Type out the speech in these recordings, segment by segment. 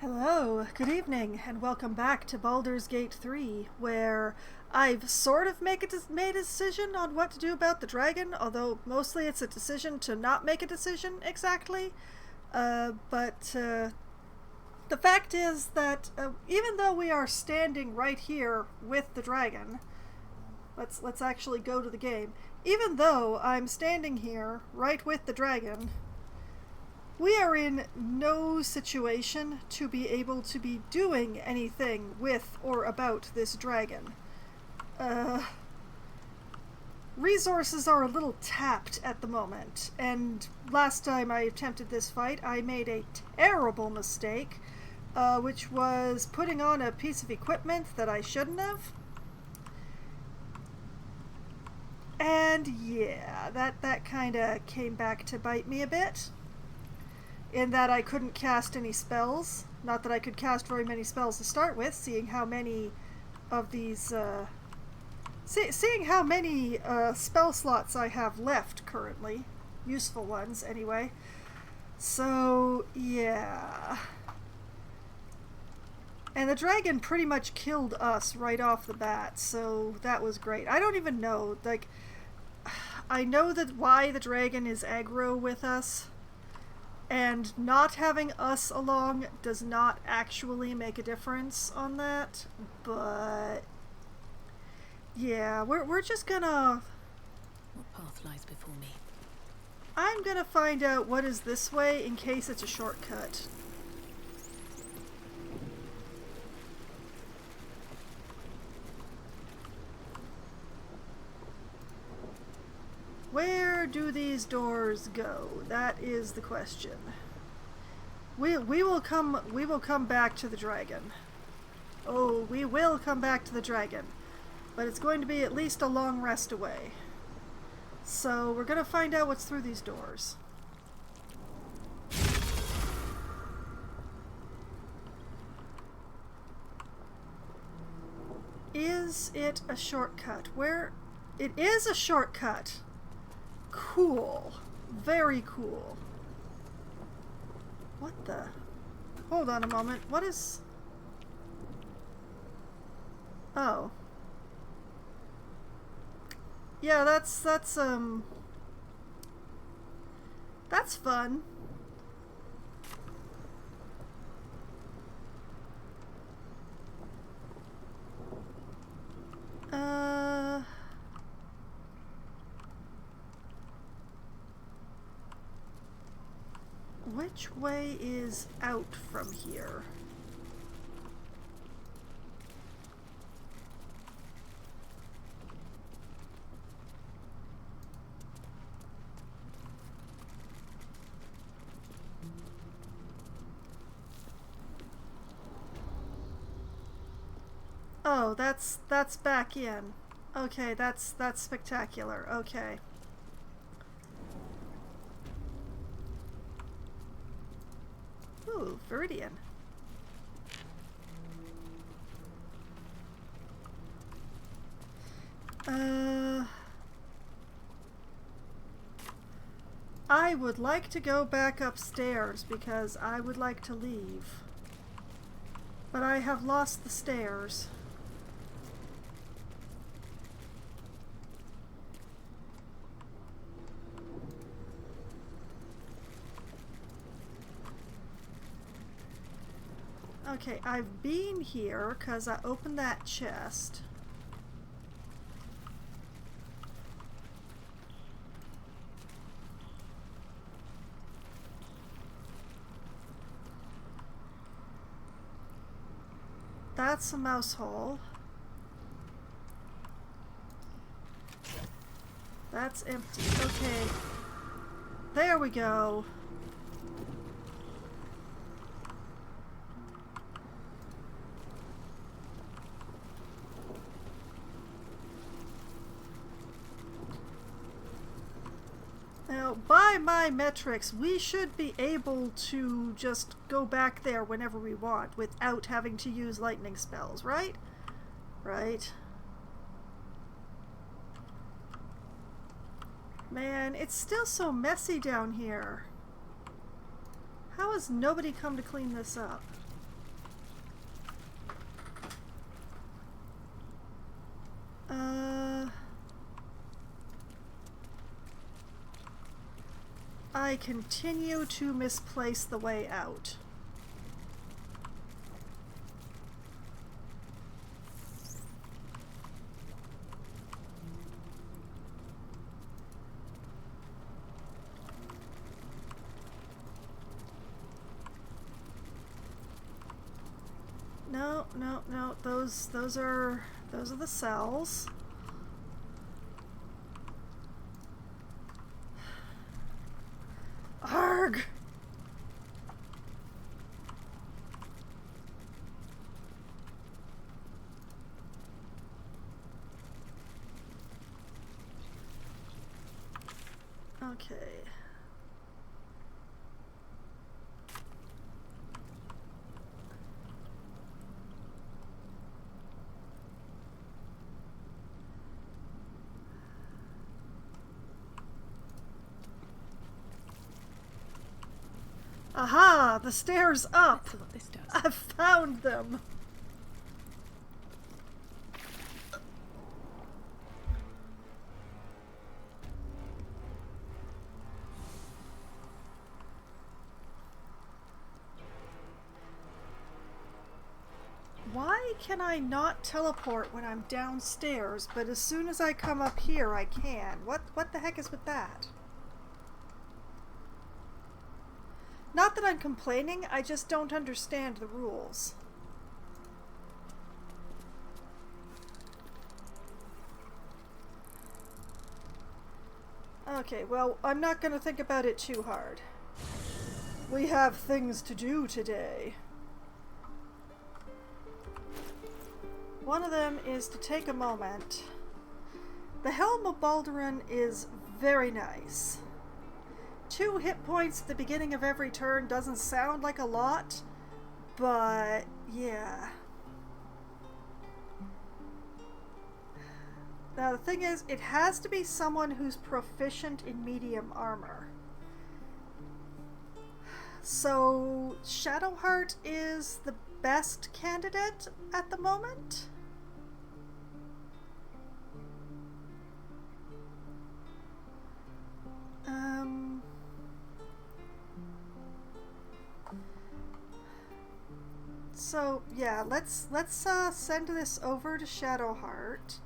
Hello, good evening, and welcome back to Baldur's Gate 3, where I've sort of made a decision on what to do about the dragon, although mostly it's a decision to not make a decision exactly. But the fact is that even though we are standing right here with the dragon, let's actually go to the game. Even though I'm standing here right with the dragon, we are in no situation to be able to be doing anything with or about this dragon. Resources are a little tapped at the moment, and last time I attempted this fight, I made a terrible mistake, which was putting on a piece of equipment that I shouldn't have. And yeah, that kind of came back to bite me a bit. In that I couldn't cast any spells. Not that I could cast very many spells to start with, seeing how many of these, seeing how many spell slots I have left currently. Useful ones, anyway. So, yeah. And the dragon pretty much killed us right off the bat, so that was great. I don't even know, like, I know that why the dragon is aggro with us, and not having us along does not actually make a difference on that, but yeah, we're just gonna... What path lies before me? I'm gonna find out what is this way in case it's a shortcut. Where do these doors go? That is the question. We will come back to the dragon. Oh, we will come back to the dragon. But it's going to be at least a long rest away. So we're gonna find out what's through these doors. Is it a shortcut? Where? It is a shortcut! Cool. Very cool. What the? Hold on a moment. What is... Oh. Yeah, that's fun. Which way is out from here? Oh, that's back in. Okay, that's spectacular. Okay. Ooh, Viridian. I would like to go back upstairs because I would like to leave. But I have lost the stairs. Okay, I've been here because I opened that chest. That's a mouse hole. That's empty. Okay. There we go. Now, by my metrics, we should be able to just go back there whenever we want without having to use lightning spells, right? Right. Man, it's still so messy down here. How has nobody come to clean this up? I continue to misplace the way out. No. Those are the cells. Arg! Okay. Aha! The stairs up! Let's see what this does. I've found them! Why can I not teleport when I'm downstairs, but as soon as I come up here I can? What the heck is with that? Not that I'm complaining, I just don't understand the rules. Okay, well, I'm not gonna think about it too hard. We have things to do today. One of them is to take a moment. The Helm of Baldur is very nice. 2 hit points at the beginning of every turn doesn't sound like a lot, but yeah. Now the thing is, it has to be someone who's proficient in medium armor. So Shadowheart is the best candidate at the moment. So yeah, let's send this over to Shadowheart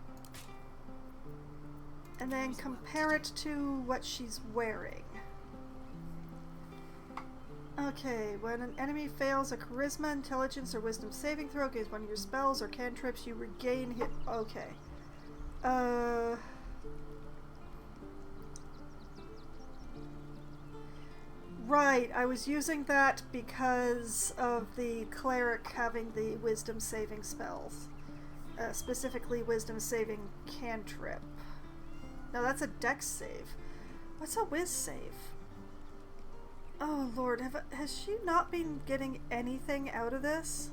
and then compare it to what she's wearing. Okay, when an enemy fails a charisma, intelligence, or wisdom saving throw against one of your spells or cantrips, you regain hit. Okay. Right, I was using that because of the cleric having the wisdom saving spells. Specifically wisdom saving cantrip. No, that's a dex save. What's a whiz save? Oh lord, has she not been getting anything out of this?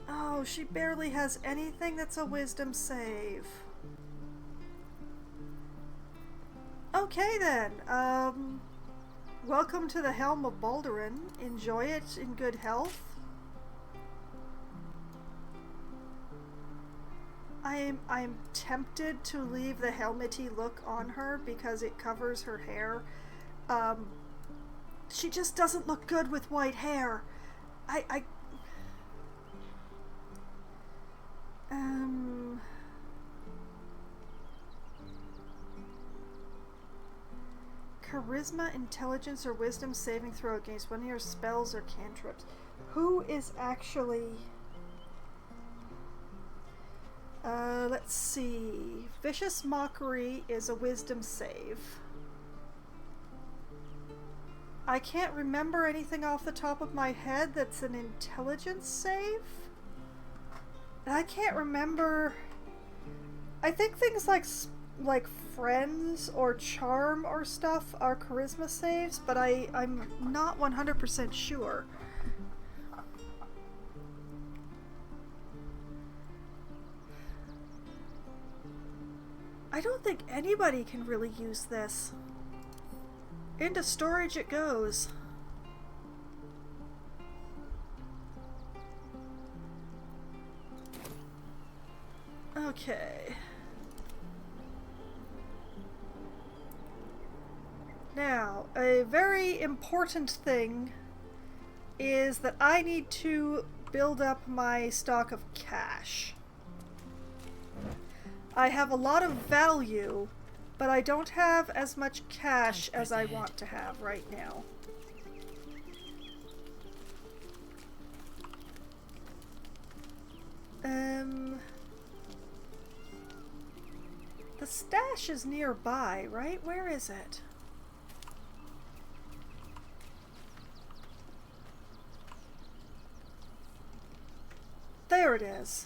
Oh, she barely has anything that's a wisdom save. Okay then, welcome to the Helm of Baldur. Enjoy it in good health. I'm tempted to leave the helmety look on her because it covers her hair. She just doesn't look good with white hair. Charisma, intelligence, or wisdom saving throw against one of your spells or cantrips. Who is actually... let's see. Vicious Mockery is a wisdom save. I can't remember anything off the top of my head that's an intelligence save. I can't remember... I think things like friends or charm or stuff are charisma saves, but I'm not 100% sure. I don't think anybody can really use this. Into storage it goes. Okay. Now, a very important thing is that I need to build up my stock of cash. I have a lot of value, but I don't have as much cash as I want to have right now. The stash is nearby, right? Where is it? There it is.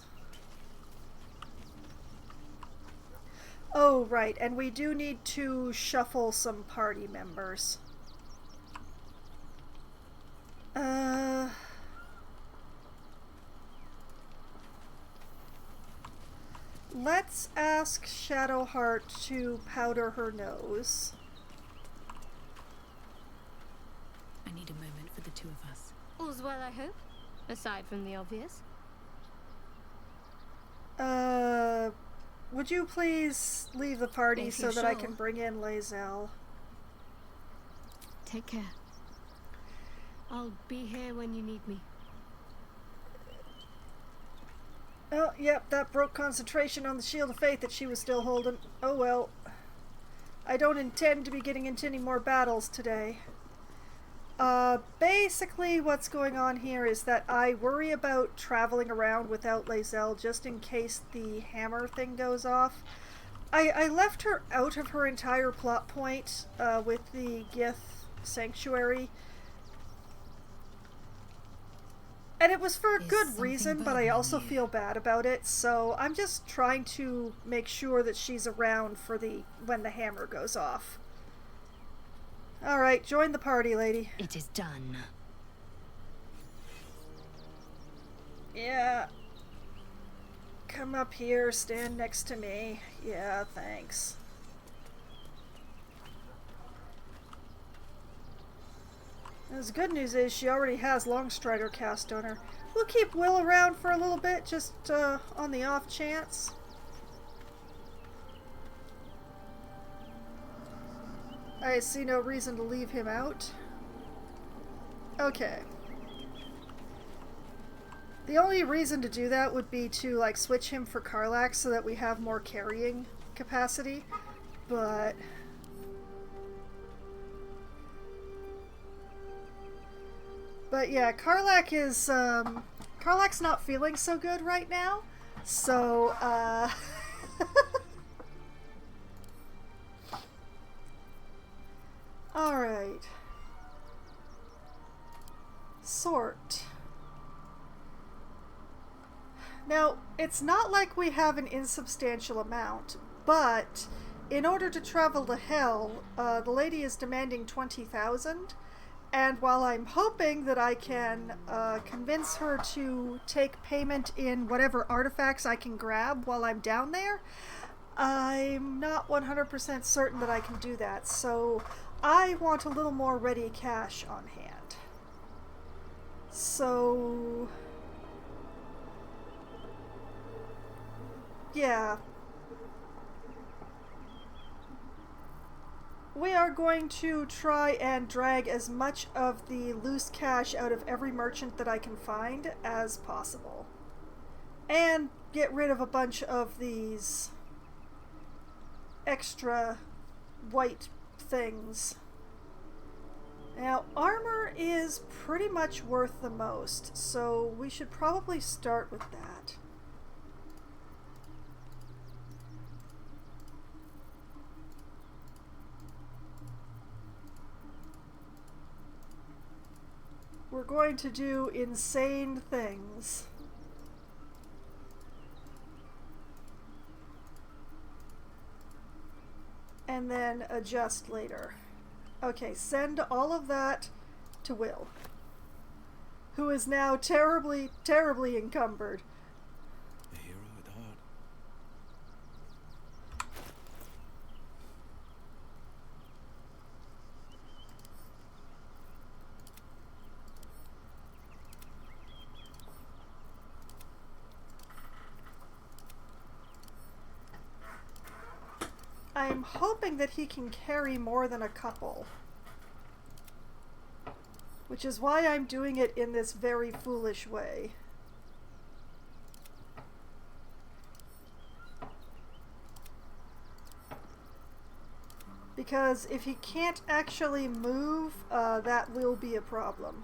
Oh, right, and we do need to shuffle some party members. Let's ask Shadowheart to powder her nose. I need a moment for the two of us. All's well, I hope? Aside from the obvious. Would you please leave the party If so you're that I sure. can bring in Lae'zel? Take care. I'll be here when you need me. Oh, yep, that broke concentration on the Shield of Faith that she was still holding. Oh well. I don't intend to be getting into any more battles today. Basically what's going on here is that I worry about traveling around without Lae'zel just in case the hammer thing goes off. I left her out of her entire plot point with the Gith Sanctuary. And it was for a good reason, but I also feel bad about it, so I'm just trying to make sure that she's around for when the hammer goes off. Alright, join the party, lady. It is done. Yeah. Come up here, stand next to me. Yeah, thanks. The good news is she already has Longstrider cast on her. We'll keep Will around for a little bit, just on the off chance. I see no reason to leave him out. Okay. The only reason to do that would be to, like, switch him for Karlach so that we have more carrying capacity, but... But yeah, Karlach is, Karlach's not feeling so good right now, so, Alright. Sort. Now, it's not like we have an insubstantial amount, but in order to travel to Hell, the lady is demanding 20,000, and while I'm hoping that I can convince her to take payment in whatever artifacts I can grab while I'm down there, I'm not 100% certain that I can do that, so I want a little more ready cash on hand. So... yeah. We are going to try and drag as much of the loose cash out of every merchant that I can find as possible. And get rid of a bunch of these extra white things. Now, armor is pretty much worth the most, so we should probably start with that. We're going to do insane things. And then adjust later. Okay, send all of that to Will, who is now terribly, terribly encumbered. The hero at heart. I'm hoping that he can carry more than a couple. Which is why I'm doing it in this very foolish way. Because if he can't actually move, that will be a problem.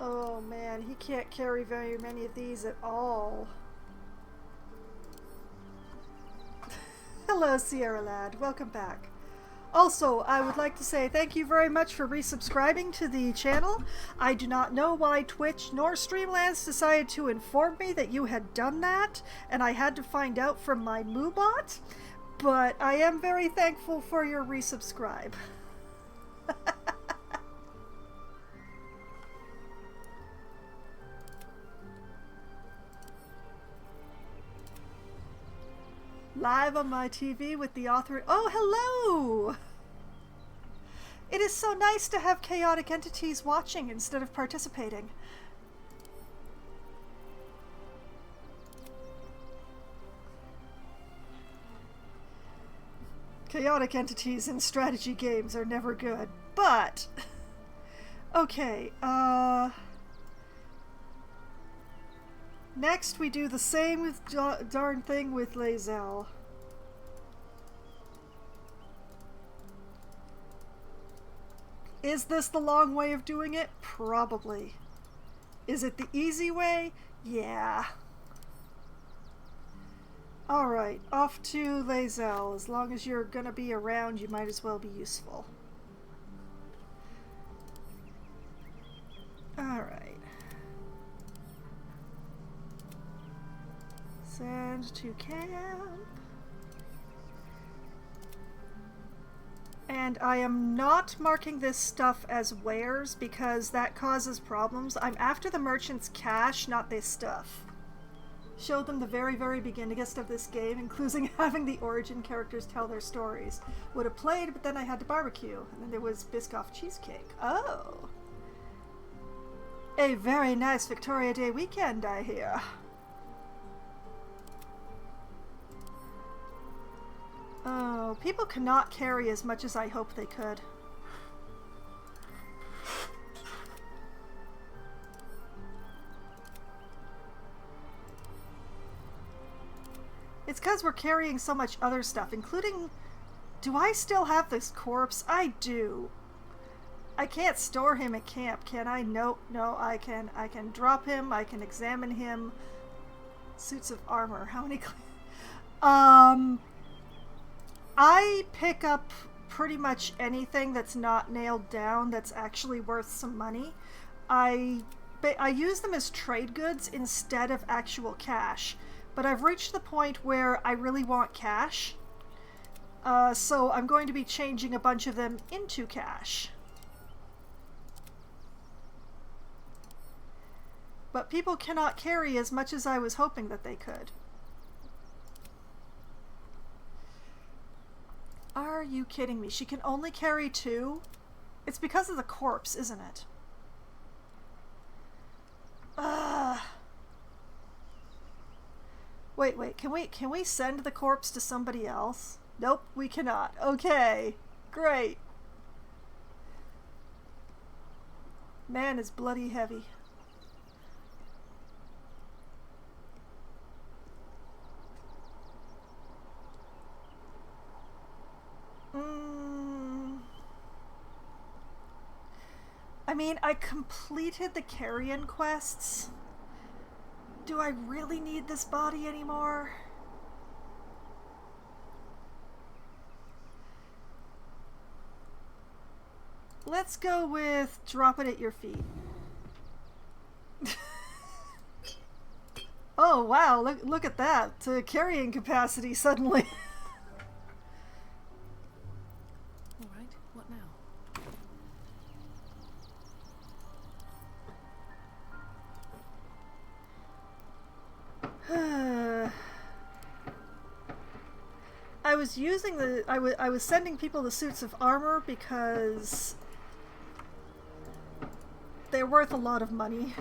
Oh man, he can't carry very many of these at all. Hello, Sierra Lad. Welcome back. Also, I would like to say thank you very much for resubscribing to the channel. I do not know why Twitch nor Streamlabs decided to inform me that you had done that, and I had to find out from my Moobot, but I am very thankful for your resubscribe. Live on my TV with the author. Oh, hello! It is so nice to have chaotic entities watching instead of participating. Chaotic entities in strategy games are never good, but... Okay, next, we do the same with darn thing with Lae'zel. Is this the long way of doing it? Probably. Is it the easy way? Yeah. Alright, off to Lae'zel. As long as you're gonna be around, you might as well be useful. Alright. Send to camp. And I am not marking this stuff as wares because that causes problems. I'm after the merchant's cash, not this stuff. Showed them the very, very beginningest of this game, including having the origin characters tell their stories. Would have played, but then I had to barbecue. And then there was Biscoff cheesecake. Oh! A very nice Victoria Day weekend, I hear. Oh, people cannot carry as much as I hope they could. It's because we're carrying so much other stuff, including... Do I still have this corpse? I do. I can't store him at camp, can I? Nope, no, I can drop him, I can examine him. Suits of armor, how many... I pick up pretty much anything that's not nailed down that's actually worth some money. I use them as trade goods instead of actual cash, but I've reached the point where I really want cash, so I'm going to be changing a bunch of them into cash. But people cannot carry as much as I was hoping that they could. Are you kidding me? She can only carry 2? It's because of the corpse, isn't it? Wait, can we send the corpse to somebody else? Nope, we cannot. Okay, great. Man is bloody heavy. I mean, I completed the carrion quests. Do I really need this body anymore? Let's go with drop it at your feet. Oh wow, look at that. Carrying capacity suddenly. Alright, what now? I was using the I was sending people the suits of armor because they're worth a lot of money.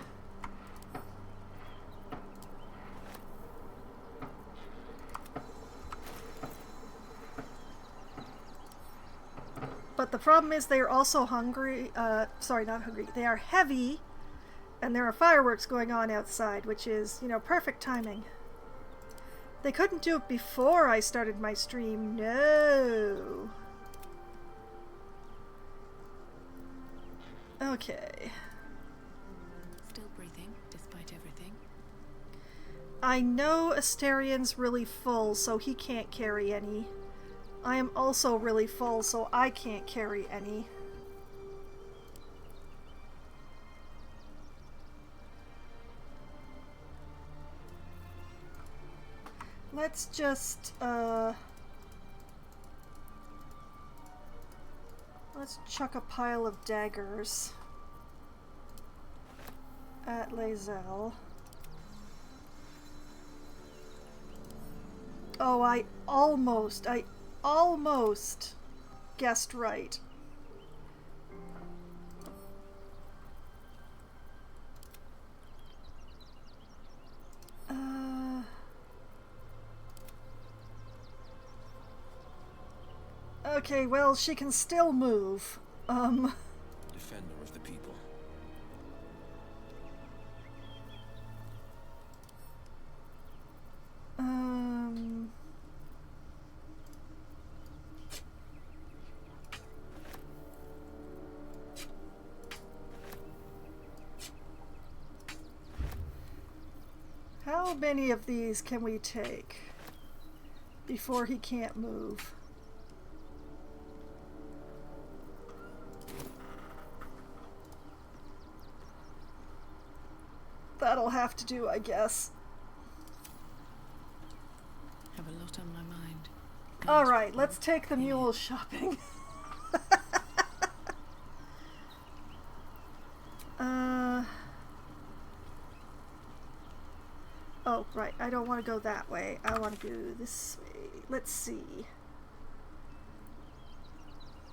But the problem is they are also hungry. Sorry, not hungry. They are heavy, and there are fireworks going on outside, which is, you know, perfect timing. They couldn't do it before I started my stream. No. Okay. Still breathing, despite everything. I know Asterian's really full, so he can't carry any. I am also really full, so I can't carry any. Let's just, let's chuck a pile of daggers at Lae'zel. Oh, I almost guessed right. Okay, well, she can still move. Defender of the people. How many of these can we take before he can't move? That'll have to do, I guess. Have a lot on my mind. Alright, let's take the mules shopping. Oh, right, I don't want to go that way. I want to go this way. Let's see.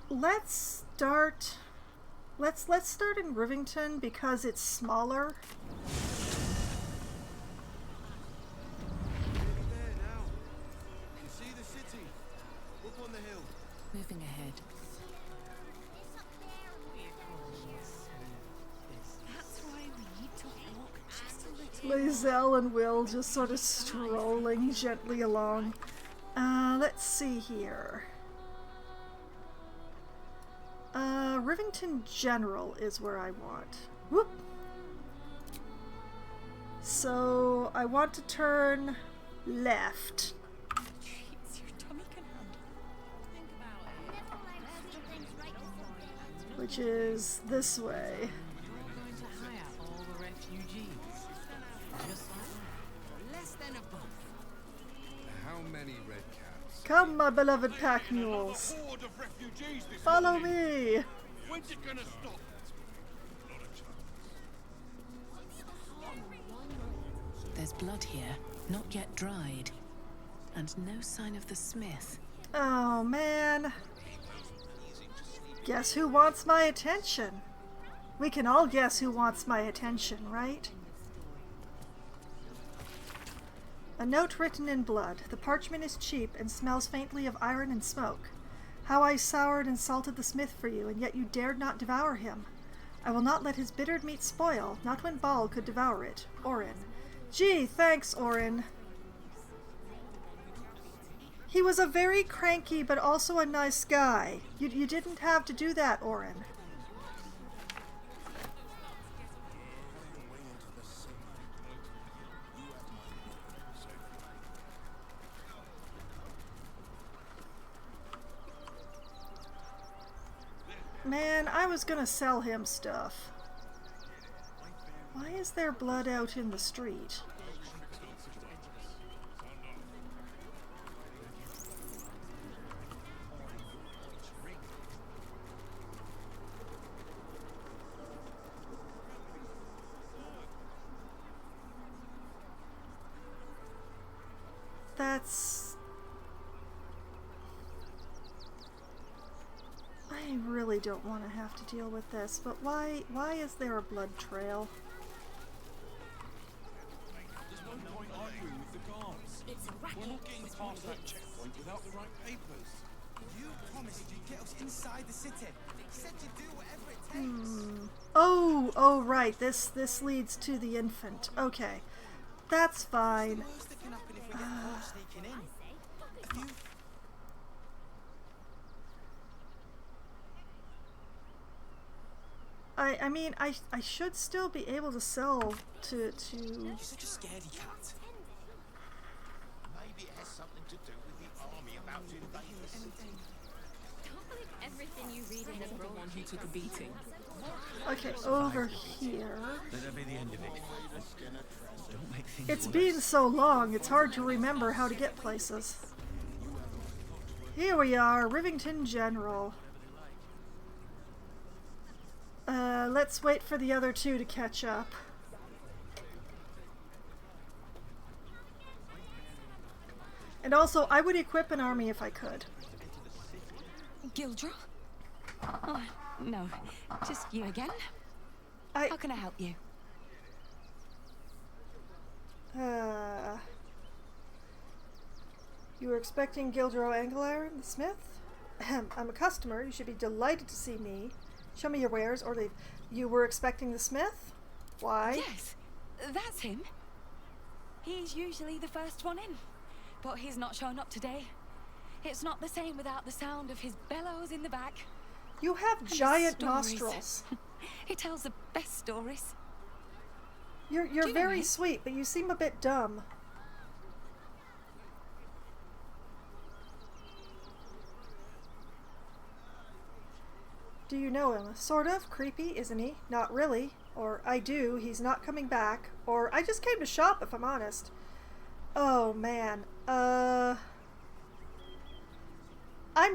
Let's start in Rivington because it's smaller. There now. You see the city? Up on the hill. Moving ahead. That's why we need to walk just a little. Lae'zel and Will just sort of strolling gently along. Let's see here. Rivington General is where I want. Whoop! So, I want to turn left. Jeez, your tummy can handle. Think about it. Which is this way. You're going to hire all the refugees. Just like less than a boat. How many red caps? Come, my beloved pack mules. Horde of refugees this Follow morning. me. When's it gonna stop? Not a chance. There's blood here, not yet dried. And no sign of the smith. Oh, man. Guess who wants my attention? We can all guess who wants my attention, right? A note written in blood. The parchment is cheap and smells faintly of iron and smoke. How I soured and salted the smith for you, and yet you dared not devour him. I will not let his bittered meat spoil, not when Ball could devour it. Orin. Gee, thanks, Orin. He was a very cranky but also a nice guy. You didn't have to do that, Orin. Man, I was gonna sell him stuff. Why is there blood out in the street? That's... I really don't want to have to deal with this, but why is there a blood trail? There's no point arguing with the guards. We're not getting past that checkpoint without the right papers. You promised you'd get us inside the city. Said you'd do whatever it takes. Oh, right. This leads to the infant. Okay. That's fine. The worst that can happen if we get caught sneaking in. Have you... I mean, I should still be able to sell to... You're such a scaredy cat. Maybe it has something to do with the army about to invade the city. Don't believe everything you read in the The one who took a beating. Okay, over here. Let that be the end of it. Don't make things It's worse. been so long, it's hard to remember how to get places. Here we are, Rivington General. Let's wait for the other two to catch up. And also, I would equip an army if I could. Gildra? Oh, no. Just you again? I... How can I help you? You were expecting Gildro Angeliron, the smith? Ahem, I'm a customer. You should be delighted to see me. Show me your wares or leave. You were expecting the smith? Why? Yes, that's him. He's usually the first one in, but he's not shown up today. It's not the same without the sound of his bellows in the back. You have And his giant stories. nostrils. He tells the best stories. You're Do you know very him? sweet, but you seem a bit dumb. Do you know him? Sort of. Creepy, isn't he? Not really. Or I do. He's not coming back. Or I just came to shop, if I'm honest. Oh, man. I'm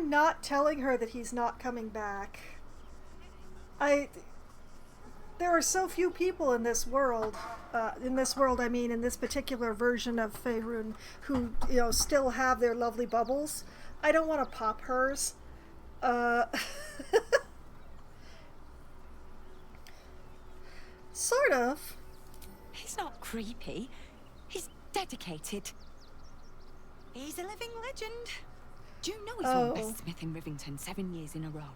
not telling her that he's not coming back. There are so few people in this world, I mean in this particular version of Faerun, who, you know, still have their lovely bubbles. I don't want to pop hers. Sort of. He's not creepy. He's dedicated. He's a living legend. Do you know he's won Best Smith in Rivington 7 years in a row?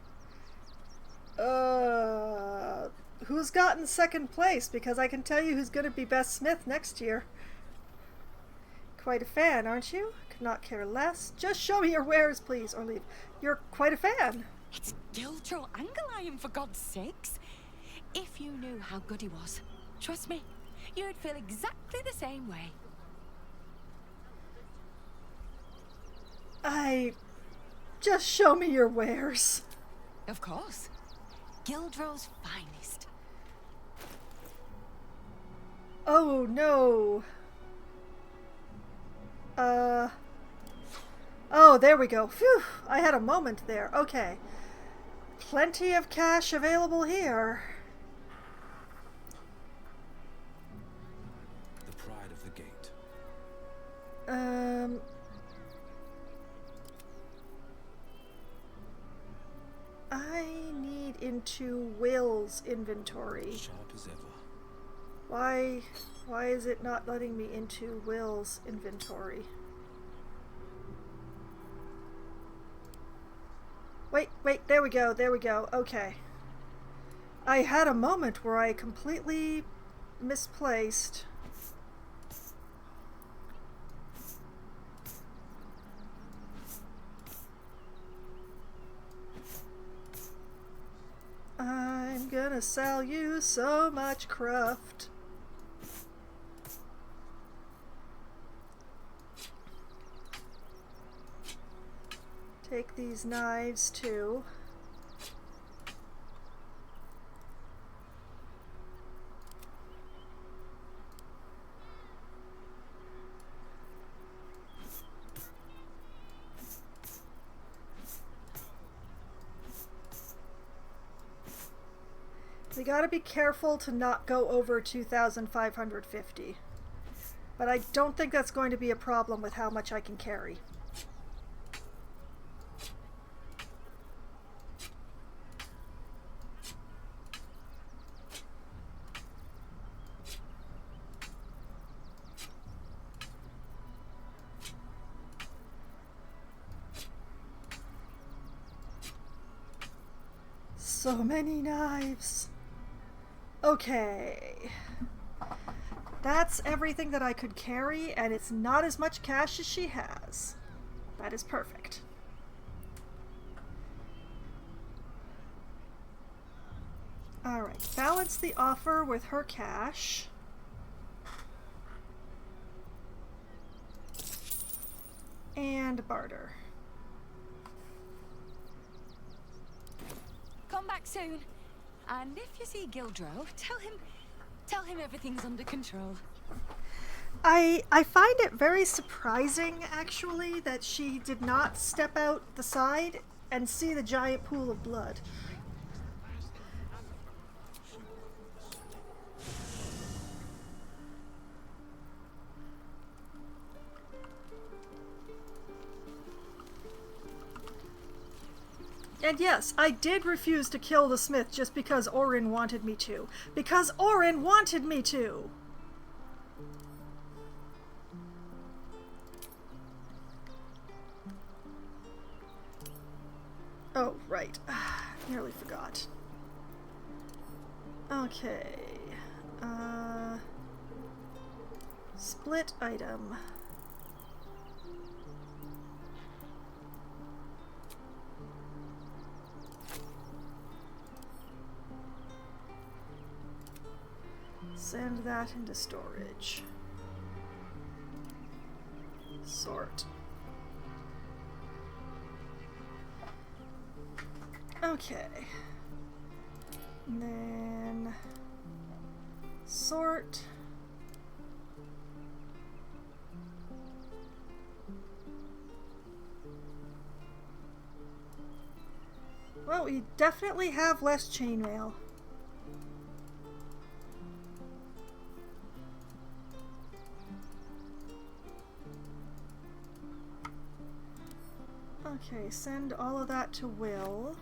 Who's gotten second place? Because I can tell you who's going to be Best Smith next year. Quite a fan, aren't you? Could not care less. Just show me your wares, please, or leave. You're quite a fan. It's Gildro Angelion, for God's sakes. If you knew how good he was, trust me, you'd feel exactly the same way. Just show me your wares. Of course. Gildro's finest. Oh, no. Oh, there we go. Phew, I had a moment there. Okay. Plenty of cash available here. The pride of the gate. I need into Will's inventory. Sharp as ever. Why is it not letting me into Will's inventory? Wait, there we go, okay. I had a moment where I completely misplaced. I'm gonna sell you so much cruft. Take these knives too. We gotta be careful to not go over 2,550. But I don't think that's going to be a problem with how much I can carry. So many knives. Okay. That's everything that I could carry, and it's not as much cash as she has. That is perfect. Alright, balance the offer with her cash. And barter. Come back soon. And if you see Gildro, tell him everything's under control. I find it very surprising, actually, that she did not step out the side and see the giant pool of blood. And yes, I did refuse to kill the smith just because Orin wanted me to. Because Orin wanted me to! Oh, right. Nearly forgot. Okay. Split item. Send that into storage. Sort. Okay. And then sort. Well, we definitely have less chainmail. Okay, send all of that to Will.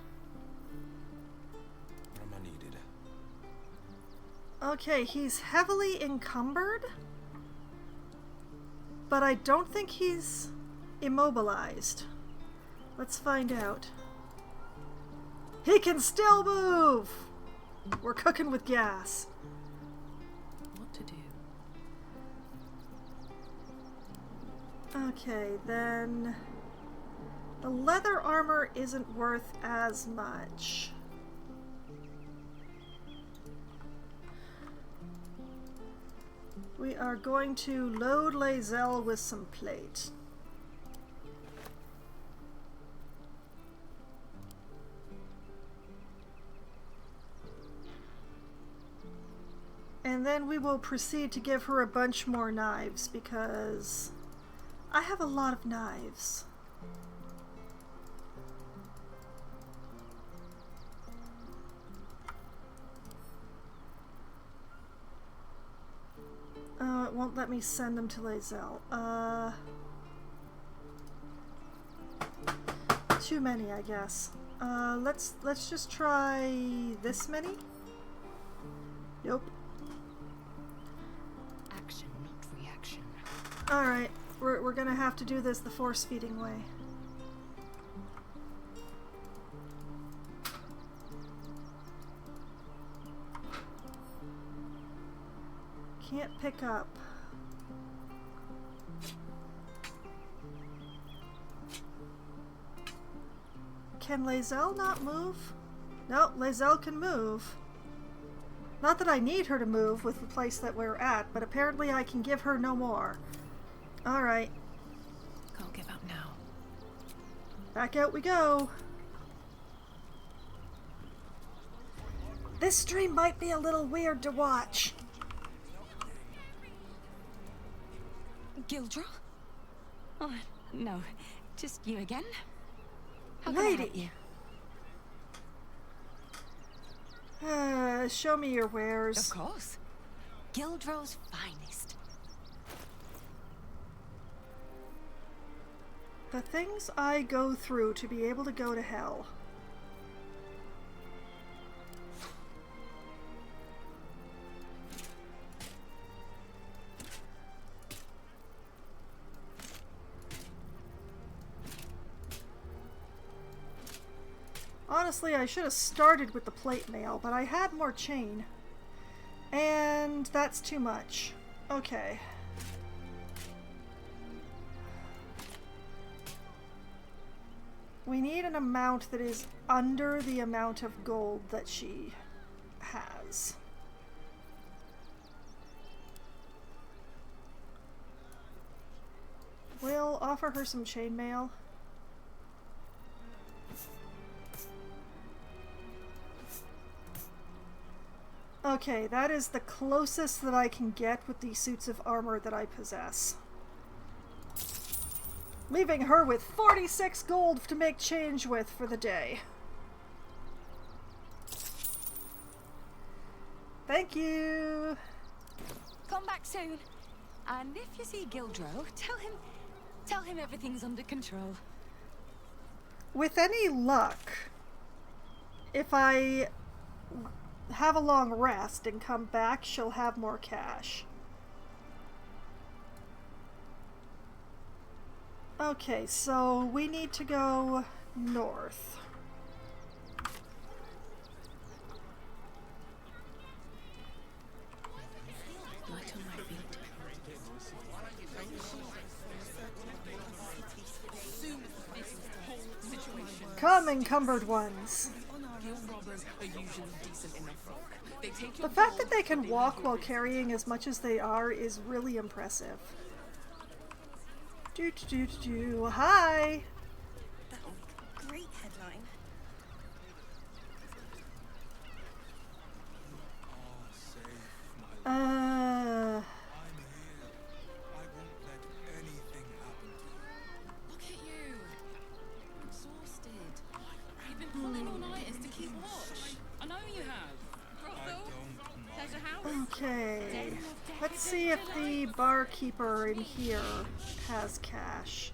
Where am I needed? Okay, he's heavily encumbered, but I don't think he's immobilized. Let's find out. He can still move! We're cooking with gas. What to do? Okay, then the leather armor isn't worth as much. We are going to load Lae'zel with some plate. And then we will proceed to give her a bunch more knives because I have a lot of knives. Oh, it won't let me send them to Lae'zel. Too many, I guess. Let's just try this many. Nope. Action, not reaction. Alright, we're gonna have to do this the force-feeding way. Can't pick up. Can Lae'zel not move? No, Lae'zel can move. Not that I need her to move with the place that we're at, but apparently I can give her no more. Alright. Can't give up now. Back out we go. This stream might be a little weird to watch. Gildro? Oh, no. Just you again? How can I help Lady! you? Show me your wares. Of course. Gildro's finest. The things I go through to be able to go to hell. Honestly, I should have started with the plate mail, but I had more chain. And that's too much. Okay. We need an amount that is under the amount of gold that she has. We'll offer her some chainmail. Okay, that is the closest that I can get with the suits of armor that I possess. Leaving her with 46 gold to make change with for the day. Thank you! Come back soon. And if you see Gildro, tell him everything's under control. With any luck, if I have a long rest and come back, she'll have more cash. Okay, so we need to go north. Light on my feet. Come, encumbered ones. The fact that they can walk while carrying as much as they are is really impressive. Hi! Great headline. I'm here. I won't let anything happen to you. Look at you. Exhausted. You've been pulling all-nighters to keep watch. I know you have. There's a house. Okay. Let's see if the barkeeper in here has cash.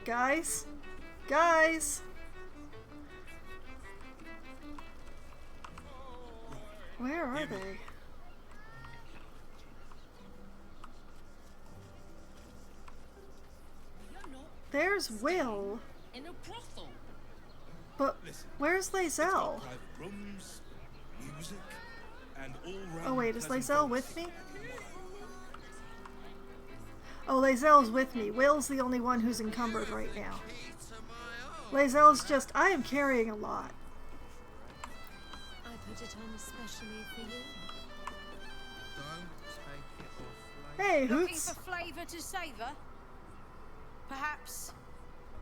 Guys? Guys? Where are they? There's Will. In a brothel. But where's Lae'zel? Private rooms, music, and all-round Oh wait, is pleasant Lae'zel folks. with me? Oh, Lae'zel's with me. Will's the only one who's encumbered right now. Lae'zel's just... I am carrying a lot. I put it on especially for you. Don't take it off, Hey, Looking Hoots. for flavour to savour? Perhaps?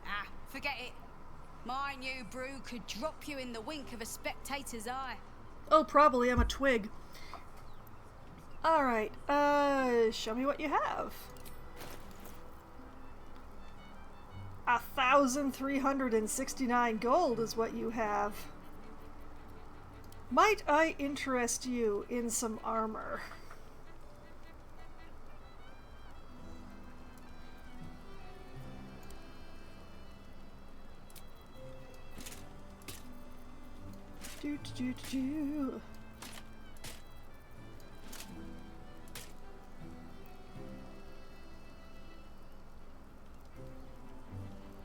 Ah, forget it. My new brew could drop you in the wink of a spectator's eye. Oh, probably. I'm a twig. Alright, show me what you have. 1,369 gold is what you have. Might I interest you in some armor? Do.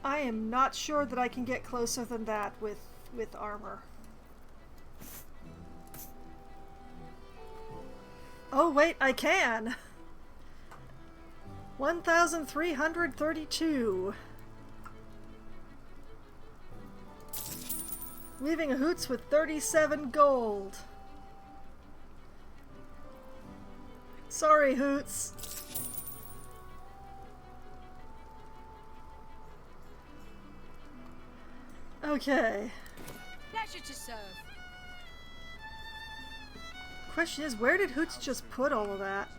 I am not sure that I can get closer than that with armor. Oh wait, I can! 1,332. Leaving a Hoots with 37 gold. Sorry, Hoots. Okay. Pleasure to serve. Question is, where did Hoots just put all of that?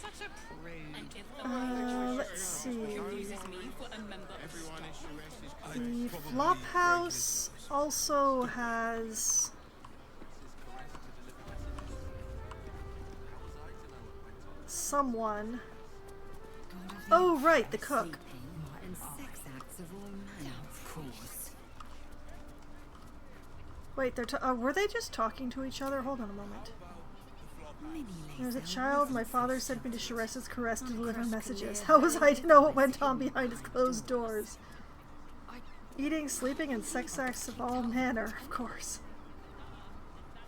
Such a prude. Let's see. Uses me for a member of Everyone staff. is The flop house also has someone. Oh, right, the cook. And sex acts of all manner, of course. Wait, were they just talking to each other? Hold on a moment. When I was a child, my father sent me to Sharesa's Caress to deliver messages. How was I to know what went on behind his closed doors? Eating, sleeping, and sex acts of all manner, of course.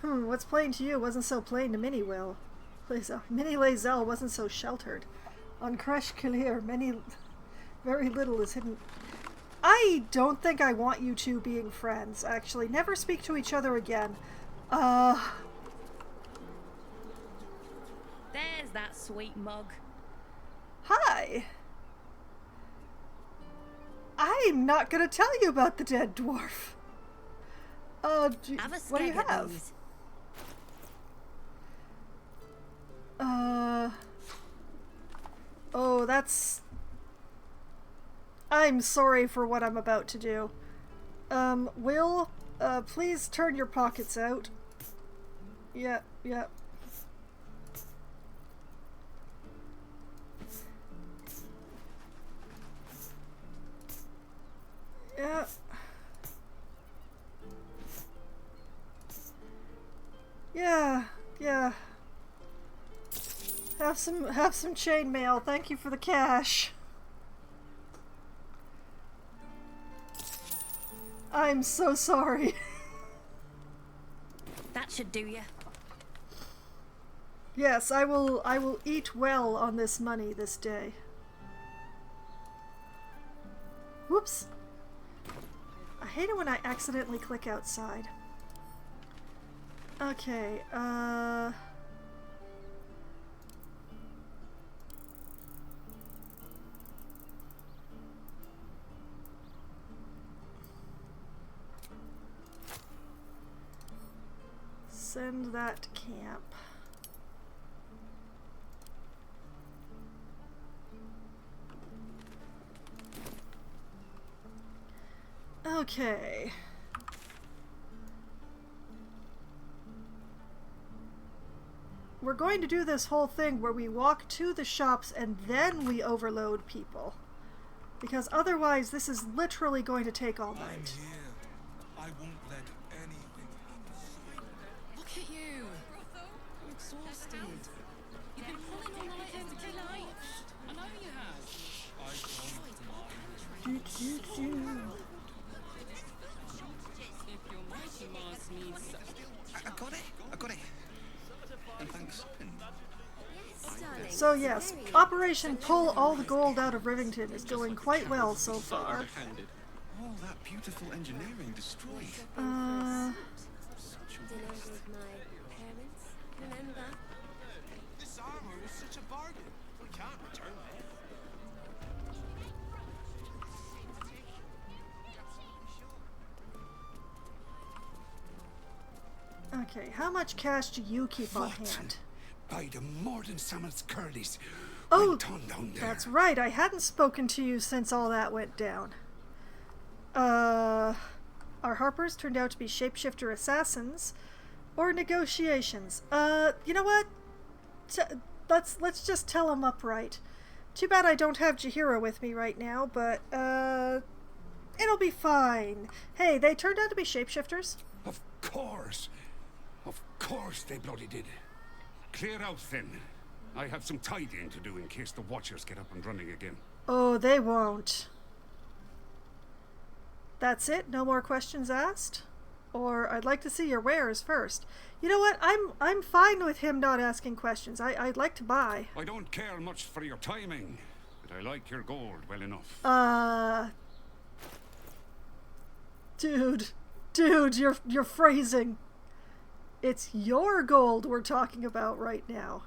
What's plain to you wasn't so plain to Minnie Will. Minnie Lazelle wasn't so sheltered. On Creche Calir, very little is hidden. I don't think I want you two being friends, actually. Never speak to each other again. There's that sweet mug. Hi! I'm not gonna tell you about the dead dwarf. What do you have? Oh, that's... I'm sorry for what I'm about to do. Will, please turn your pockets out. Yep. Yeah. Yeah. Have some chainmail. Thank you for the cash. I'm so sorry. That should do you. Yes, I will eat well on this money this day. Whoops. I hate it when I accidentally click outside. Okay, send that to camp. Okay. We're going to do this whole thing where we walk to the shops and then we overload people. Because otherwise this is literally going to take all night. I'm here. I won't let anything happen. Look at you. You're exhausted. You've been pulling all night to get launched. I know you have. I don't mind. If your mighty Mars needs... I got it. And thanks. So yes, Operation Pull All the Gold Out of Rivington is going quite well so far. All that beautiful engineering destroyed. This armor was such a bargain. We can't return it. Okay, how much cash do you keep on hand? By the Morden Summers Curlies. Oh, went on down there. that's right. I hadn't spoken to you since all that went down. Our Harpers turned out to be shapeshifter assassins, or negotiations. You know what? Let's just tell them upright. Too bad I don't have Jahira with me right now, but it'll be fine. Hey, they turned out to be shapeshifters. Of course they bloody did. Clear out, then. I have some tidying to do in case the Watchers get up and running again. Oh, they won't. That's it? No more questions asked? Or I'd like to see your wares first. You know what? I'm fine with him not asking questions. I'd like to buy. I don't care much for your timing, but I like your gold well enough. Dude, you're phrasing. It's your gold we're talking about right now.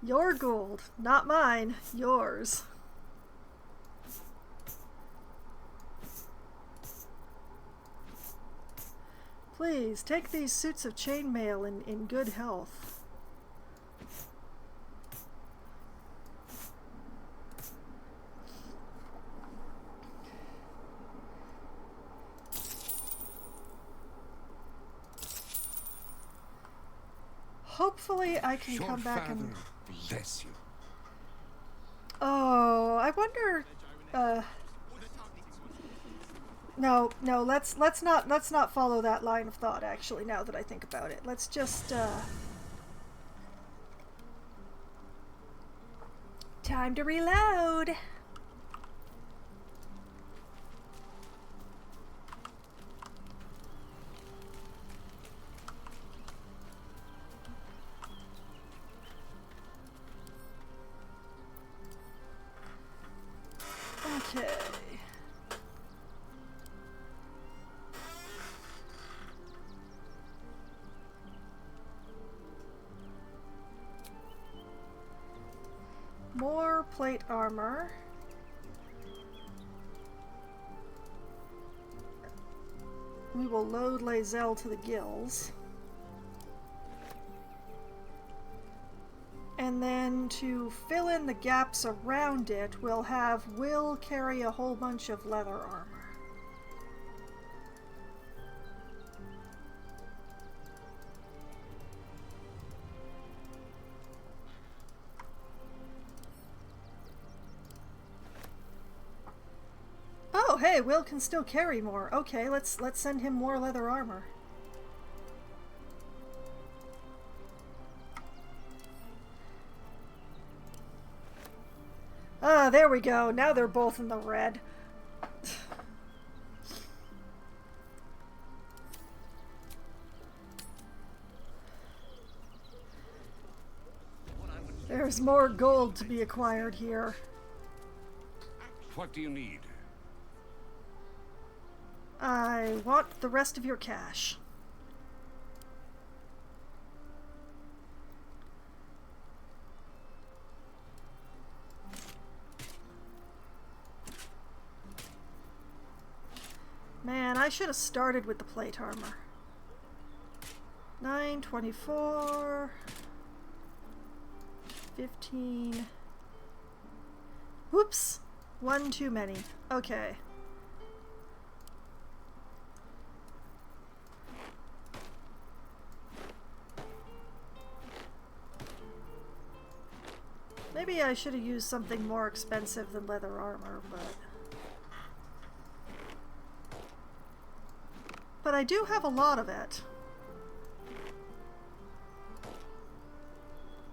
Your gold, not mine, yours. Please, take these suits of chainmail in good health. Hopefully I can come back and... Bless you. Oh, I wonder... No, let's not follow that line of thought, actually, now that I think about it. Let's just, Time to reload. Okay. More plate armor. We will load Lae'zel to the gills. And then to fill in the gaps around it, we'll have Will carry a whole bunch of leather armor. Oh, hey, Will can still carry more. Okay, let's send him more leather armor. Ah, there we go. Now they're both in the red. There's more gold to be acquired here. What do you need? I want the rest of your cash. Man, I should have started with the plate armor. 924, 15. Whoops! One too many. Okay. Maybe I should have used something more expensive than leather armor, but I do have a lot of it.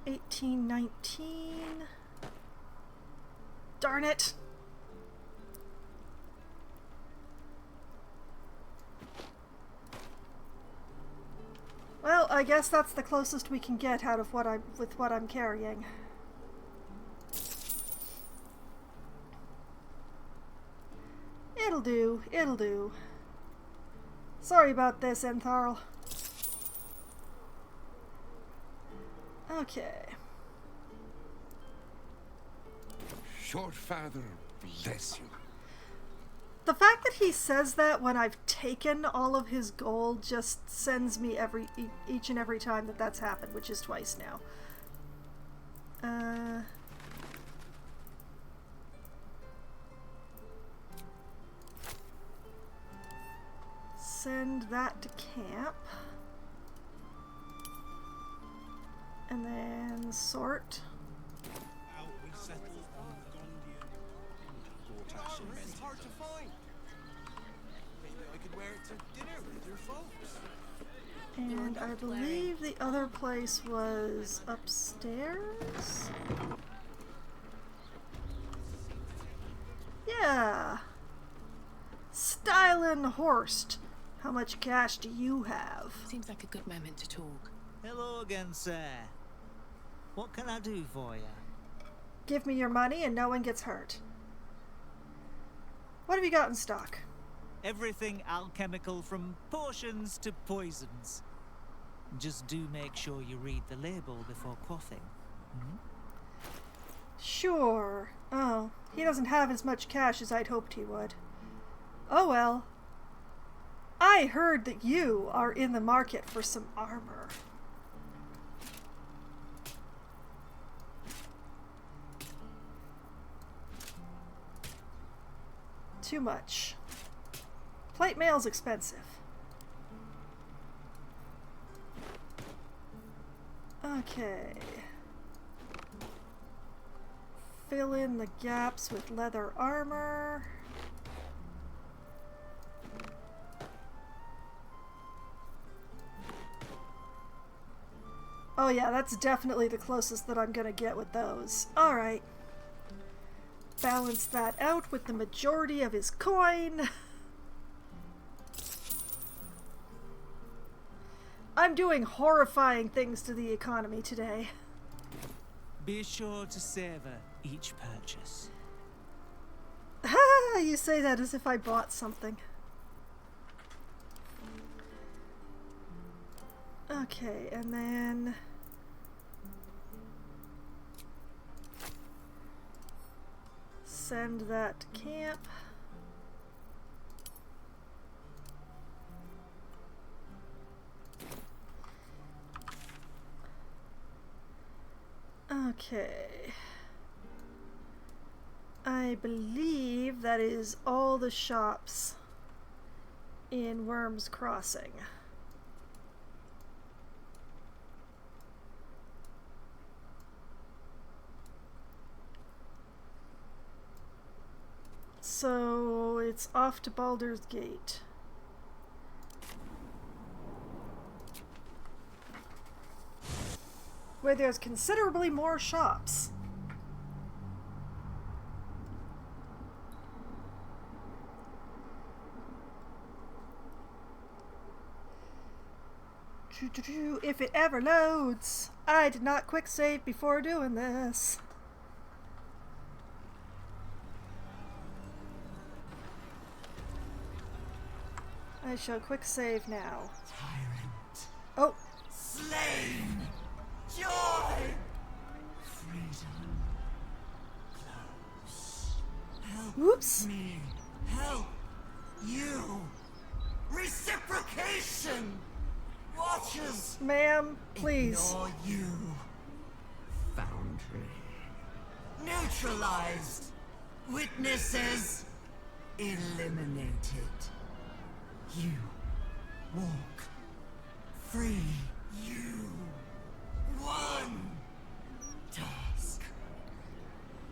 1819. Darn it! Well, I guess that's the closest we can get out of what I'm carrying. It'll do. It'll do. Sorry about this, Entharl. Okay. Short father, bless you. The fact that he says that when I've taken all of his gold just sends me each and every time that's happened, which is twice now. Send that to camp. And then sort. It's hard to find. Maybe I could wear it to dinner with your folks. And I believe the other place was upstairs? Yeah. Stylin' Horst. How much cash do you have? Seems like a good moment to talk. Hello again, sir. What can I do for you? Give me your money and no one gets hurt. What have you got in stock? Everything alchemical from potions to poisons. Just do make sure you read the label before quaffing. Hmm? Sure. Oh, he doesn't have as much cash as I'd hoped he would. Oh well. I heard that you are in the market for some armor. Too much. Plate mail's expensive. Okay. Fill in the gaps with leather armor. Oh yeah, that's definitely the closest that I'm gonna get with those. Alright. balance that out with the majority of his coin. I'm doing horrifying things to the economy today. Be sure to savor each purchase. You say that as if I bought something. Okay, and then... send that to camp. Okay. I believe that is all the shops in Worms Crossing. So it's off to Baldur's Gate. Where there's considerably more shops. If it ever loads. I did not quick save before doing this. I shall quick save now. Tyrant. Oh. Slain. Joy. Freedom. Close. Help Whoops. me. Help you. Reciprocation. Watchers. Ma'am, please. Ignore you. Foundry. Neutralized. Witnesses. Eliminated. You walk free. You won. Task.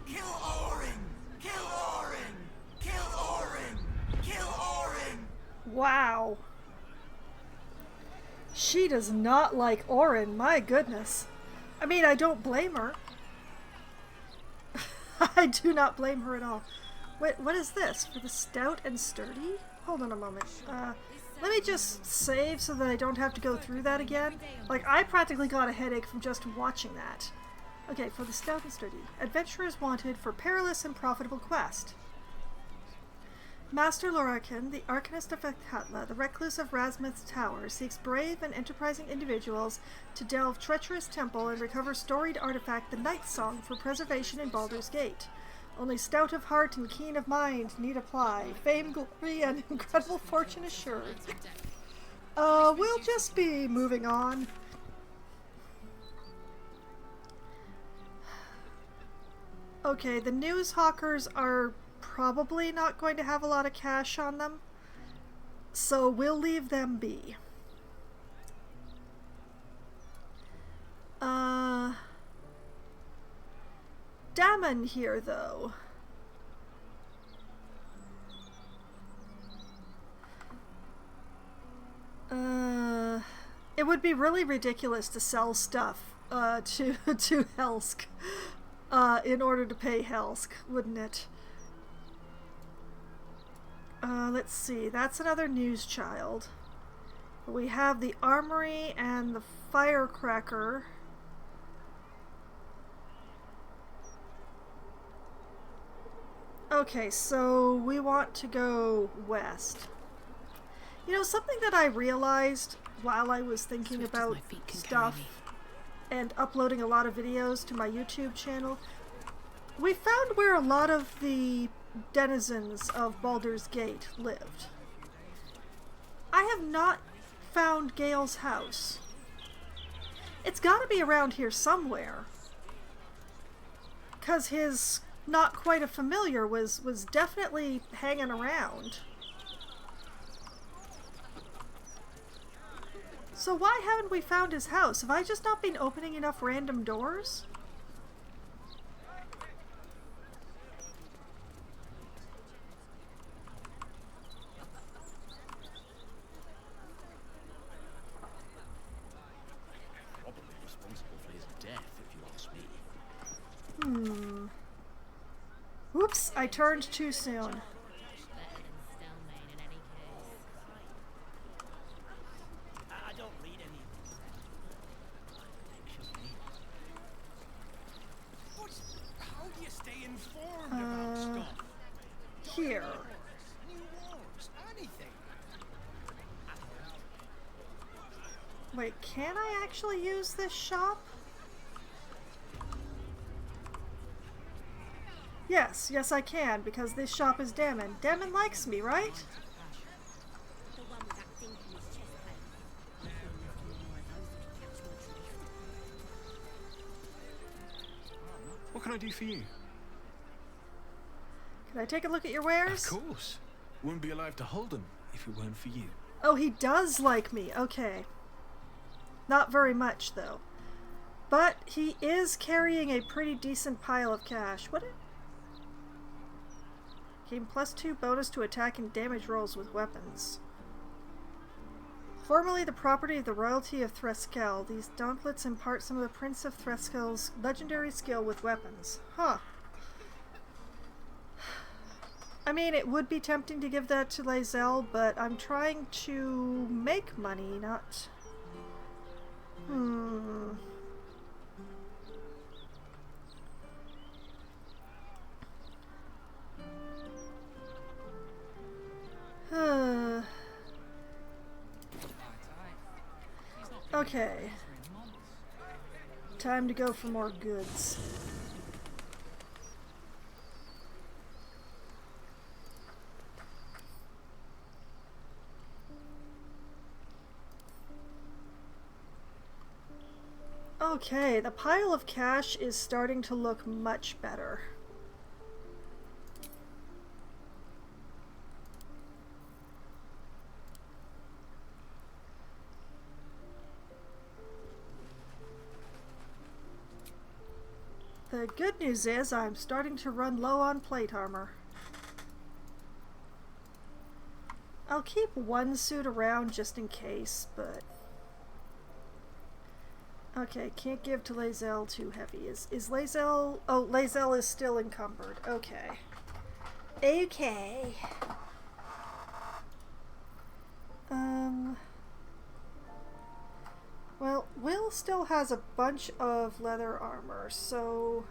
Kill Orin. Kill Orin. Kill Orin. Kill Orin. Wow. She does not like Orin, my goodness. I mean, I don't blame her. I do not blame her at all. Wait, what is this? For the stout and sturdy? Hold on a moment. Let me just save so that I don't have to go through that again. Like, I practically got a headache from just watching that. Okay, for the stout and sturdy. Adventurers wanted for perilous and profitable quest. Master Lorakin, the Arcanist of Ekatla, the recluse of Rasmuth's Tower, seeks brave and enterprising individuals to delve treacherous temple and recover storied artifact the Night Song for preservation in Baldur's Gate. Only stout of heart and keen of mind need apply. Fame, glory, and incredible fortune assured. We'll just be moving on. Okay, the news hawkers are probably not going to have a lot of cash on them, so we'll leave them be. Damon here, though. It would be really ridiculous to sell stuff to Helsk in order to pay Helsk, wouldn't it? Let's see, that's another news child. We have the armory and the firecracker. Okay, so we want to go west. You know, something that I realized while I was thinking about stuff and uploading a lot of videos to my YouTube channel, we found where a lot of the denizens of Baldur's Gate lived. I have not found Gale's house. It's gotta be around here somewhere. 'Cause his not quite a familiar was definitely hanging around. So why haven't we found his house? Have I just not been opening enough random doors? Probably responsible for his death, if you ask me. Whoop. Oops, I turned too soon. I don't read any. How do you stay informed about stuff? Here. New wars, anything. Wait, can I actually use this shop? Yes, yes I can, because this shop is Damon. Damon likes me, right? What can I do for you? Can I take a look at your wares? Of course. Wouldn't be alive to hold them if it weren't for you. Oh, he does like me. Okay. Not very much, though. But he is carrying a pretty decent pile of cash. What? Gain +2 bonus to attack and damage rolls with weapons. Formerly the property of the royalty of Threskel, these gauntlets impart some of the Prince of Threskel's legendary skill with weapons. Huh. I mean, it would be tempting to give that to Lae'zel, but I'm trying to make money, not... Okay. Time to go for more goods. Okay, the pile of cash is starting to look much better. The good news is I'm starting to run low on plate armor. I'll keep one suit around just in case, but... Okay, can't give to Lae'zel too heavy. Is Lae'zel... Oh, Lae'zel is still encumbered. Okay. Okay. Well, Will still has a bunch of leather armor, so...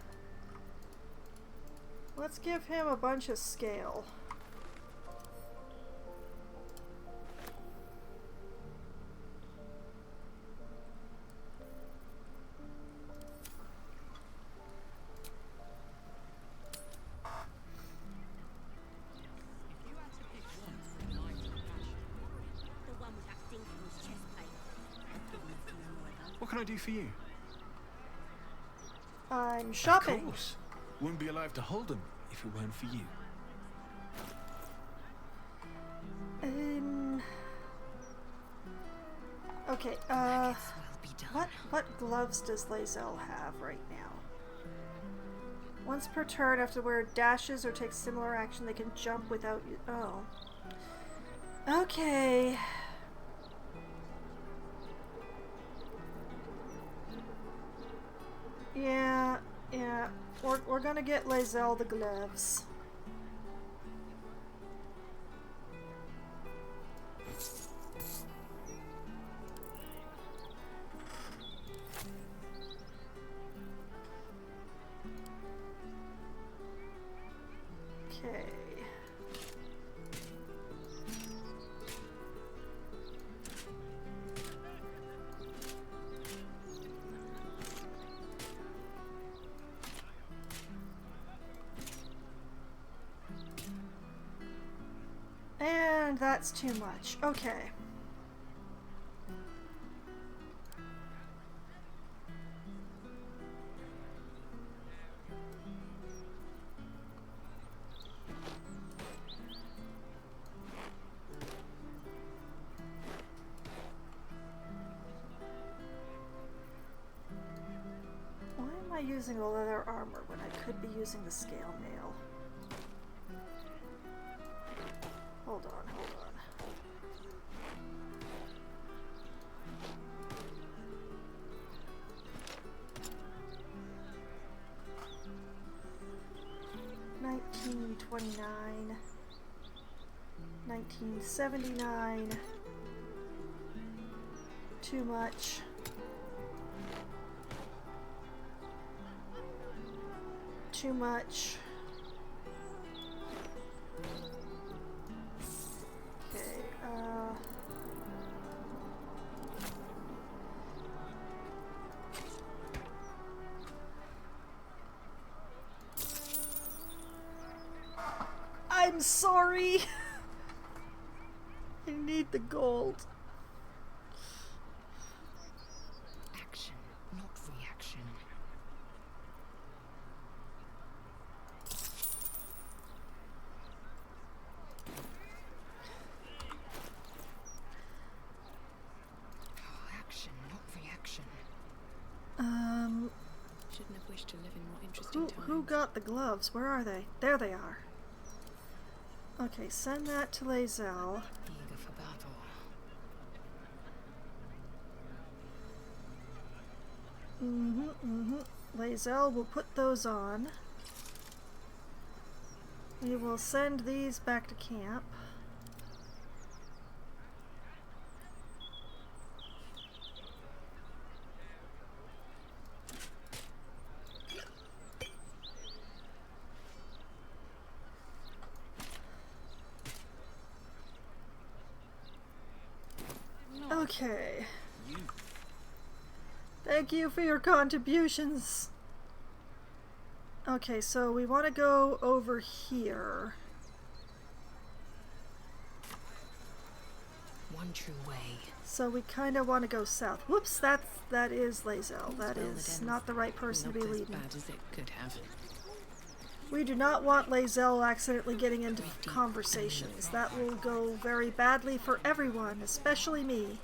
Let's give him a bunch of scale. What can I do for you? I'm shopping. Of course. Wouldn't be alive to hold them if it weren't for you. Okay, what gloves does Lae'zel have right now? Once per turn, after wear dashes or take similar action, they can jump without you. Oh. Okay. Yeah. We're gonna get Lae'zel the gloves. Okay. And that's too much. Okay. Why am I using the leather armor when I could be using the scale mail? Hold on. 1929, 1979. Too much. Too much. Okay, I'm sorry. I need the gold. Action, not reaction. Action, not reaction. Shouldn't have wished to live in more interesting times. Who got the gloves? Where are they? There they are. Okay, send that to Lae'zel. Eager for battle. Lae'zel will put those on. We will send these back to camp. Okay. Thank you for your contributions. Okay, so we want to go over here. One true way. So we kind of want to go south. Whoops, that is Lae'zel. That is not the right person to be leading. As bad as it could have. We do not want Lae'zel accidentally getting into conversations. That will go very badly for everyone, especially me.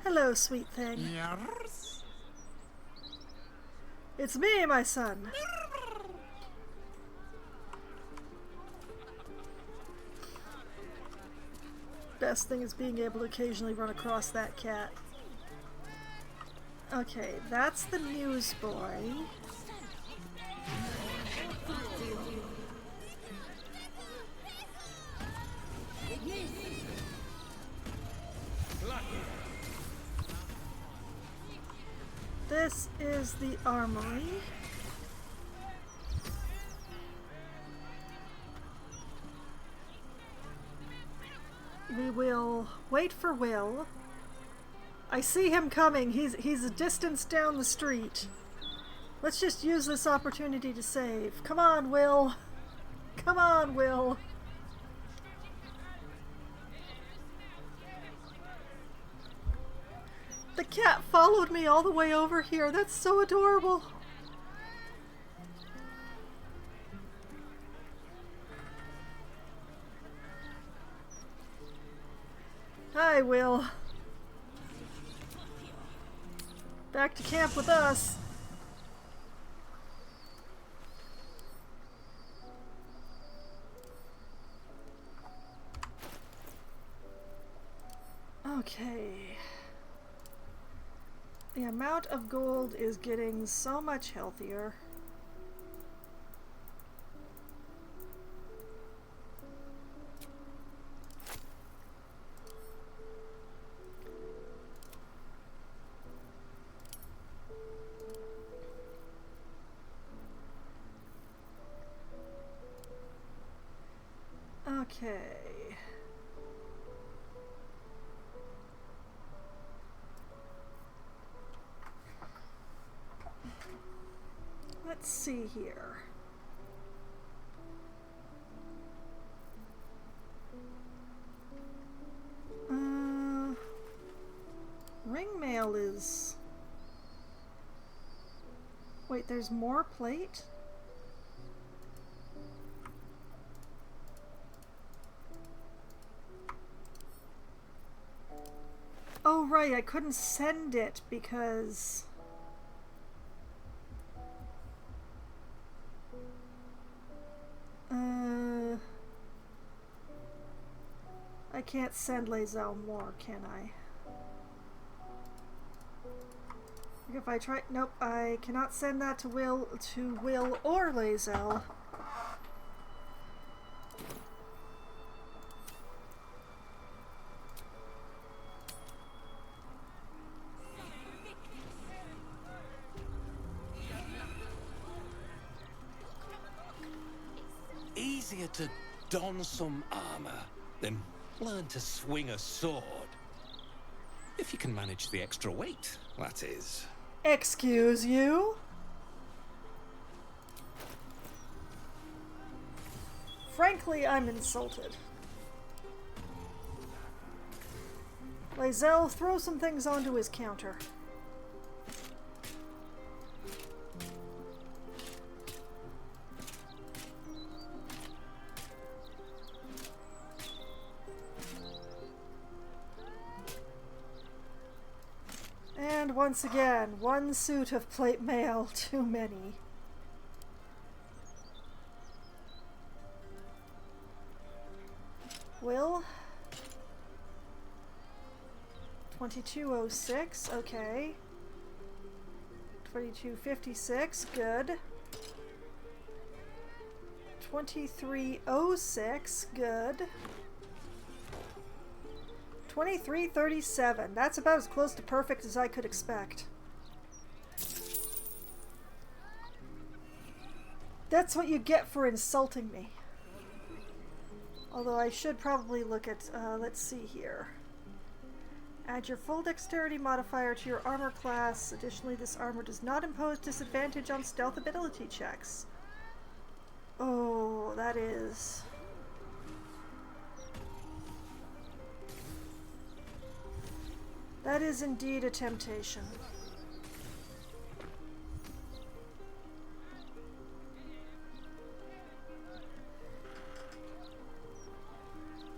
Hello, sweet thing. Yes. It's me, my son. Best thing is being able to occasionally run across that cat. Okay, that's the newsboy. This is the armory. We will wait for Will. I see him coming. He's a distance down the street. Let's just use this opportunity to save. Come on, Will. Come on, Will. The cat followed me all the way over here. That's so adorable. Hi, Will. Back to camp with us. Okay. The amount of gold is getting so much healthier. Okay. Let's see here. Ring mail is... Wait, there's more plate? Oh, right, I couldn't send it because... I can't send Lae'zel more, can I? If I try, nope, I cannot send that to Will or Lae'zel. Easier to don some armor than learn to swing a sword. If you can manage the extra weight, that is. Excuse you? Frankly, I'm insulted. Lae'zel, throw some things onto his counter. And once again, one suit of plate mail too many. Will? 2206, okay. 2256, good. 2306, good. 2337, that's about as close to perfect as I could expect. That's what you get for insulting me. Although I should probably look at, let's see here. Add your full dexterity modifier to your armor class. Additionally, this armor does not impose disadvantage on stealth ability checks. Oh, that is... that is indeed a temptation.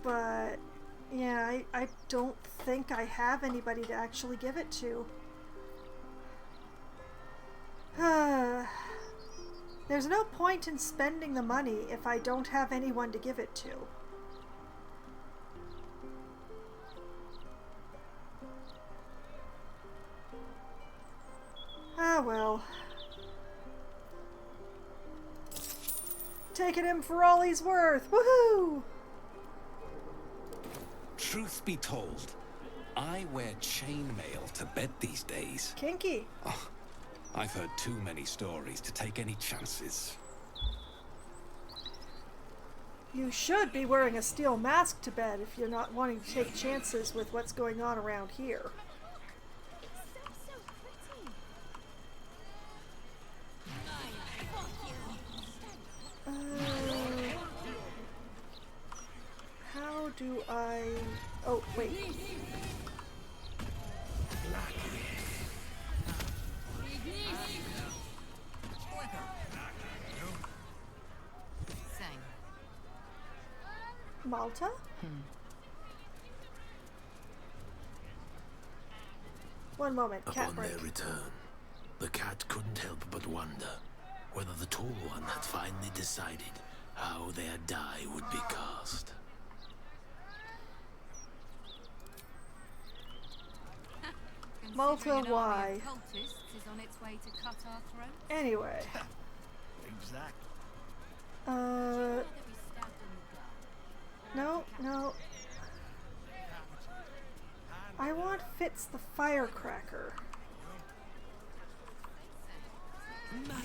But, yeah, I don't think I have anybody to actually give it to. There's no point in spending the money if I don't have anyone to give it to. Ah, well. Taking him for all he's worth. Woohoo! Truth be told, I wear chainmail to bed these days. Kinky. Oh, I've heard too many stories to take any chances. You should be wearing a steel mask to bed if you're not wanting to take chances with what's going on around here. How do I... oh, wait. Malta? One moment, cat Upon break. their return, the cat couldn't help but wonder whether the Tall One had finally decided how their die would be cast. Malta, why? Anyway. Exactly. No, no. I want Fitz the Firecracker.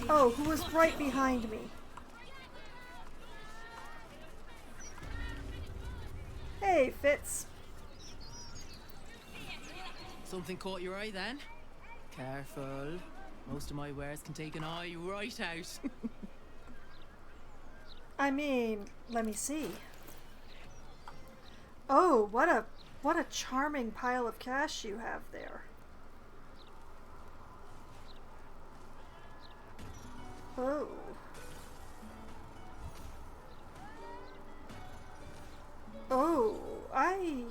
Oh, who was right behind me. Hey, Fitz. Something caught your eye then? Careful. Most of my wares can take an eye right out. I mean, let me see. Oh, what a charming pile of cash you have there. Oh. Oh, I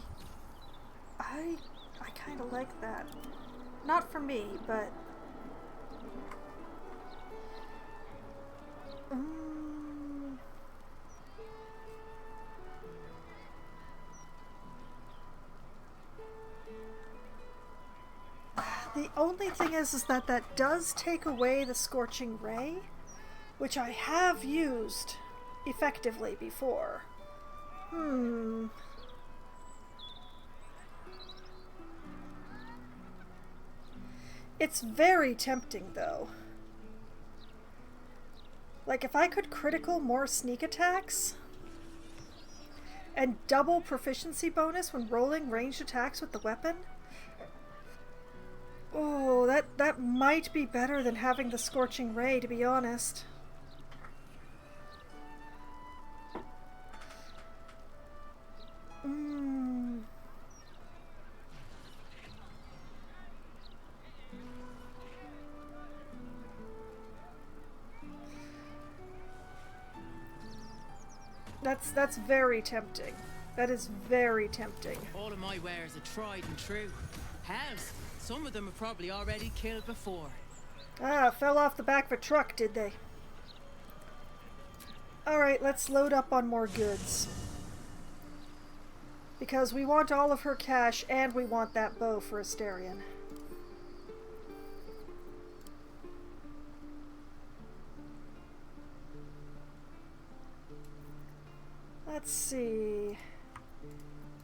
kind of like that. Not for me, but the only thing is that that does take away the Scorching Ray, which I have used effectively before. It's very tempting, though. Like, if I could critical more sneak attacks and double proficiency bonus when rolling ranged attacks with the weapon, oh, that might be better than having the Scorching Ray, to be honest. That's very tempting. That is very tempting. All of my wares are tried and true. Hells, some of them have probably already killed before. Ah, fell off the back of a truck, did they? Alright, let's load up on more goods. Because we want all of her cash, and we want that bow for Asterion. Let's see.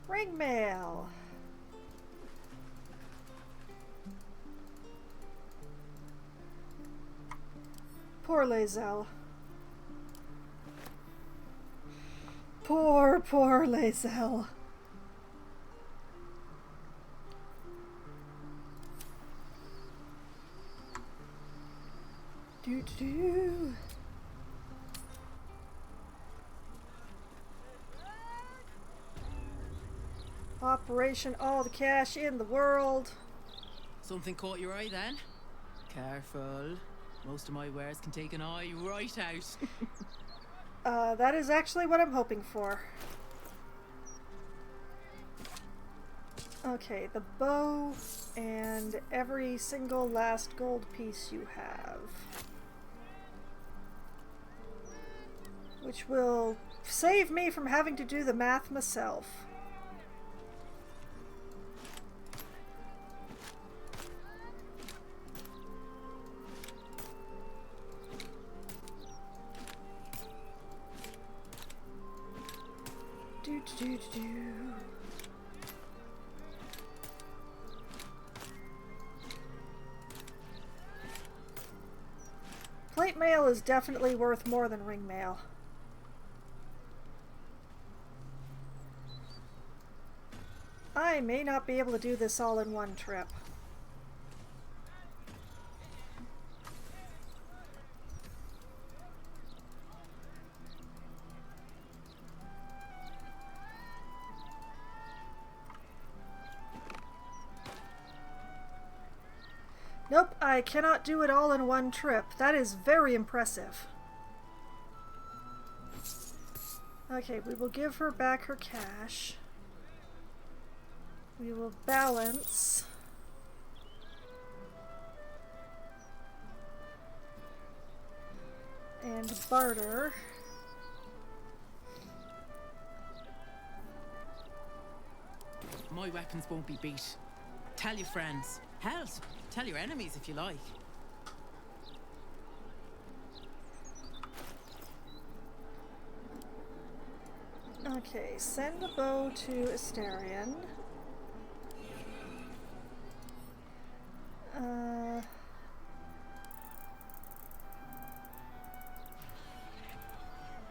Ring mail. Poor Lae'zel. Poor Lae'zel. Do. Operation all the cash in the world. Something caught your eye then? Careful. Most of my wares can take an eye right out. That is actually what I'm hoping for. Okay, the bow and every single last gold piece you have. Which will save me from having to do the math myself. Do. Plate mail is definitely worth more than ring mail. I may not be able to do this all in one trip. Nope, I cannot do it all in one trip. That is very impressive. Okay, we will give her back her cash. We will balance. And barter. My weapons won't be beat. Tell your friends. Hells, tell your enemies if you like. Okay, send the bow to Asterion.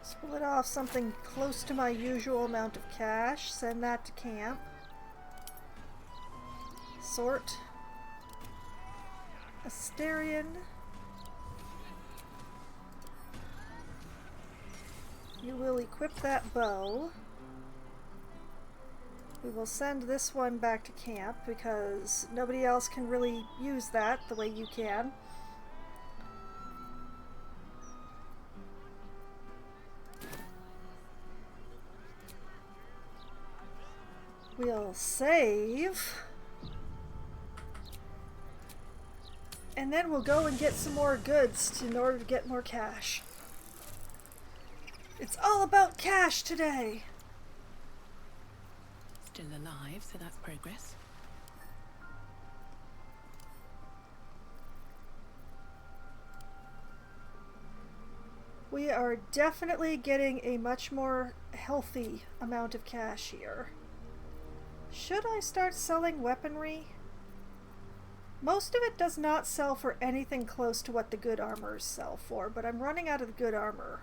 Split off something close to my usual amount of cash. Send that to camp. Sort. Asterion. You will equip that bow. We will send this one back to camp because nobody else can really use that the way you can. We'll save. And then we'll go and get some more goods in order to get more cash. It's all about cash today. Still alive, so that's progress. We are definitely getting a much more healthy amount of cash here. Should I start selling weaponry? Most of it does not sell for anything close to what the good armors sell for, but I'm running out of the good armor.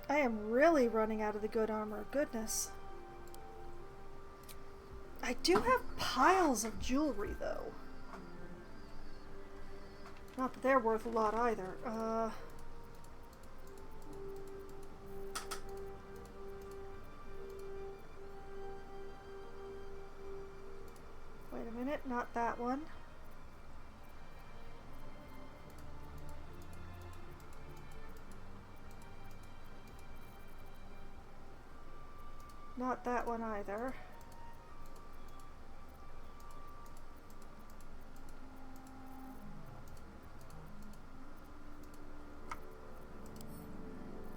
I am really running out of the good armor. Goodness. I do have piles of jewelry, though. Not that they're worth a lot either. Wait a minute, not that one. Not that one either.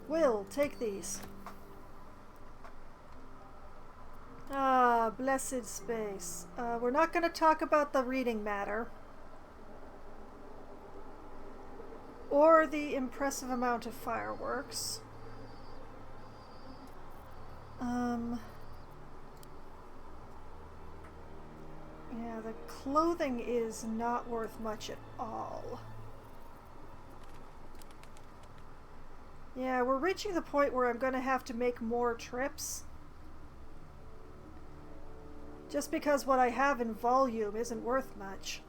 Will, take these. Ah, blessed space. We're not going to talk about the reading matter. Or the impressive amount of fireworks. Yeah, the clothing is not worth much at all. Yeah, we're reaching the point where I'm going to have to make more trips. Just because what I have in volume isn't worth much.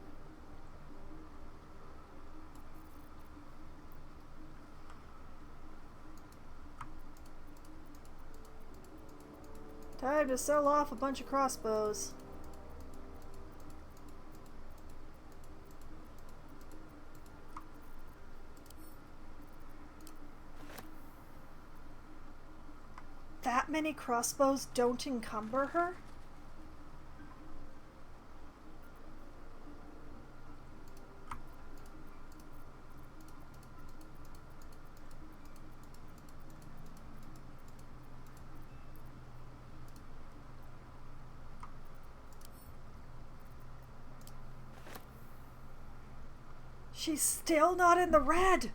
Time to sell off a bunch of crossbows. That many crossbows don't encumber her? She's still not in the red!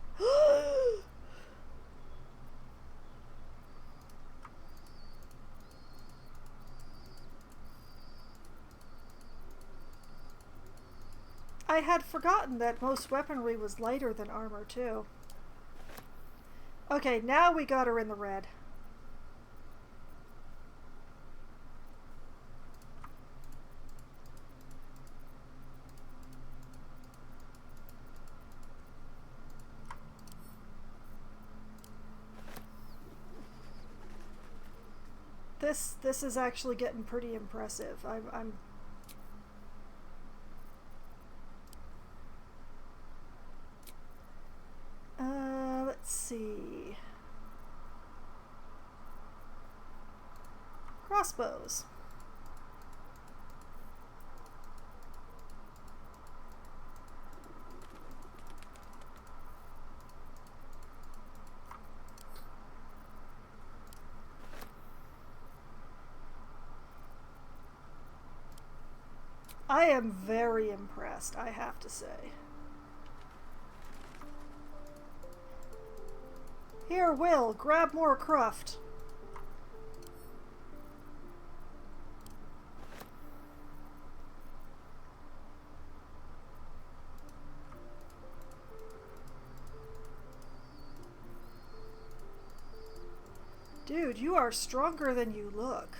I had forgotten that most weaponry was lighter than armor, too. Okay, now we got her in the red. This is actually getting pretty impressive. Let's see. Crossbows. I am very impressed, I have to say. Here, Will, grab more cruft. Dude, you are stronger than you look.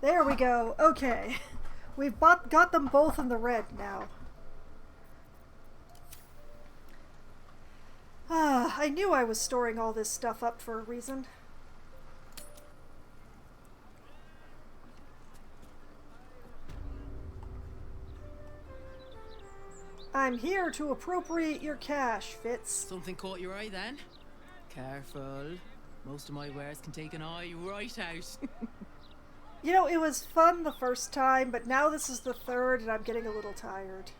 There we go. Okay. We've got them both in the red now. I knew I was storing all this stuff up for a reason. I'm here to appropriate your cash, Fitz. Something caught your eye then? Careful. Most of my wares can take an eye right out. You know, it was fun the first time, but now this is the third and I'm getting a little tired.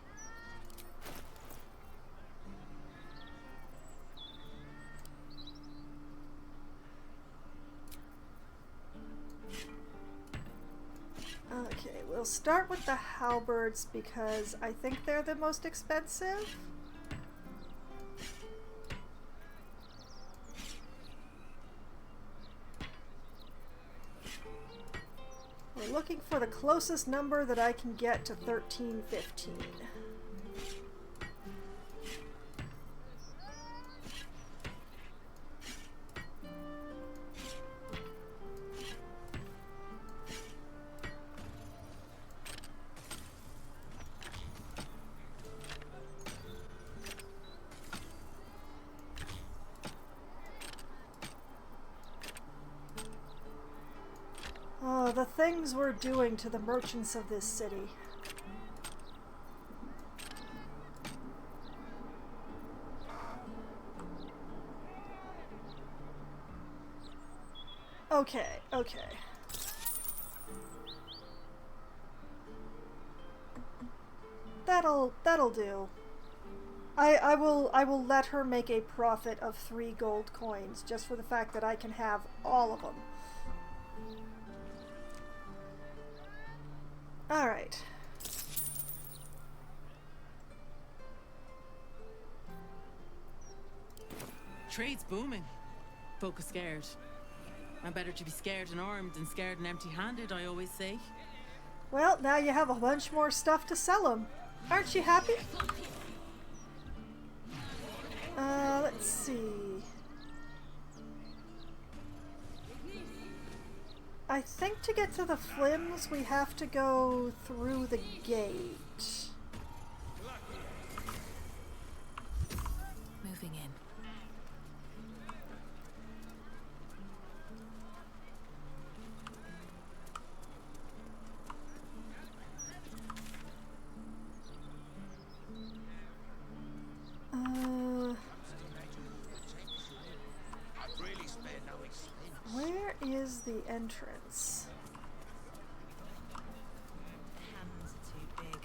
start with the halberds because I think they're the most expensive. We're looking for the closest number that I can get to 1315. Oh, the things we're doing to the merchants of this city. Okay, okay. That'll do. I will let her make a profit of 3 gold coins just for the fact that I can have all of them. All right. Trade's booming. Folk are scared. And better to be scared and armed than scared and empty-handed, I always say. Well, now you have a bunch more stuff to sell them. Aren't you happy? Let's see. I think to get to the Flims, we have to go through the gate. Moving in. Where is the entrance? Hands are too big.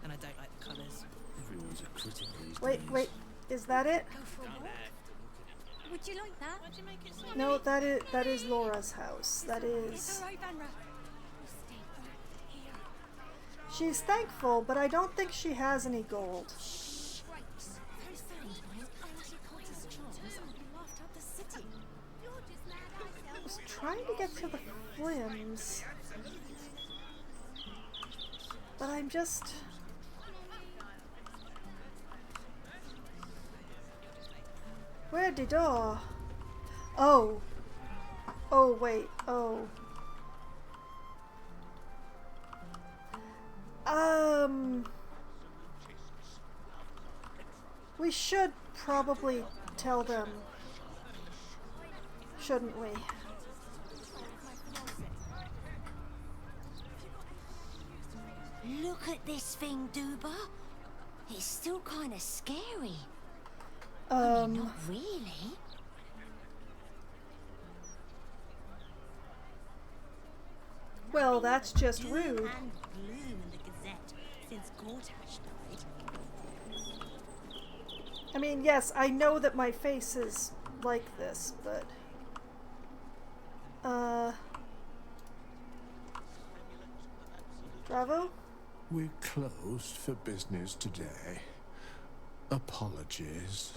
And I don't like the colours. Everyone's a critic these Wait, days. wait, is that it? Go for a walk. Would you like that? Why'd you make it so No, that is Laura's house. That It's is. alright, Vanra. Stay right here. She's thankful, but I don't think she has any gold. Grapes. Those sound anti-cultist trolls laughed out the city. I was trying to get to the Flims, but I'm just. Where the door? Oh. Oh, wait. Oh. We should probably tell them, shouldn't we? Look at this thing, Duba. It's still kind of scary. Not really. Well, that's just Doom rude. and gloom in the Gazette since Gortash died. I mean, yes, I know that my face is like this, but... Bravo? We're closed for business today. Apologies.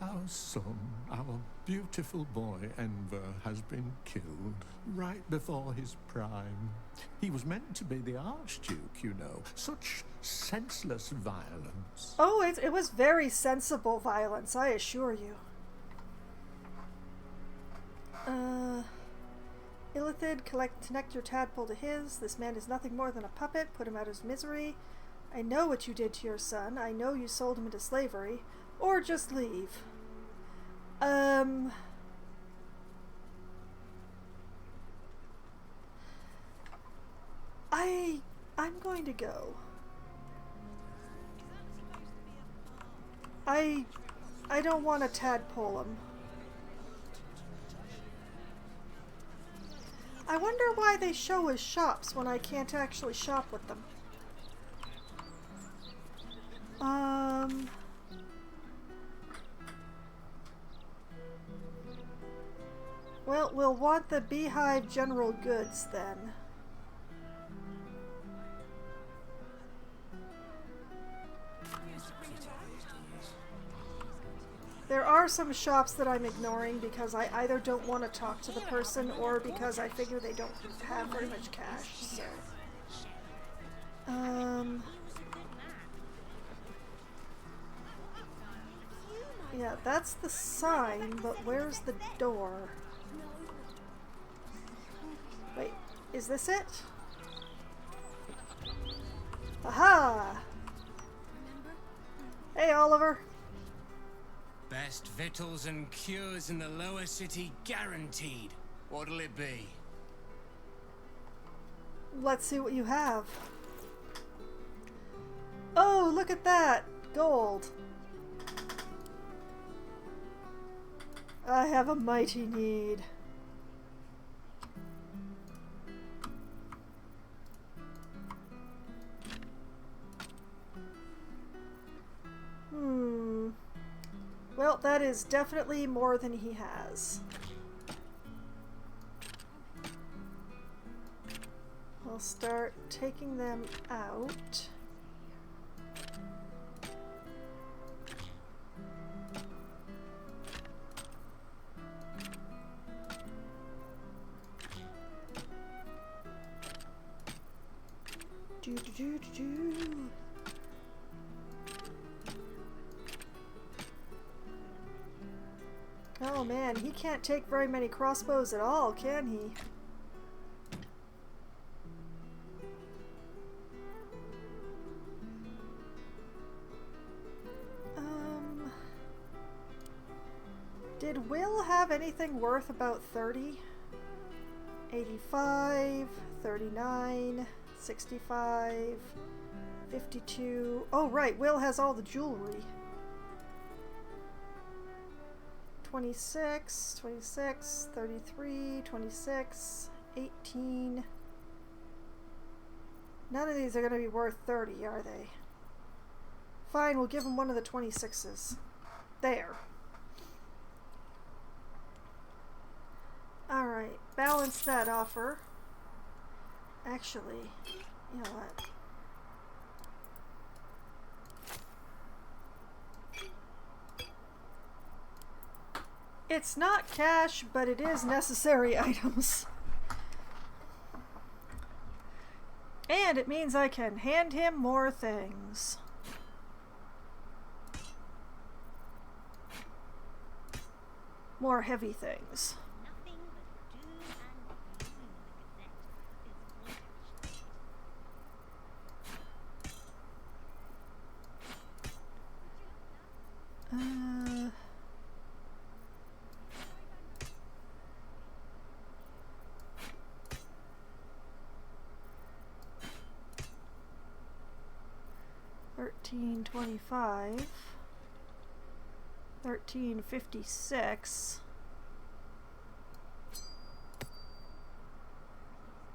Our son, our beautiful boy Enver, has been killed right before his prime. He was meant to be the Archduke, you know. Such senseless violence. Oh, it was very sensible violence, I assure you. Illithid, connect your tadpole to his. This man is nothing more than a puppet. Put him out of his misery. I know what you did to your son. I know you sold him into slavery. Or just leave. I'm going to go. I don't want to tadpole him. I wonder why they show his shops when I can't actually shop with them. Well, we'll want the Beehive General Goods then. There are some shops that I'm ignoring because I either don't want to talk to the person or because I figure they don't have very much cash, so. Yeah, that's the sign, but where's the door? Wait, is this it? Aha! Hey, Oliver. Best victuals and cures in the lower city guaranteed. What'll it be? Let's see what you have. Oh, look at that! Gold. I have a mighty need. Well, that is definitely more than he has. I'll start taking them out. Oh man, he can't take very many crossbows at all, can he? Did Will have anything worth about 30? 85, 39, 65, 52. Oh right, Will has all the jewelry. 26, 26, 33, 26, 18. None of these are going to be worth 30, are they? Fine, we'll give him one of the 26s. There. Alright, balance that offer. Actually, you know what? It's not cash, but it is necessary items. And it means I can hand him more things. More heavy things. $13.25, $13.56,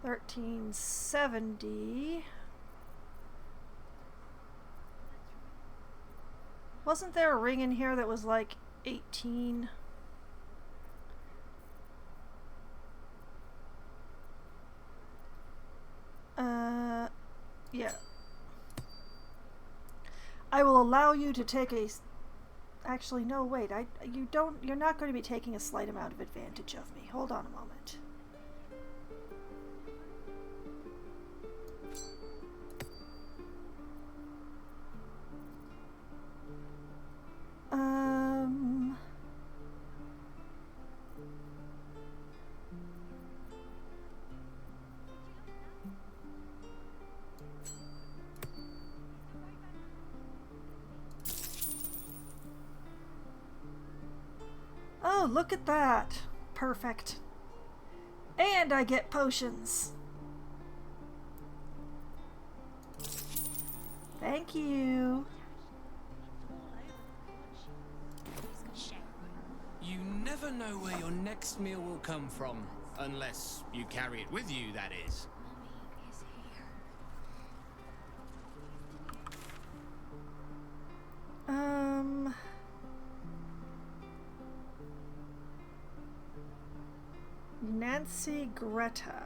$13.70. Wasn't there a ring in here that was like 18? Yeah. I will allow you to take a... Actually, no, wait. You're not going to be taking a slight amount of advantage of me. Hold on a moment. Oh, look at that. Perfect. And I get potions. Thank you. You never know where your next meal will come from. Unless you carry it with you, that is. Nancy Greta.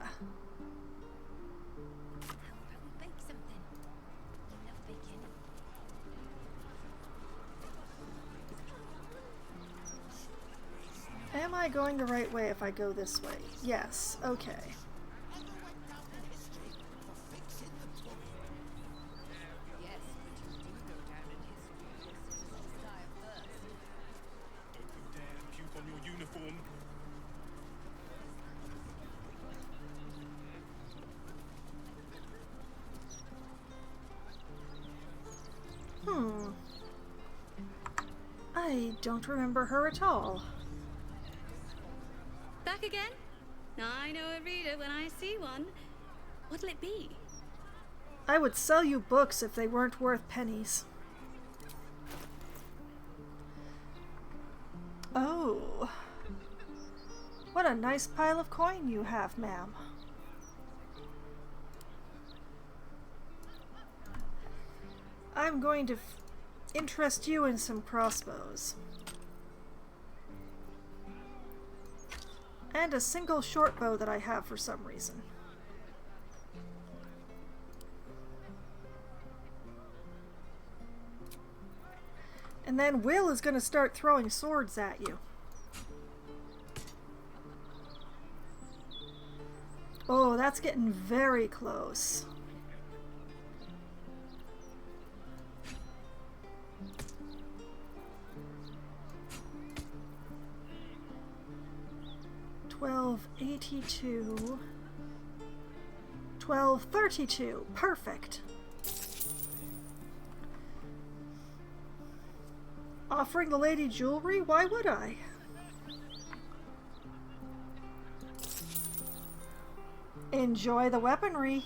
am I going the right way if I go this way? Yes, okay. I don't remember her at all. Back again? I know a reader when I see one. What'll it be? I would sell you books if they weren't worth pennies. Oh. What a nice pile of coin you have, ma'am. I'm going to interest you in some crossbows. And a single short bow that I have for some reason. And then Will is going to start throwing swords at you. Oh, that's getting very close. $12.82. $12.32. Perfect. Offering the lady jewelry? Why would I? Enjoy the weaponry.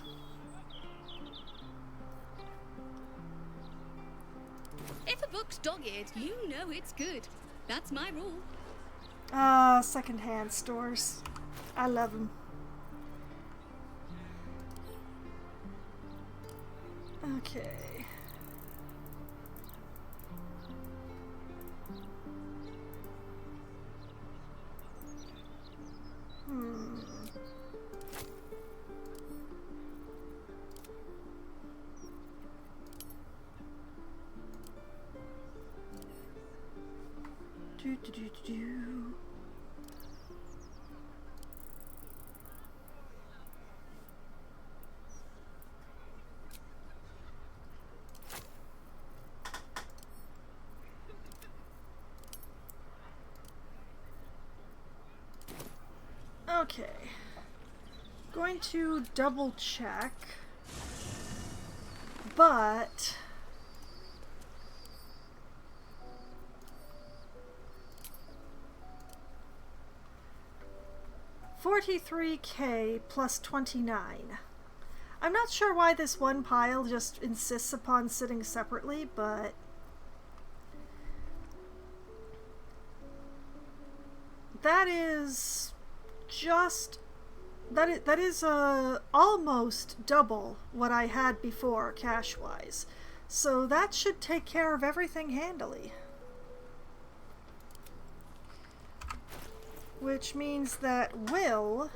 If a book's dog-eared, you know it's good. That's my rule. Ah, second-hand stores. I love them. Okay. Do. Okay. Going to double check, but $43K plus 29. I'm not sure why this one pile just insists upon sitting separately, but that is just that is almost double what I had before cash-wise. So that should take care of everything handily. Which means that Will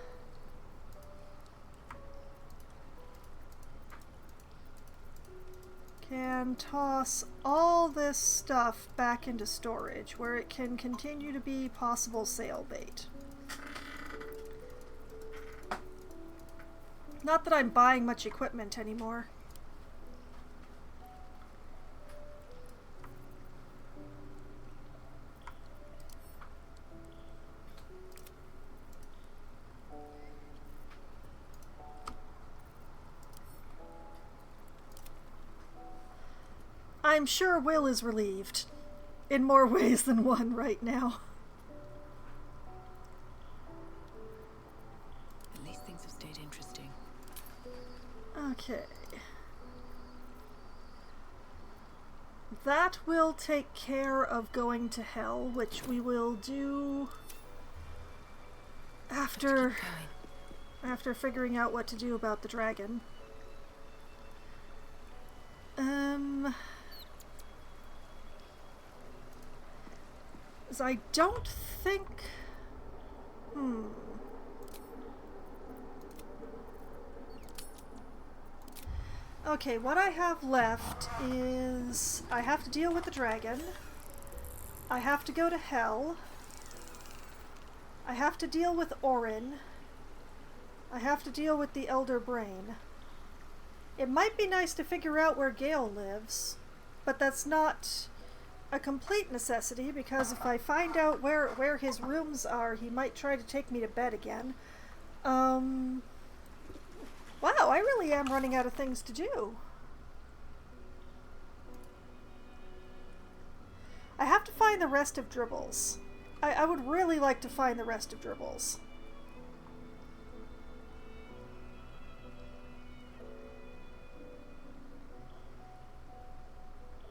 can toss all this stuff back into storage where it can continue to be possible sale bait. Not that I'm buying much equipment anymore. I'm sure Will is relieved, in more ways than one right now. At least things have stayed interesting. Okay. That will take care of going to hell, which we will do after figuring out what to do about the dragon. I don't think... Okay, what I have left is I have to deal with the dragon. I have to go to hell. I have to deal with Orin. I have to deal with the Elder Brain. It might be nice to figure out where Gale lives, but that's not a complete necessity, because if I find out where his rooms are, he might try to take me to bed again. Wow, I really am running out of things to do. I have to find the rest of Dribbles. I would really like to find the rest of Dribbles.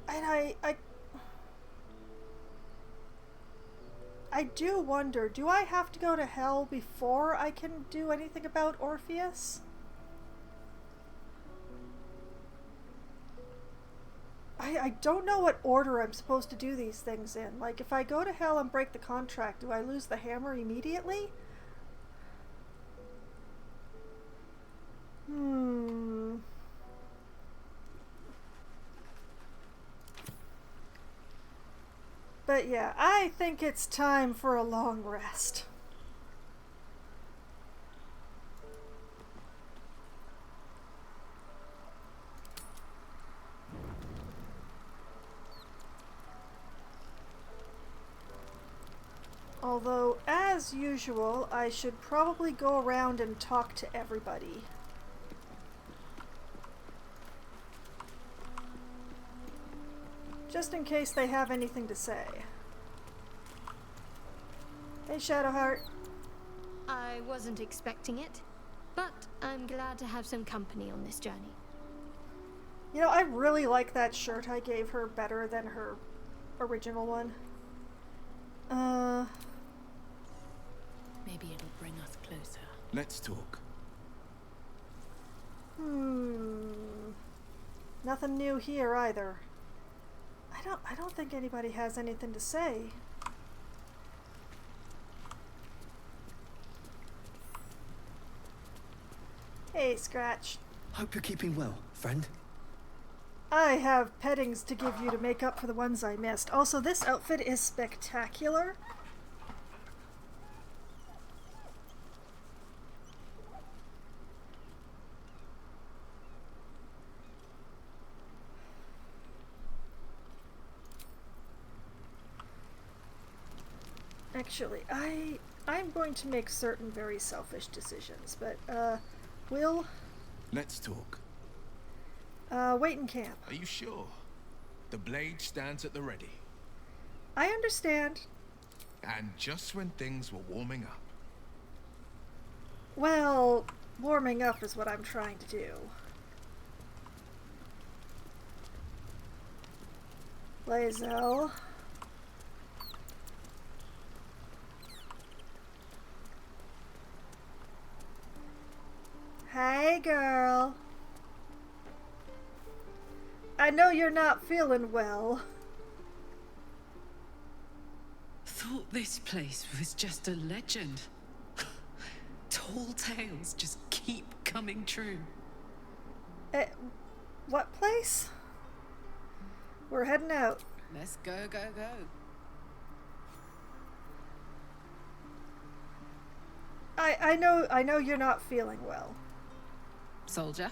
And I do wonder, do I have to go to hell before I can do anything about Orpheus? I don't know what order I'm supposed to do these things in. Like, if I go to hell and break the contract, do I lose the hammer immediately? But yeah, I think it's time for a long rest. Although, as usual, I should probably go around and talk to everybody. Just in case they have anything to say. Hey, Shadowheart. I wasn't expecting it, but I'm glad to have some company on this journey. You know, I really like that shirt I gave her better than her original one. Maybe it'll bring us closer. Let's talk. Nothing new here either. I don't think anybody has anything to say. Hey, Scratch. Hope you're keeping well, friend. I have pettings to give you to make up for the ones I missed. Also, this outfit is spectacular. Actually, I'm going to make certain very selfish decisions, but, Will? Let's talk. Wait in camp. Are you sure? The blade stands at the ready. I understand. And just when things were warming up. Well, warming up is what I'm trying to do. Lae'zel. Hey, girl. I know you're not feeling well. Thought this place was just a legend. Tall tales just keep coming true. What place? We're heading out. Let's go, go, go. I know you're not feeling well. Soldier?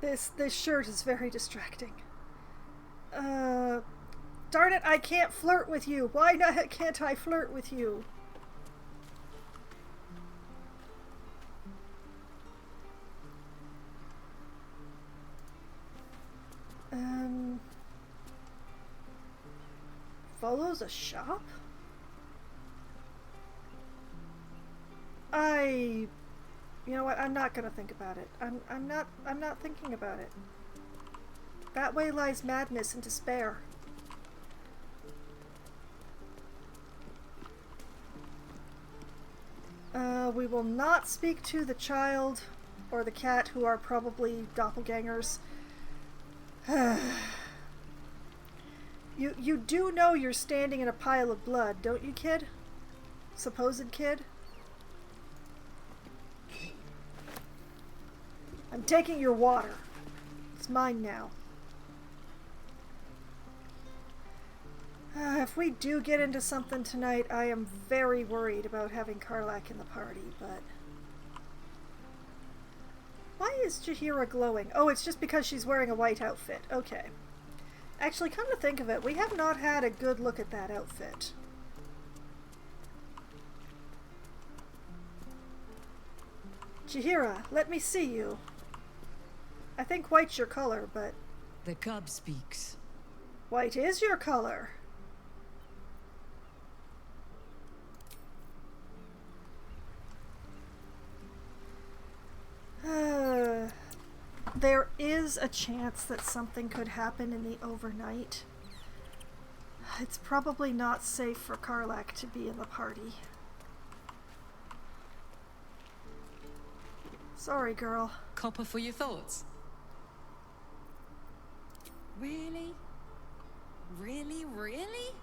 This shirt is very distracting. Darn it, I can't flirt with you. Why not can't I flirt with you? Follows a shop? You know what? I'm not gonna think about it. I'm not thinking about it. That way lies madness and despair. We will not speak to the child or the cat, who are probably doppelgangers. You do know you're standing in a pile of blood, don't you, kid? Supposed kid? I'm taking your water. It's mine now. if we do get into something tonight, I am very worried about having Karlach in the party, but... Why is Jaheira glowing? Oh, it's just because she's wearing a white outfit. Okay. Actually, come to think of it, we have not had a good look at that outfit. Jaheira, let me see you. I think white's your color, but... The cub speaks. White is your color. There is a chance that something could happen in the overnight. It's probably not safe for Karlach to be in the party. Sorry, girl. Copper for your thoughts. Really? Really, really?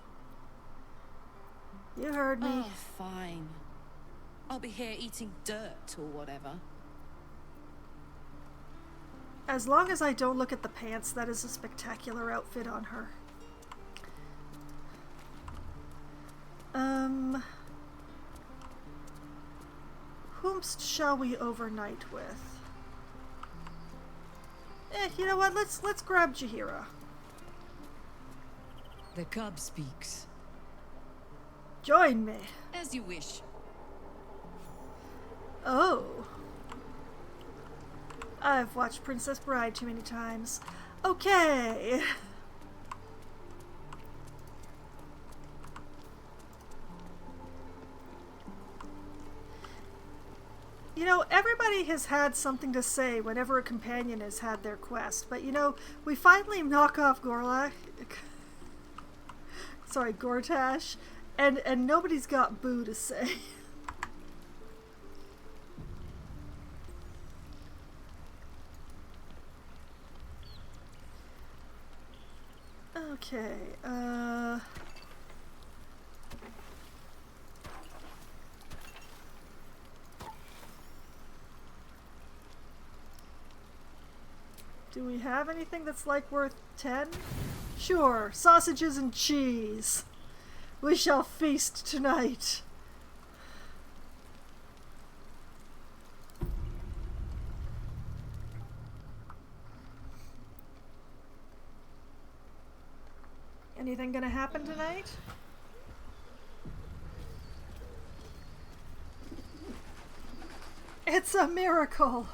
You heard me. Oh, fine. I'll be here eating dirt or whatever. As long as I don't look at the pants, that is a spectacular outfit on her. Whomst shall we overnight with? You know what? Let's grab Jaheira. The cub speaks. Join me. As you wish. Oh. I've watched Princess Bride too many times. Okay. You know, everybody has had something to say whenever a companion has had their quest, but you know, we finally knock off Gortash, and nobody's got boo to say. Okay, do we have anything that's like worth 10? Sure, sausages and cheese. We shall feast tonight. Anything gonna happen tonight? It's a miracle!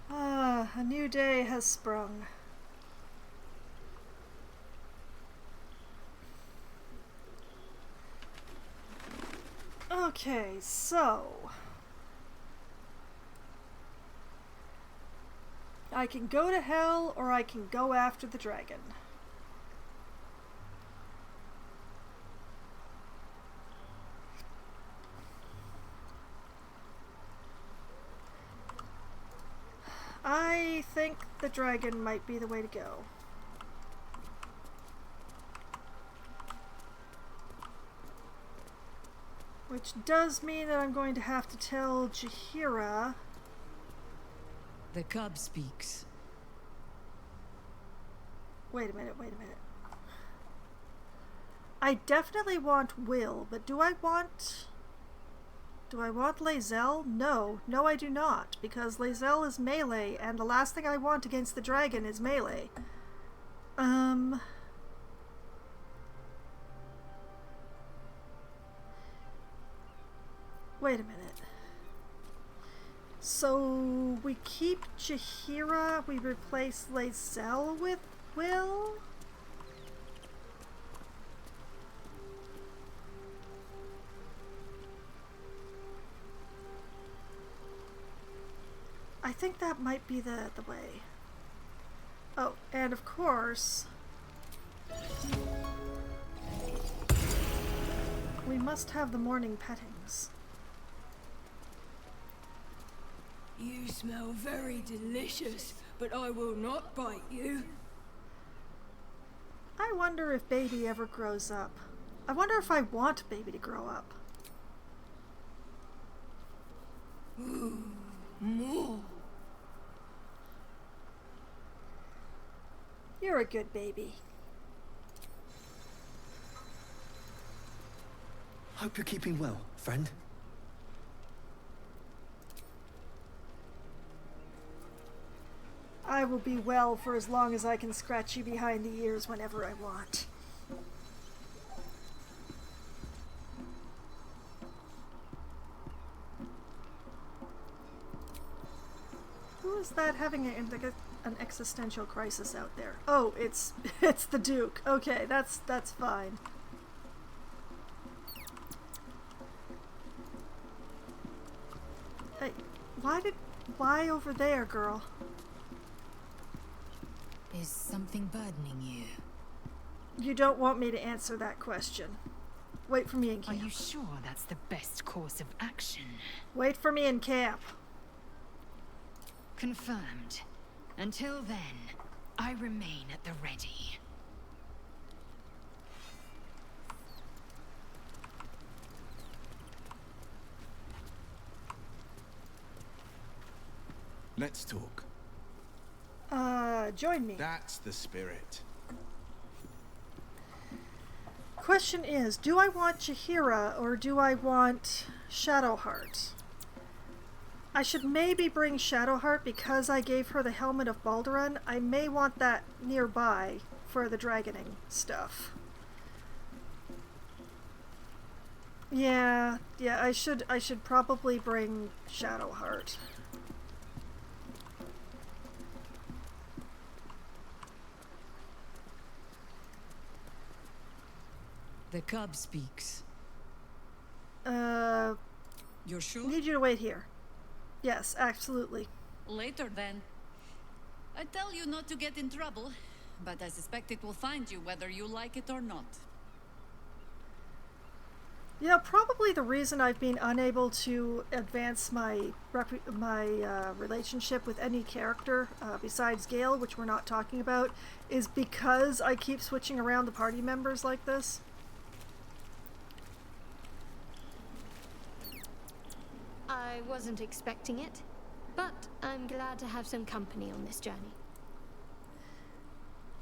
Ah, a new day has sprung. Okay, so... I can go to hell, or I can go after the dragon. I think the dragon might be the way to go. Which does mean that I'm going to have to tell Jaheira... The cub speaks. Wait a minute. I definitely want Will, but do I want Lae'zel? No, I do not, because Lae'zel is melee, and the last thing I want against the dragon is melee. Wait a minute. So, we keep Jaheira, we replace Lae'zel with Will? I think that might be the way. Oh, and of course... we must have the morning pettings. You smell very delicious, but I will not bite you. I wonder if Baby ever grows up. I wonder if I want Baby to grow up. More. You're a good baby. Hope you're keeping well, friend. I will be well for as long as I can scratch you behind the ears whenever I want. Who is that having an existential crisis out there? Oh, it's the Duke. Okay, that's fine. Hey, why over there, girl? Is something burdening you? You don't want me to answer that question. Wait for me in camp. Are you sure that's the best course of action? Wait for me in camp. Confirmed. Until then, I remain at the ready. Let's talk. Join me. That's the spirit. Question is, do I want Jaheira or do I want Shadowheart? I should maybe bring Shadowheart because I gave her the Helmet of Baldur. I may want that nearby for the dragoning stuff. Yeah, I should probably bring Shadowheart. The cub speaks. You're sure? Need you to wait here. Yes, absolutely. Later then. I tell you not to get in trouble, but I suspect it will find you whether you like it or not. You know, probably the reason I've been unable to advance my relationship with any character besides Gale, which we're not talking about, is because I keep switching around the party members like this. I wasn't expecting it, but I'm glad to have some company on this journey.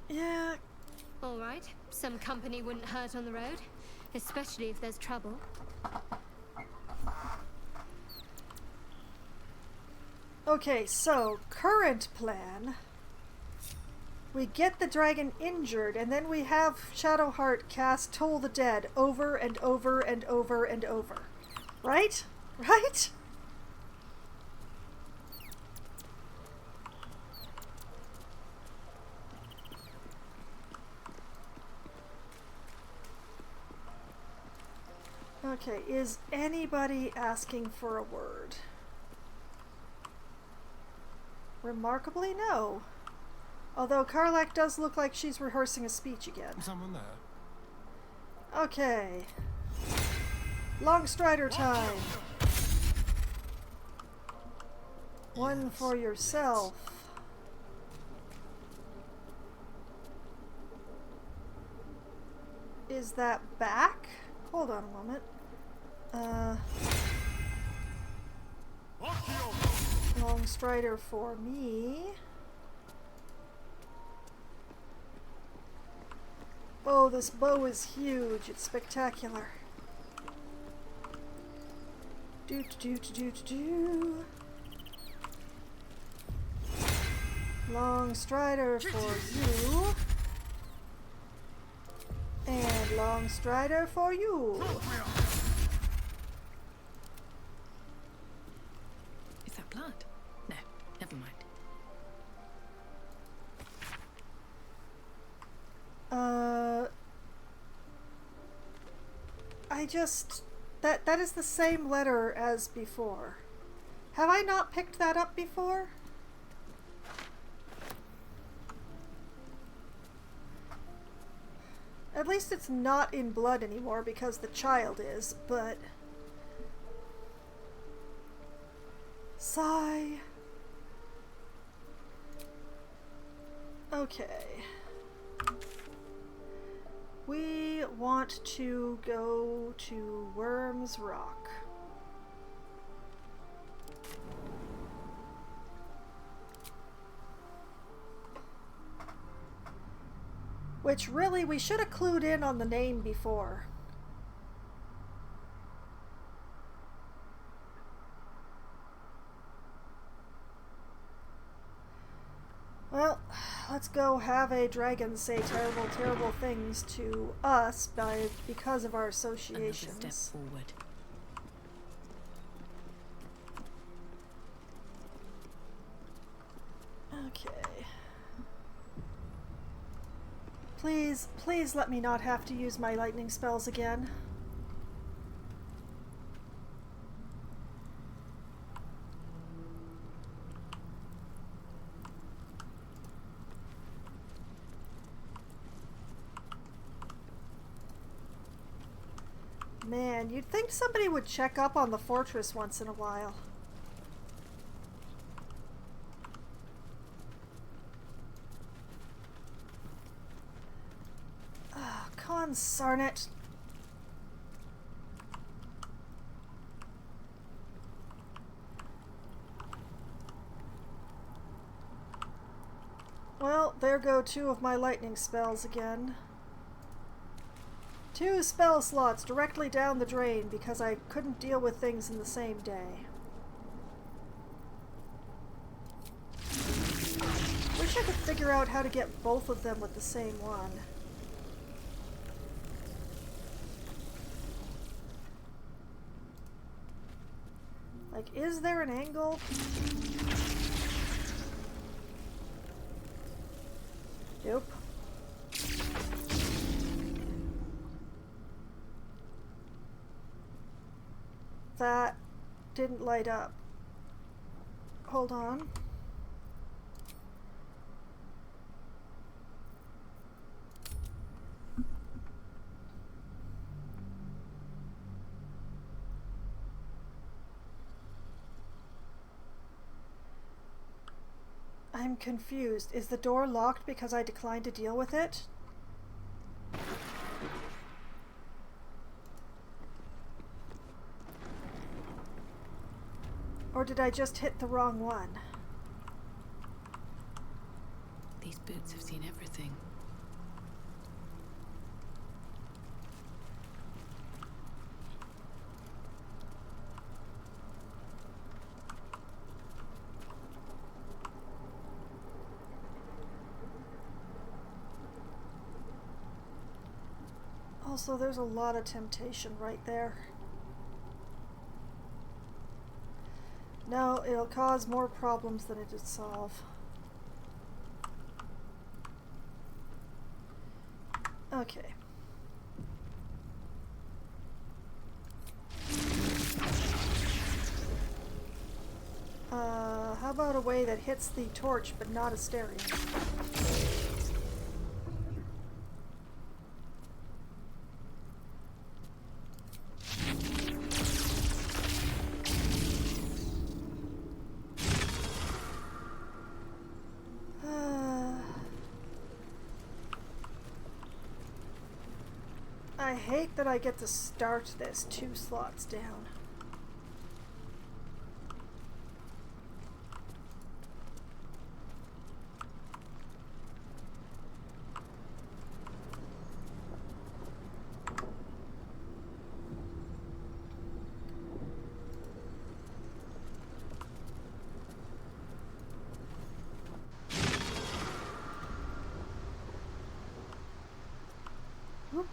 Yeah. All right, some company wouldn't hurt on the road, especially if there's trouble. Okay, so current plan. We get the dragon injured, and then we have Shadowheart cast Toll the Dead over and over and over and over. Right? Right? Okay, is anybody asking for a word? Remarkably, no. Although Karlak does look like she's rehearsing a speech again. Someone there? Okay. Long Strider time. One for yourself. Is that back? Hold on a moment. Long Strider for me. Oh, this bow is huge. It's spectacular. Do. Long Strider for you. And Long Strider for you. Is that blood? No, never mind. That is the same letter as before. Have I not picked that up before? At least it's not in blood anymore because the child is, but... Sigh. Okay. We want to go to Worm's Rock. Which really, we should have clued in on the name before. Well, let's go have a dragon say terrible, terrible things to us because of our associations. Another step forward. Okay. Please, please let me not have to use my lightning spells again. Man, you'd think somebody would check up on the fortress once in a while. Oh, consarn it. Well, there go 2 of my lightning spells again. 2 spell slots directly down the drain because I couldn't deal with things in the same day. Wish I could figure out how to get both of them with the same one. Like, is there an angle? Nope. That didn't light up. Hold on. I'm confused. Is the door locked because I declined to deal with it? Or did I just hit the wrong one? These boots have seen everything. Also, there's a lot of temptation right there. No, it'll cause more problems than it'd solve. Okay. How about a way that hits the torch but not Asterion? I hate that I get to start this 2 slots down. Whoop.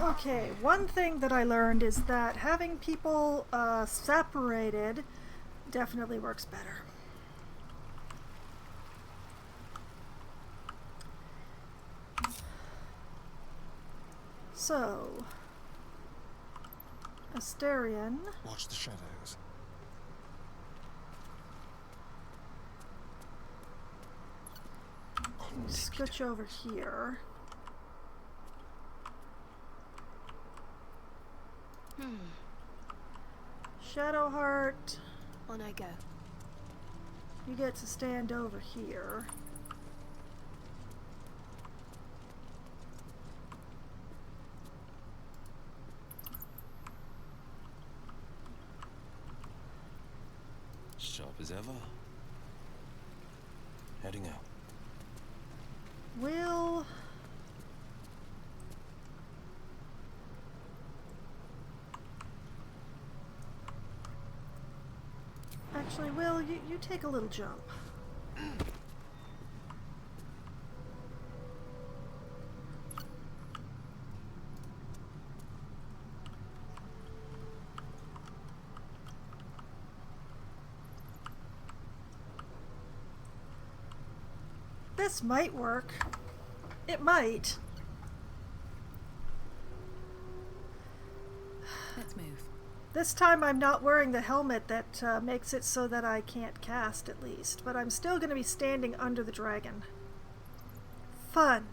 Okay, one thing that I learned is that having people separated definitely works better. So, Asterion. Watch the shadows. Scooch over here. Shadowheart. On I go. You get to stand over here. as ever. Heading out. Will... Actually, Will, you take a little jump. This might work. It might. Let's move. This time I'm not wearing the helmet that makes it so that I can't cast, at least. But I'm still going to be standing under the dragon. Fun.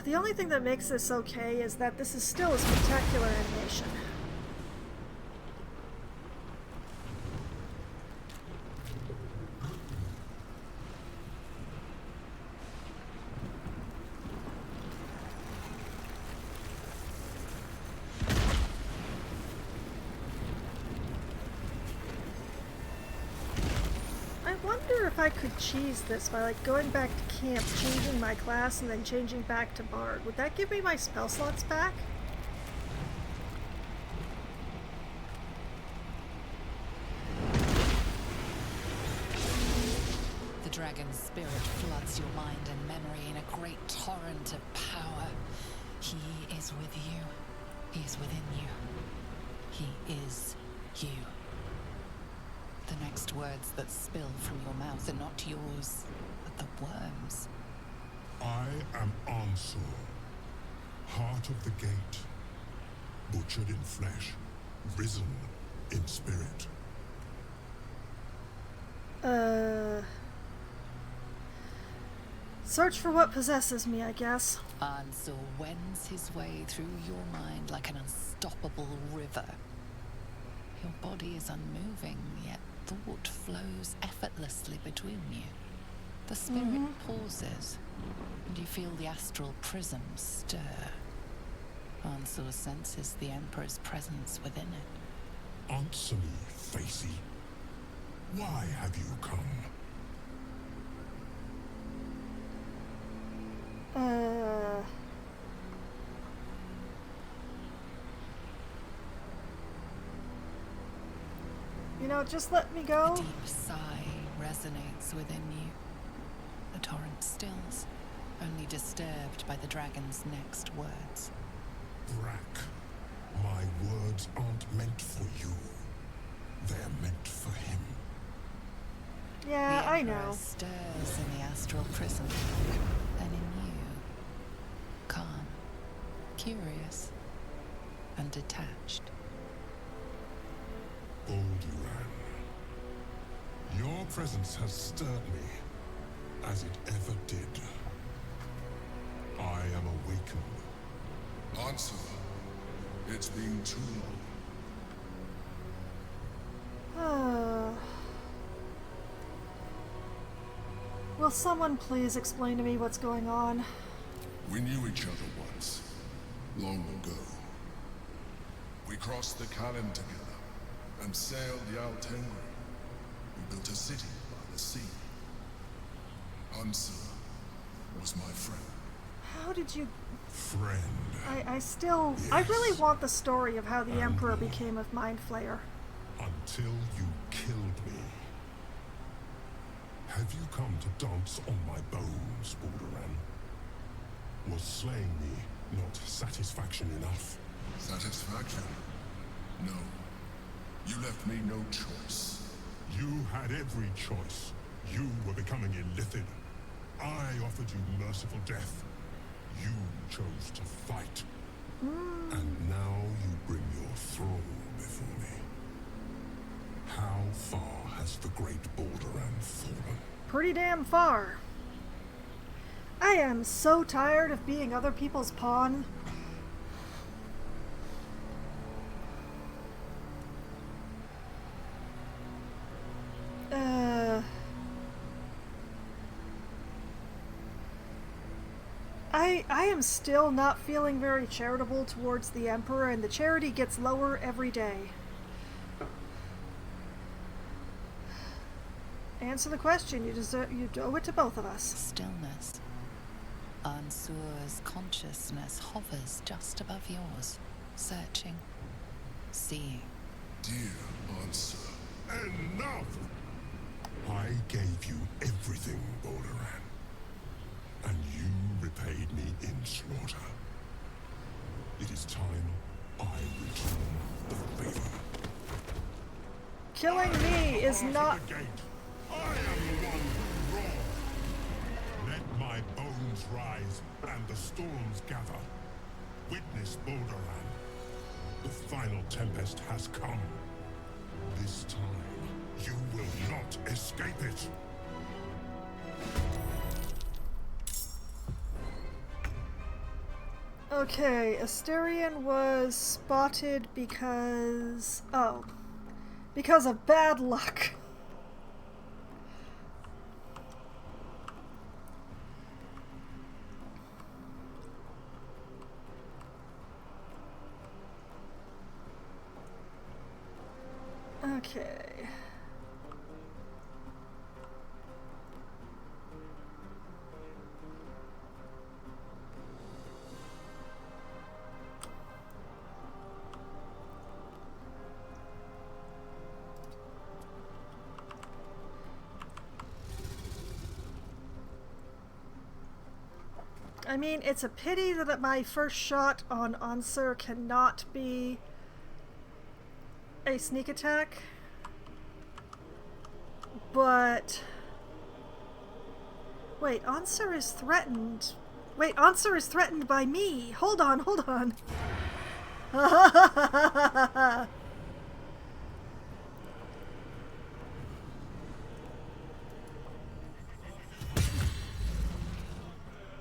The only thing that makes this okay is that this is still a spectacular animation. I wonder if I could cheese this by like going back to camp, changing my class, and then changing back to Bard. Would that give me my spell slots back? The dragon's spirit floods your mind and memory in a great torrent of power. He is with you. He is within you. He is you. The next words that spill from your mouth are not yours, but the worms. I am Ansur, heart of the gate, butchered in flesh, risen in spirit. Search for what possesses me, I guess. Ansur wends his way through your mind like an unstoppable river. Your body is unmoving, yet thought flows effortlessly between you. The spirit pauses, and you feel the astral prism stir. Ansur senses the Emperor's presence within it. Answer me, Facey. Why have you come? You know, just let me go. A deep sigh resonates within you. The torrent stills, only disturbed by the dragon's next words. Brack, my words aren't meant for you. They're meant for him. Yeah, I know. The Emperor stirs in the astral prison, then in you. Calm, curious, and detached. Baldur, your presence has stirred me, as it ever did. I am awakened. Answer. It's been too long. Will someone please explain to me what's going on? We knew each other once, long ago. We crossed the Callan together and sailed the Altengri. We built a city by the sea. Ansur was my friend. How did you... Friend. I still... Yes. I really want the story of how the Emperor became a Mind Flayer. Until you killed me. Have you come to dance on my bones, Balduran? Was slaying me not satisfaction enough? Satisfaction? No. You left me no choice. You had every choice. You were becoming illithid. I offered you merciful death. You chose to fight. And now you bring your throne before me. How far has the great Balduran fallen? Pretty damn far. I am so tired of being other people's pawn. I am still not feeling very charitable towards the Emperor, and the charity gets lower every day. Answer the question. You owe it to both of us. Stillness. Ansur's consciousness hovers just above yours, searching, seeing. Dear Ansur. Enough! I gave you everything, Balduran. And you repaid me in slaughter. It is time I return the favor. Killing me is not... I am the one who roared. Let my bones rise and the storms gather. Witness Balduran. The final tempest has come. This time, you will not escape it. Okay, Asterion was spotted because... oh. Because of bad luck. Okay. I mean, it's a pity that my first shot on Ansur cannot be a sneak attack, but wait, Ansur is threatened. Wait, Ansur is threatened by me. Hold on, hold on.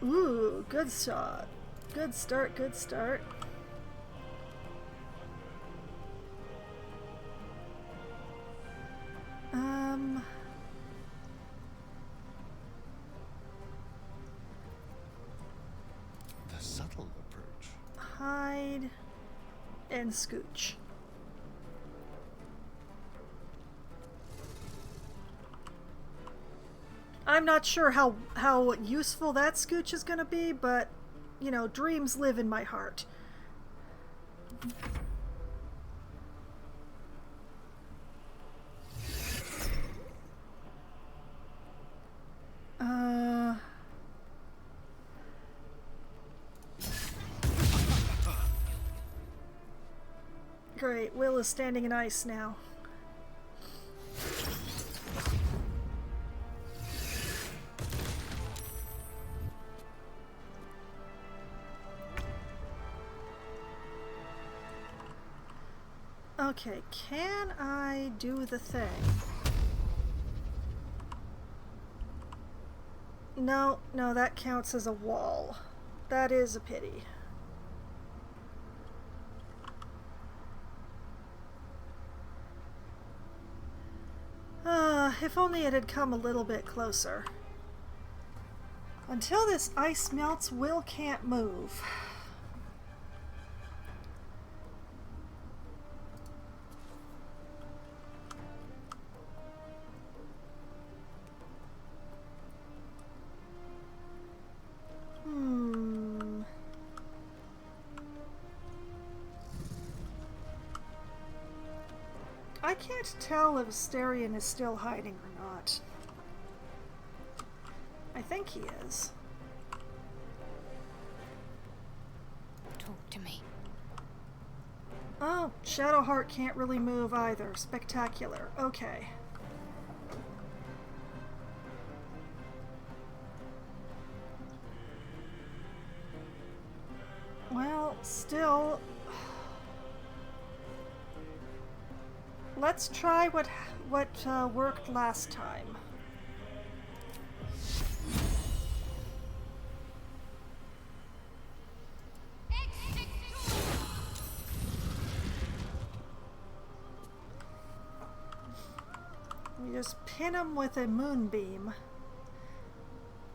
Ooh, good shot. Good start, good start. The subtle approach. Hide and scooch. I'm not sure how useful that scooch is gonna be, but, you know, dreams live in my heart. Great, Will is standing in ice now. Okay, can I do the thing? No, that counts as a wall. That is a pity. If only it had come a little bit closer. Until this ice melts, Will can't move. I can't tell if Asterion is still hiding or not. I think he is. Talk to me. Oh, Shadowheart can't really move either. Spectacular. Okay. Well, still... Let's try what worked last time. We just pin him with a moonbeam.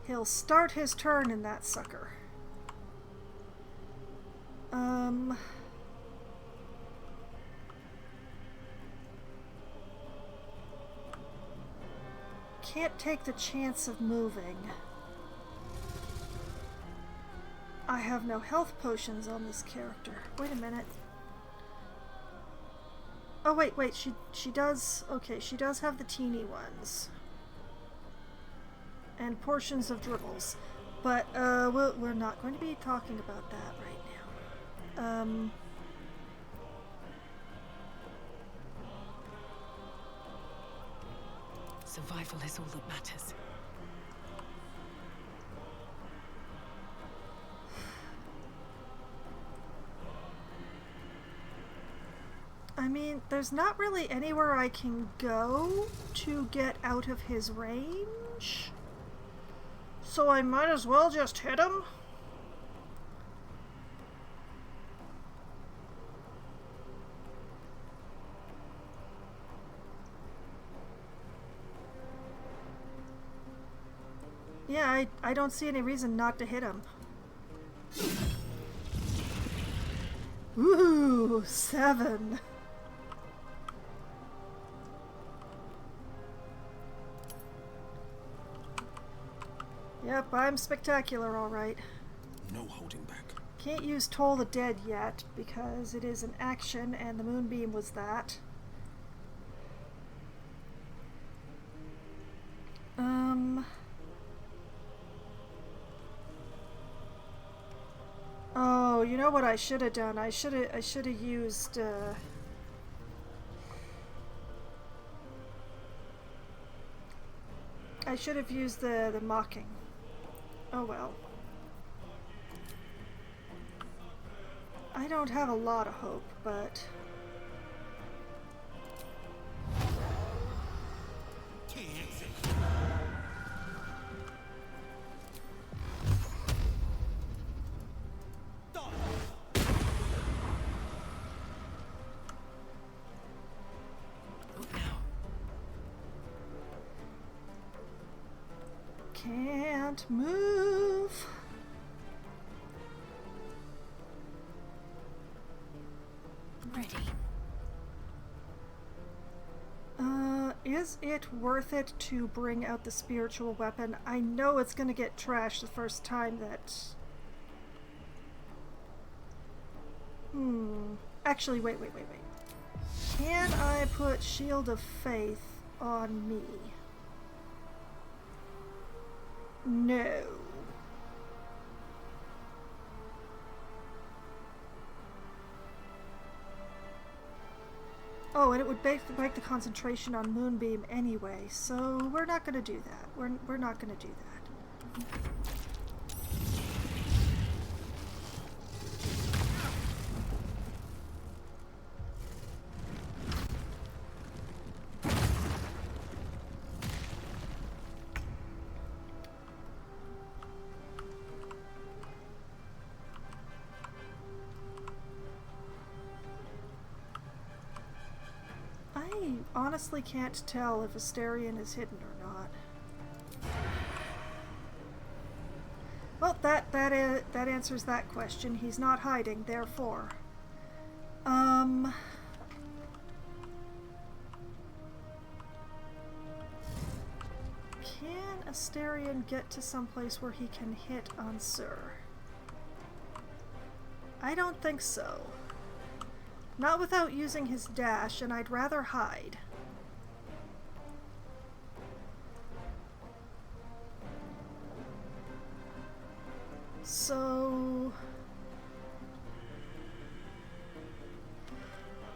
He'll start his turn in that sucker. Can't take the chance of moving. I have no health potions on this character. Wait a minute. Oh wait, she does, okay, she does have the teeny ones. And portions of dribbles. But, we're not going to be talking about that right now. Survival is all that matters. I mean, there's not really anywhere I can go to get out of his range. So I might as well just hit him. Yeah, I don't see any reason not to hit him. Ooh, 7. Yep, I'm spectacular, all right. No holding back. Can't use Toll the Dead yet, because it is an action, and the Moonbeam was that. Oh, you know what I should have done? I should have used, I should have used the mocking. Oh well. I don't have a lot of hope, but... Can't move. Ready. Is it worth it to bring out the spiritual weapon? I know it's gonna get trashed the first time that... Actually, wait. Can I put Shield of Faith on me? No. Oh, and it would break the concentration on Moonbeam anyway, so we're not going to do that. We're not going to do that. I honestly can't tell if Asterion is hidden or not. Well, that answers that question. He's not hiding, therefore. Can Asterion get to some place where he can hit on Sir? I don't think so. Not without using his dash, and I'd rather hide. So...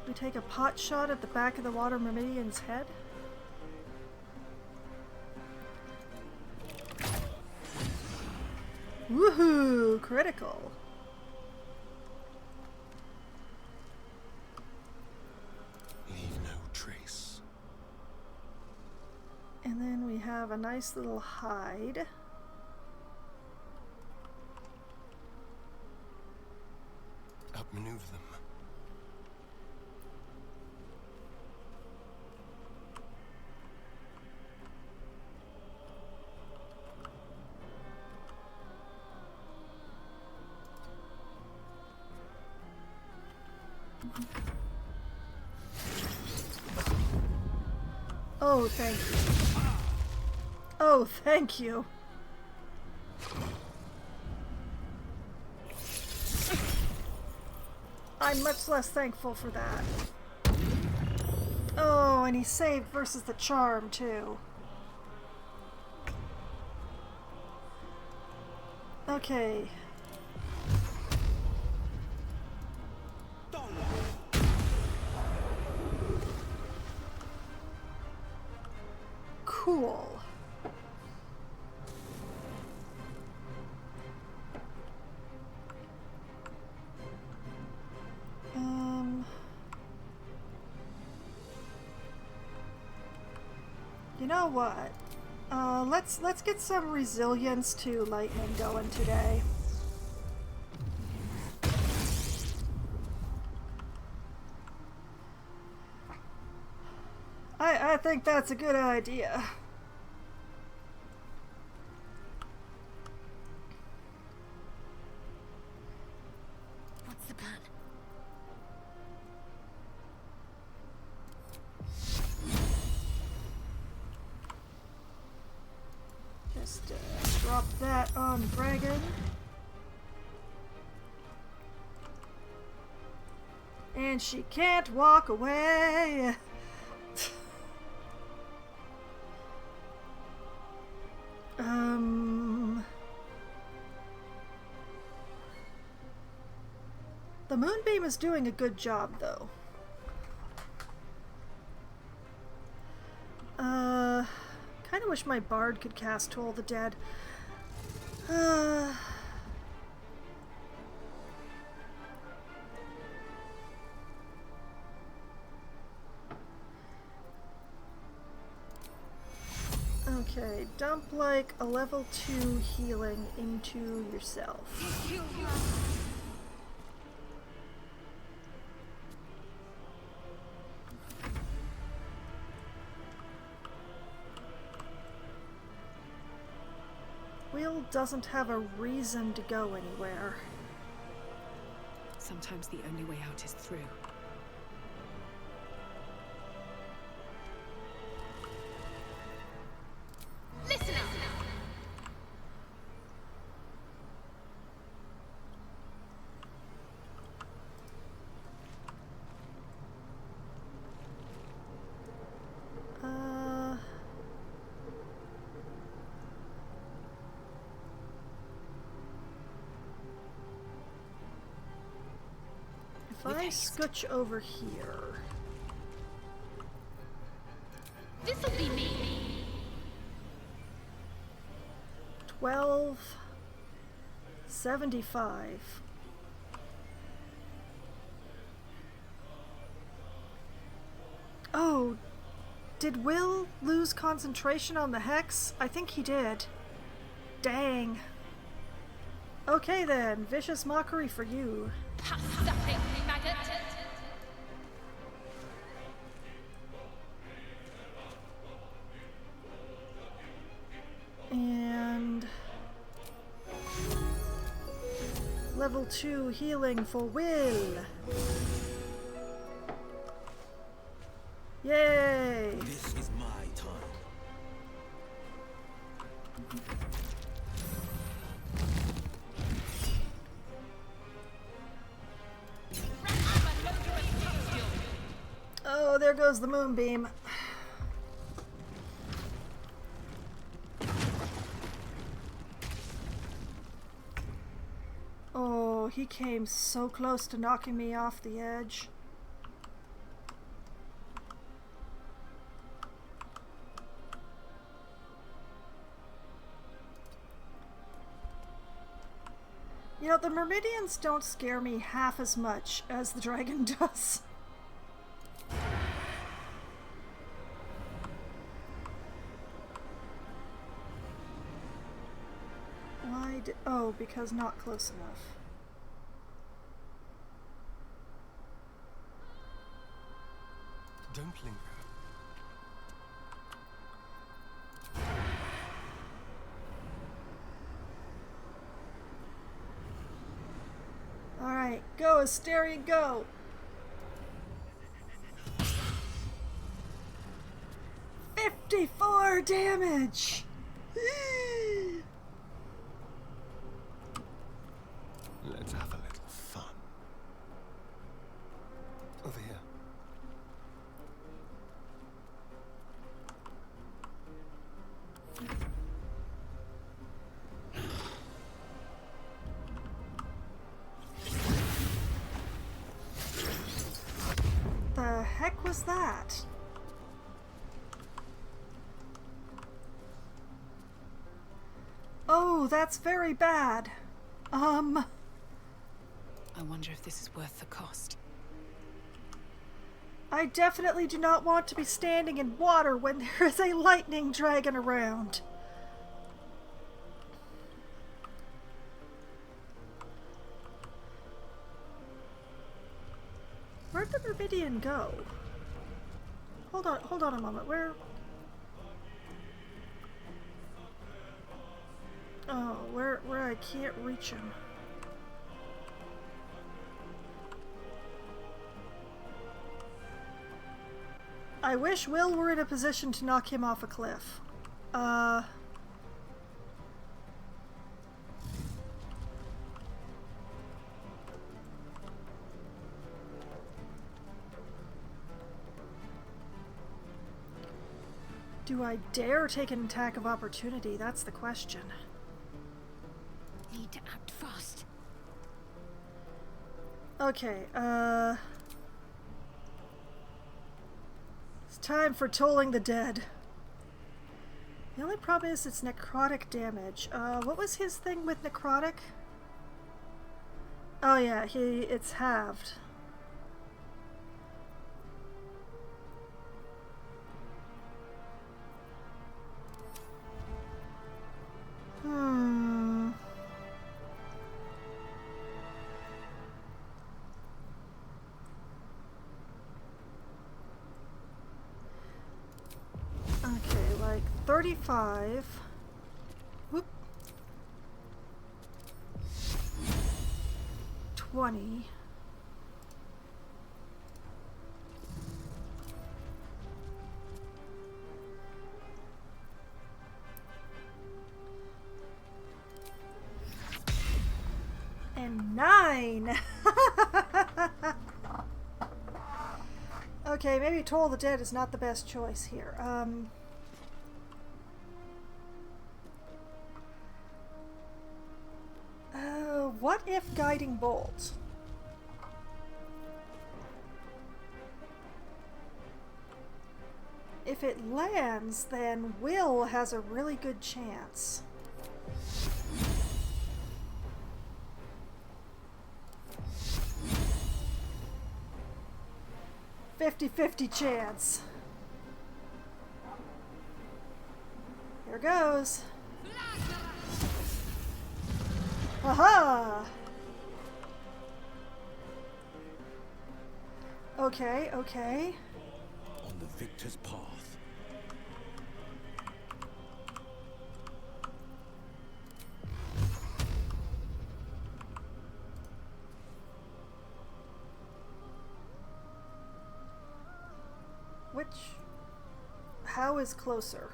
we take a pot shot at the back of the Water Myrmidian's head? Woohoo! Critical! And then we have a nice little hide. Outmaneuver them. Oh, thank you. Oh, thank you. I'm much less thankful for that. Oh, and he saved versus the charm, too. Okay. Cool. You know what? Let's get some resilience to lightning going today. I think that's a good idea. What's the plan? Just drop that on Dragon. And she can't walk away. The Moonbeam is doing a good job, though. Kind of wish my Bard could cast Toll the Dead. Okay, dump like a level 2 healing into yourself. Will doesn't have a reason to go anywhere. Sometimes the only way out is through. Listen up! If I scooch over here... This'll be me! 1275. Oh, did Will lose concentration on the hex? I think he did. Dang. Okay then, vicious mockery for you. Stuffing maggot! And level 2 healing for Will. Yay! This is my time. Oh, there goes the moonbeam. Oh, he came so close to knocking me off the edge. You know, the Myrmidians don't scare me half as much as the dragon does. Why did... Oh, because not close enough. Don't linger. Alright, go Asteria, go! 54 damage! Let's have a little fun. Over here. The heck was that? Oh, that's very bad. I wonder if this is worth the cost. I definitely do not want to be standing in water when there is a lightning dragon around. Where'd the Meridian go? Hold on a moment. Where? Oh, where I can't reach him. I wish Will were in a position to knock him off a cliff. Do I dare take an attack of opportunity? That's the question. Need to act fast. Okay, it's time for tolling the dead. The only problem is it's necrotic damage. What was his thing with necrotic? Oh yeah, it's halved. Okay, like 35. Whoop. 20. And 9! Okay, maybe Toll the Dead is not the best choice here. What if Guiding Bolt? If it lands, then Will has a really good chance. "50-50 chance." Here goes. Aha! Okay, okay. On the victor's path. How is closer?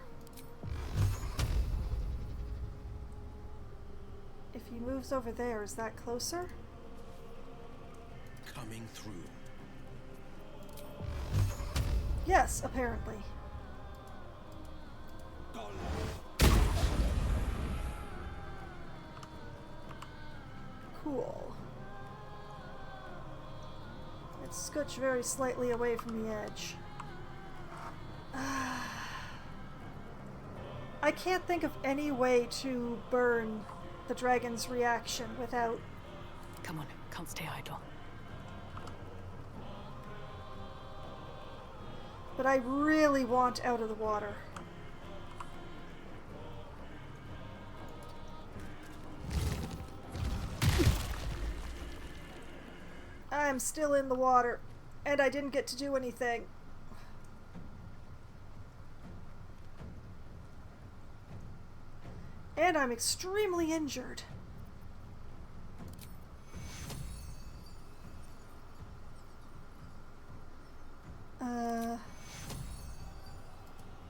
If he moves over there, is that closer? Coming through. Yes, apparently. Cool. Let's scooch very slightly away from the edge. I can't think of any way to burn the dragon's reaction without... Come on, can't stay idle. But I really want out of the water. I'm still in the water, and I didn't get to do anything. And I'm extremely injured.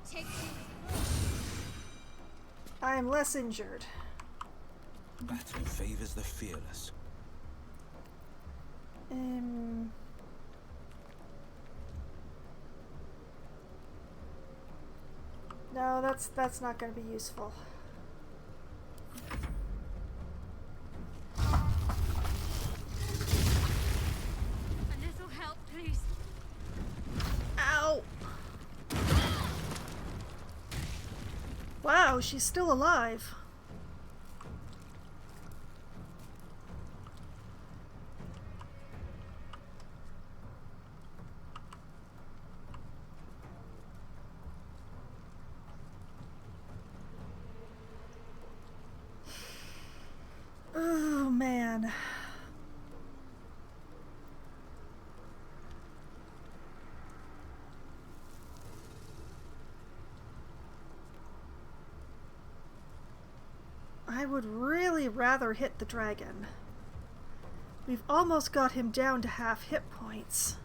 Take I'm less injured. Battle favors the fearless. No, that's not going to be useful. A little help, please. Ow! Wow, she's still alive. Oh, man. I would really rather hit the dragon. We've almost got him down to half hit points.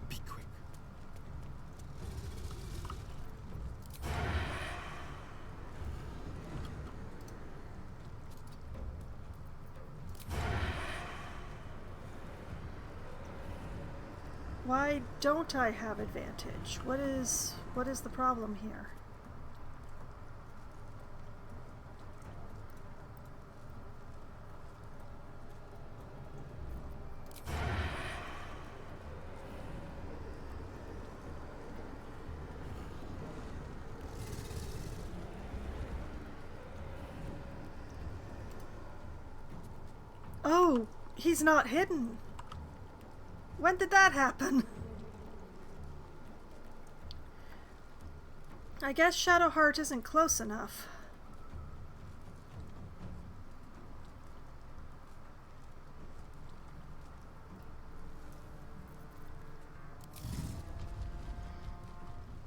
Be quick. Why don't I have advantage? What is the problem here? Oh, he's not hidden. When did that happen? I guess Shadowheart isn't close enough.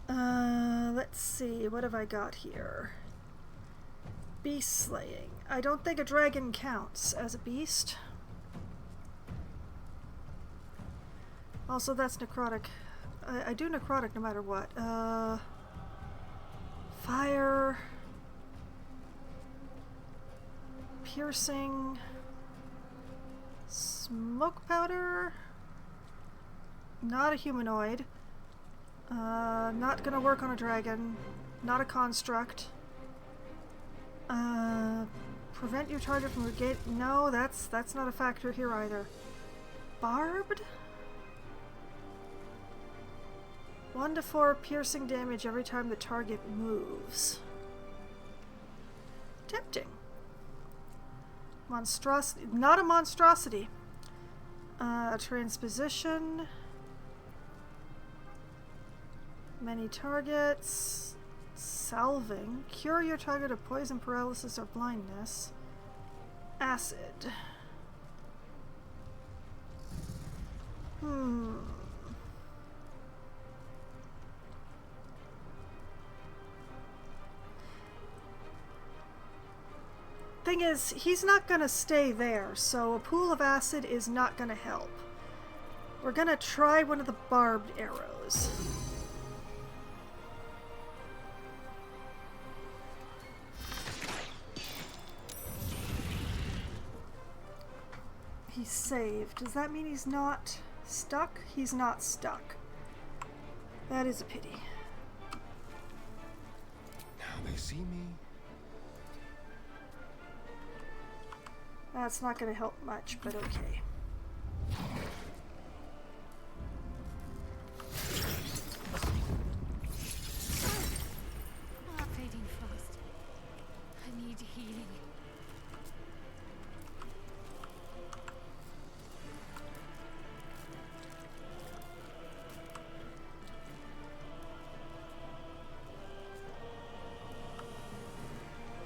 Let's see, what have I got here? Beast slaying. I don't think a dragon counts as a beast. Also, that's necrotic. I do necrotic no matter what. Fire. Piercing. Smoke powder. Not a humanoid. Not gonna work on a dragon. Not a construct. Prevent your target from regaining. No, that's not a factor here either. Barbed? 1 to 4 piercing damage every time the target moves. Tempting. Monstrosity. Not a monstrosity. Transposition. Many targets. Salving. Cure your target of poison, paralysis, or blindness. Acid. Thing is, he's not gonna stay there, so a pool of acid is not gonna help. We're gonna try one of the barbed arrows. He's saved. Does that mean he's not stuck? He's not stuck. That is a pity. Now they see me. That's not going to help much, but okay. Fading fast. I need healing.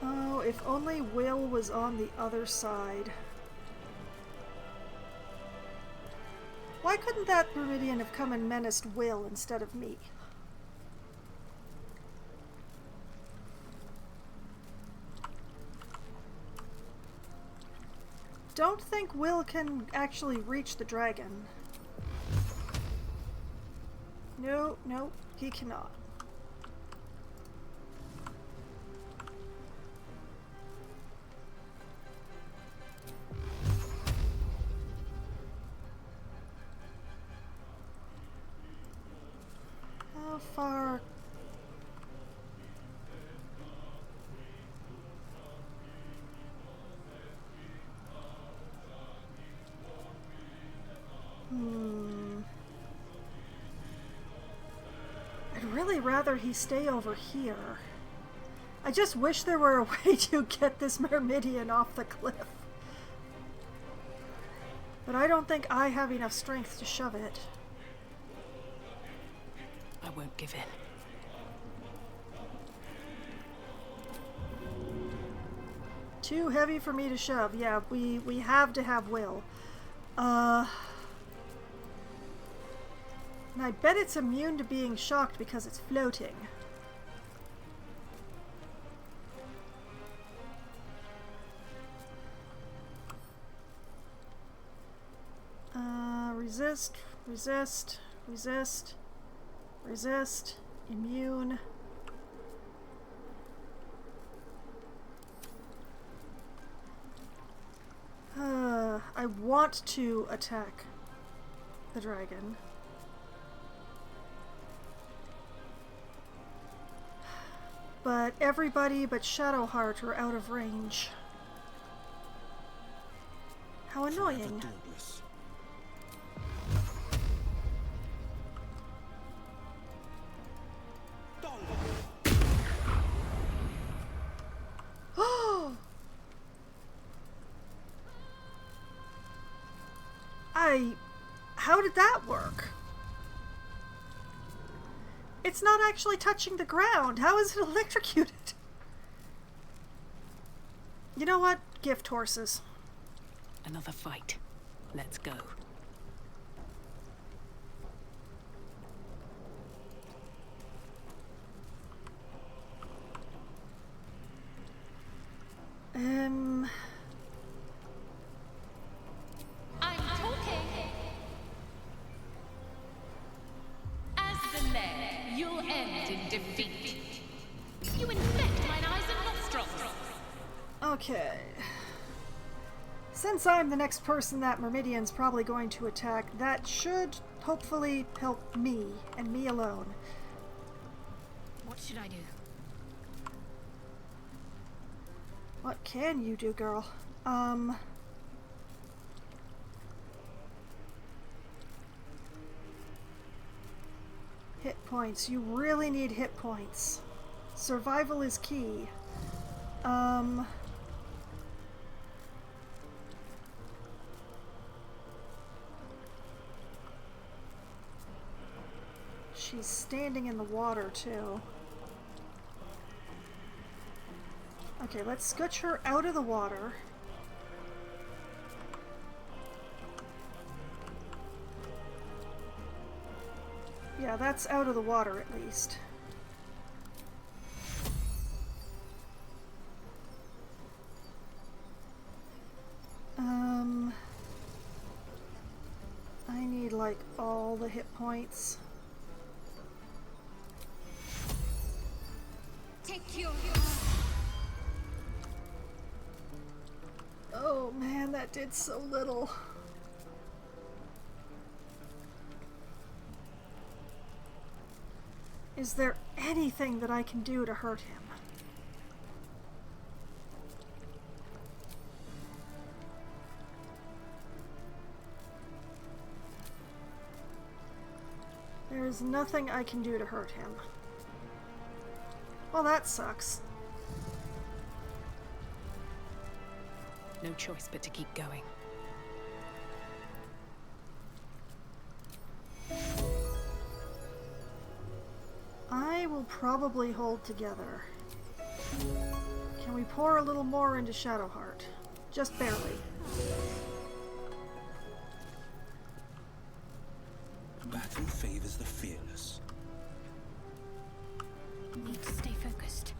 Oh, if only Will was on the other side. Why couldn't that Meridian have come and menaced Will instead of me? don't think Will can actually reach the dragon. No, no, he cannot. How far? I'd really rather he stay over here. I just wish there were a way to get this Myrmidian off the cliff. But I don't think I have enough strength to shove it. I won't give in. Too heavy for me to shove. Yeah, we have to have Will. And I bet it's immune to being shocked because it's floating. Resist, resist, resist, resist, immune. I want to attack the dragon. But everybody but Shadowheart are out of range. How annoying. Oh! How did that work? It's not actually touching the ground. How is it electrocuted? You know what? Gift horses. Another fight. Let's go. I'm talking. As the lair, you'll end in defeat. You infect mine eyes and nostrils. Okay. Since I'm the next person that Myrmidian's probably going to attack, that should hopefully help me, and me alone. What should I do? What can you do, girl? Hit points. You really need hit points. Survival is key. She's standing in the water, too. Okay, let's scooch her out of the water. Yeah, that's out of the water at least. I need like all the hit points. Take your... Oh man, that did so little. Is there anything that I can do to hurt him? There is nothing I can do to hurt him. Well, that sucks. No choice but to keep going. I will probably hold together. Can we pour a little more into Shadowheart? Just barely. Battle favors the fearless. Need to stay focused.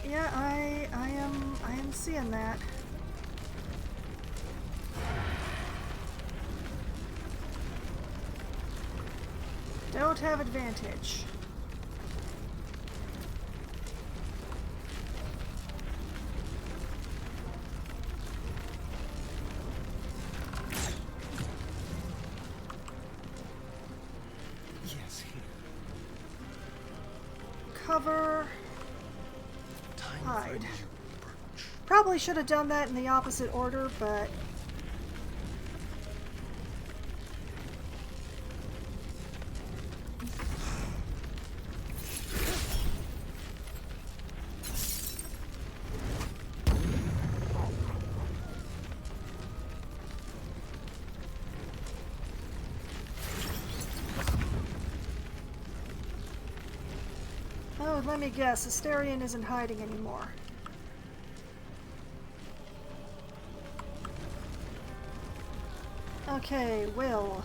Yeah, I am seeing that. Don't have advantage. Yes, here. Cover. Hide. Probably should have done that in the opposite order, but oh, let me guess, Asterion isn't hiding anymore. Okay, Will.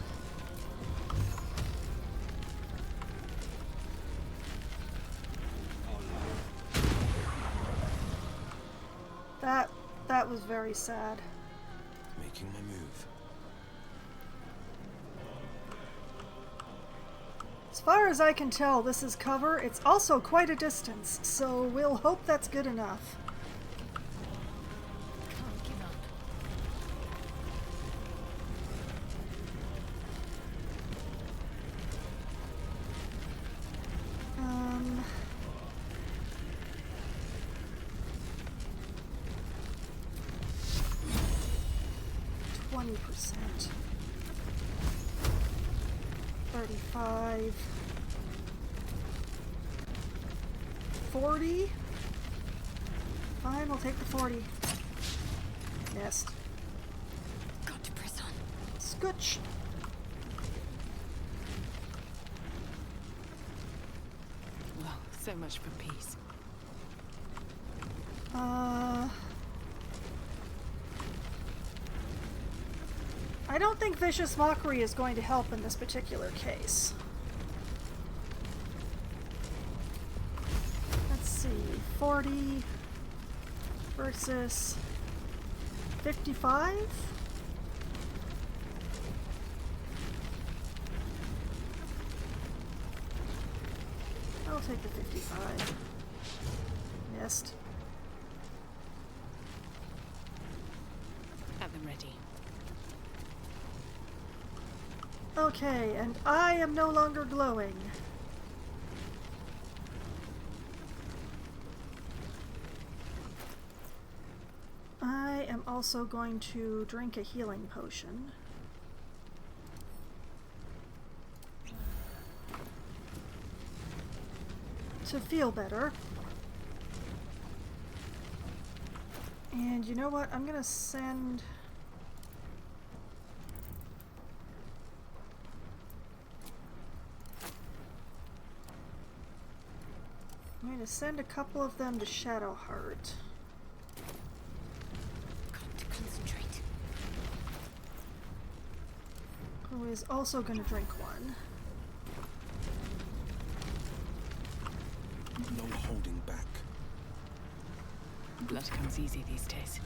That was very sad. Making my move. As far as I can tell, this is cover. It's also quite a distance, so we'll hope that's good enough. Can't give up. 20%. 35. 40. Fine, we'll take the 40. Missed. Got to press on. Scooch. Well, so much for peace. I don't think Vicious Mockery is going to help in this particular case. Let's see, 40 versus 55? I'll take the 55. Missed. Have them ready. Okay, and I am no longer glowing. I am also going to drink a healing potion. To feel better. And you know what? I'm gonna send... I'm going to send a couple of them to Shadowheart. Got to concentrate. Who is also going to drink one. No holding back. Blood comes easy these days.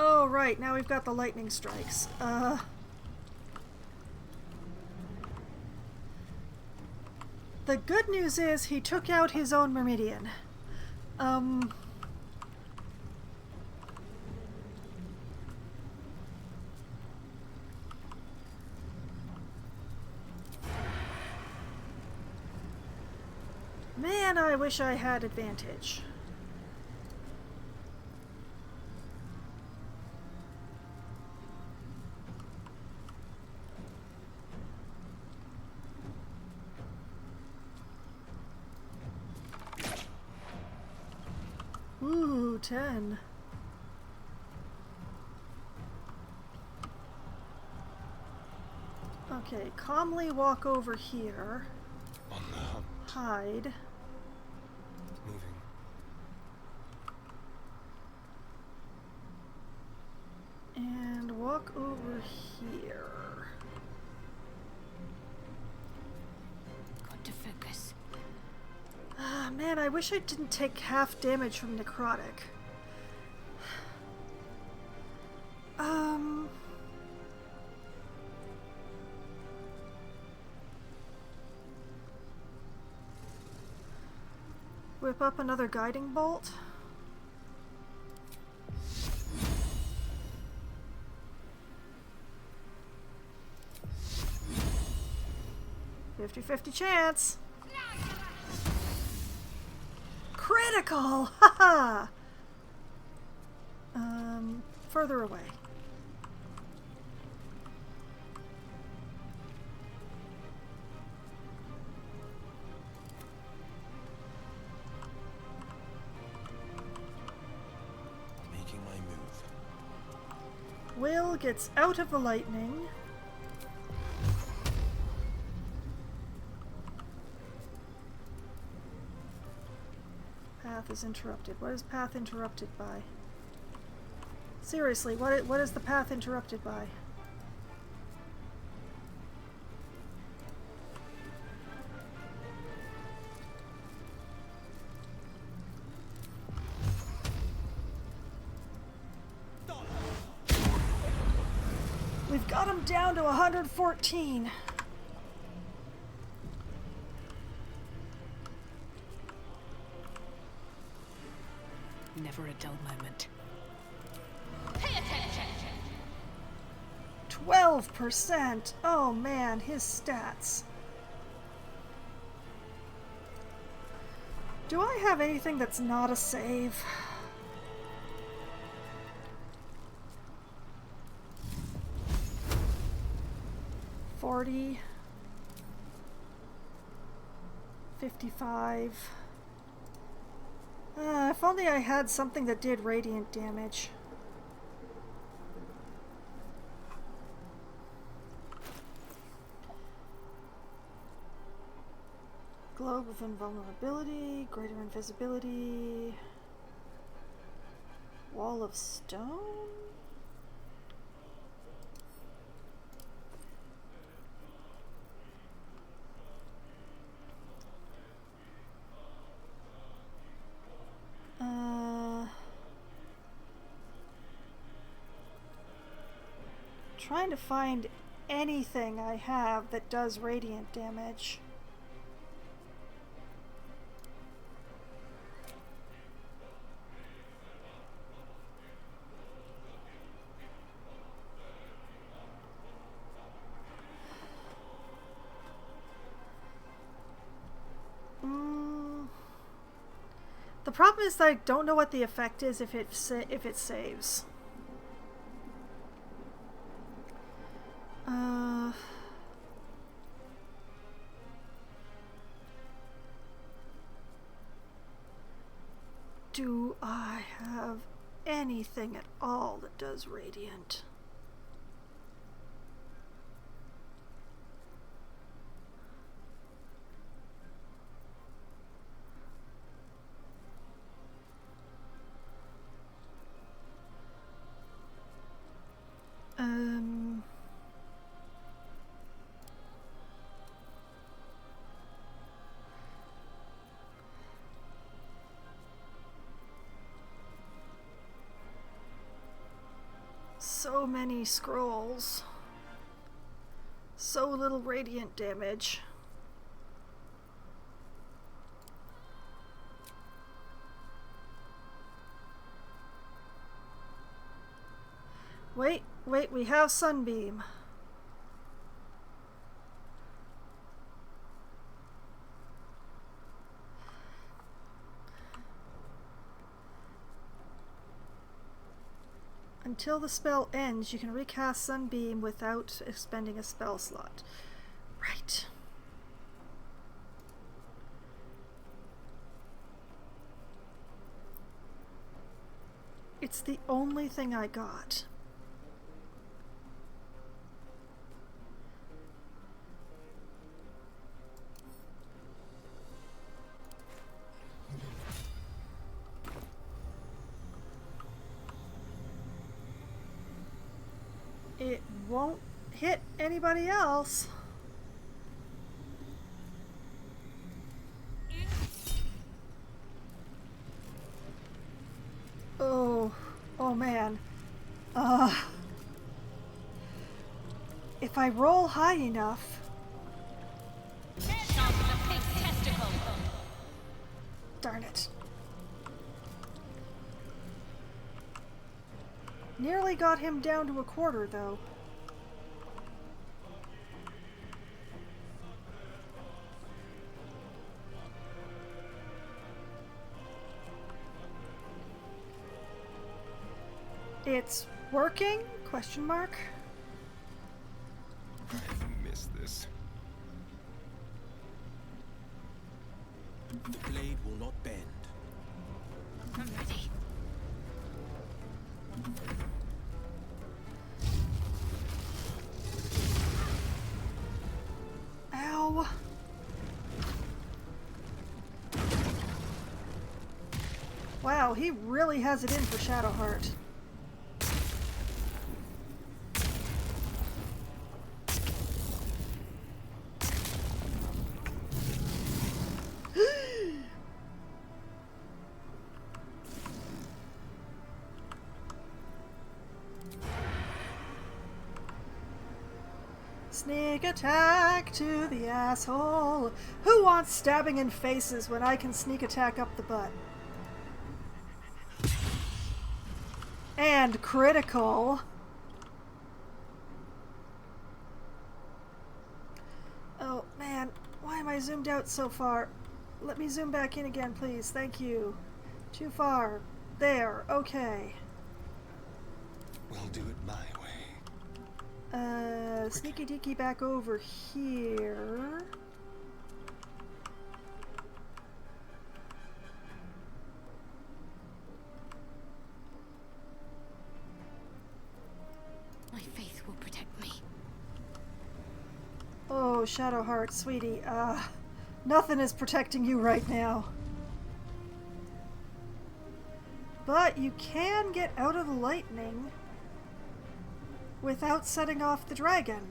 Oh, right, now we've got the lightning strikes. The good news is he took out his own Myrmidian. Man, I wish I had advantage. Ooh. 10. Okay, calmly walk over here. On the hunt. Hide. Moving. And walk over here. Got to focus. Ah, man, I wish I didn't take half damage from necrotic. Whip up another guiding bolt. "50-50 chance." Critical! Haha! Further away. Making my move. Will gets out of the lightning. Path is interrupted. What is path interrupted by? Seriously, what is the path interrupted by? We've got him down to 114. Never a dull moment. Pay attention! 12%! Oh man, his stats. Do I have anything that's not a save? $40, 55. If only I had something that did radiant damage. Globe of invulnerability, greater invisibility, wall of stone? Trying to find anything I have that does radiant damage. The problem is that I don't know what the effect is if it saves. Do I have anything at all that does radiant? So many scrolls. So little radiant damage. Wait, we have Sunbeam. Until the spell ends, you can recast Sunbeam without expending a spell slot. Right. It's the only thing I got. It won't hit anybody else. Oh man. If I roll high enough. Darn it. Nearly got him down to a quarter, though. It's working? Question mark. I've missed this. The blade will not bend. I'm ready. Ow. Wow, he really has it in for Shadowheart. Sneak attack to the asshole. Who wants stabbing in faces when I can sneak attack up the butt? And critical. Oh man, why am I zoomed out so far? Let me zoom back in again, please. Thank you. Too far. There. Okay. We'll do it my way. Sneaky deaky back over here. My faith will protect me. Oh, Shadowheart, sweetie. Nothing is protecting you right now. But you can get out of the lightning without setting off the dragon.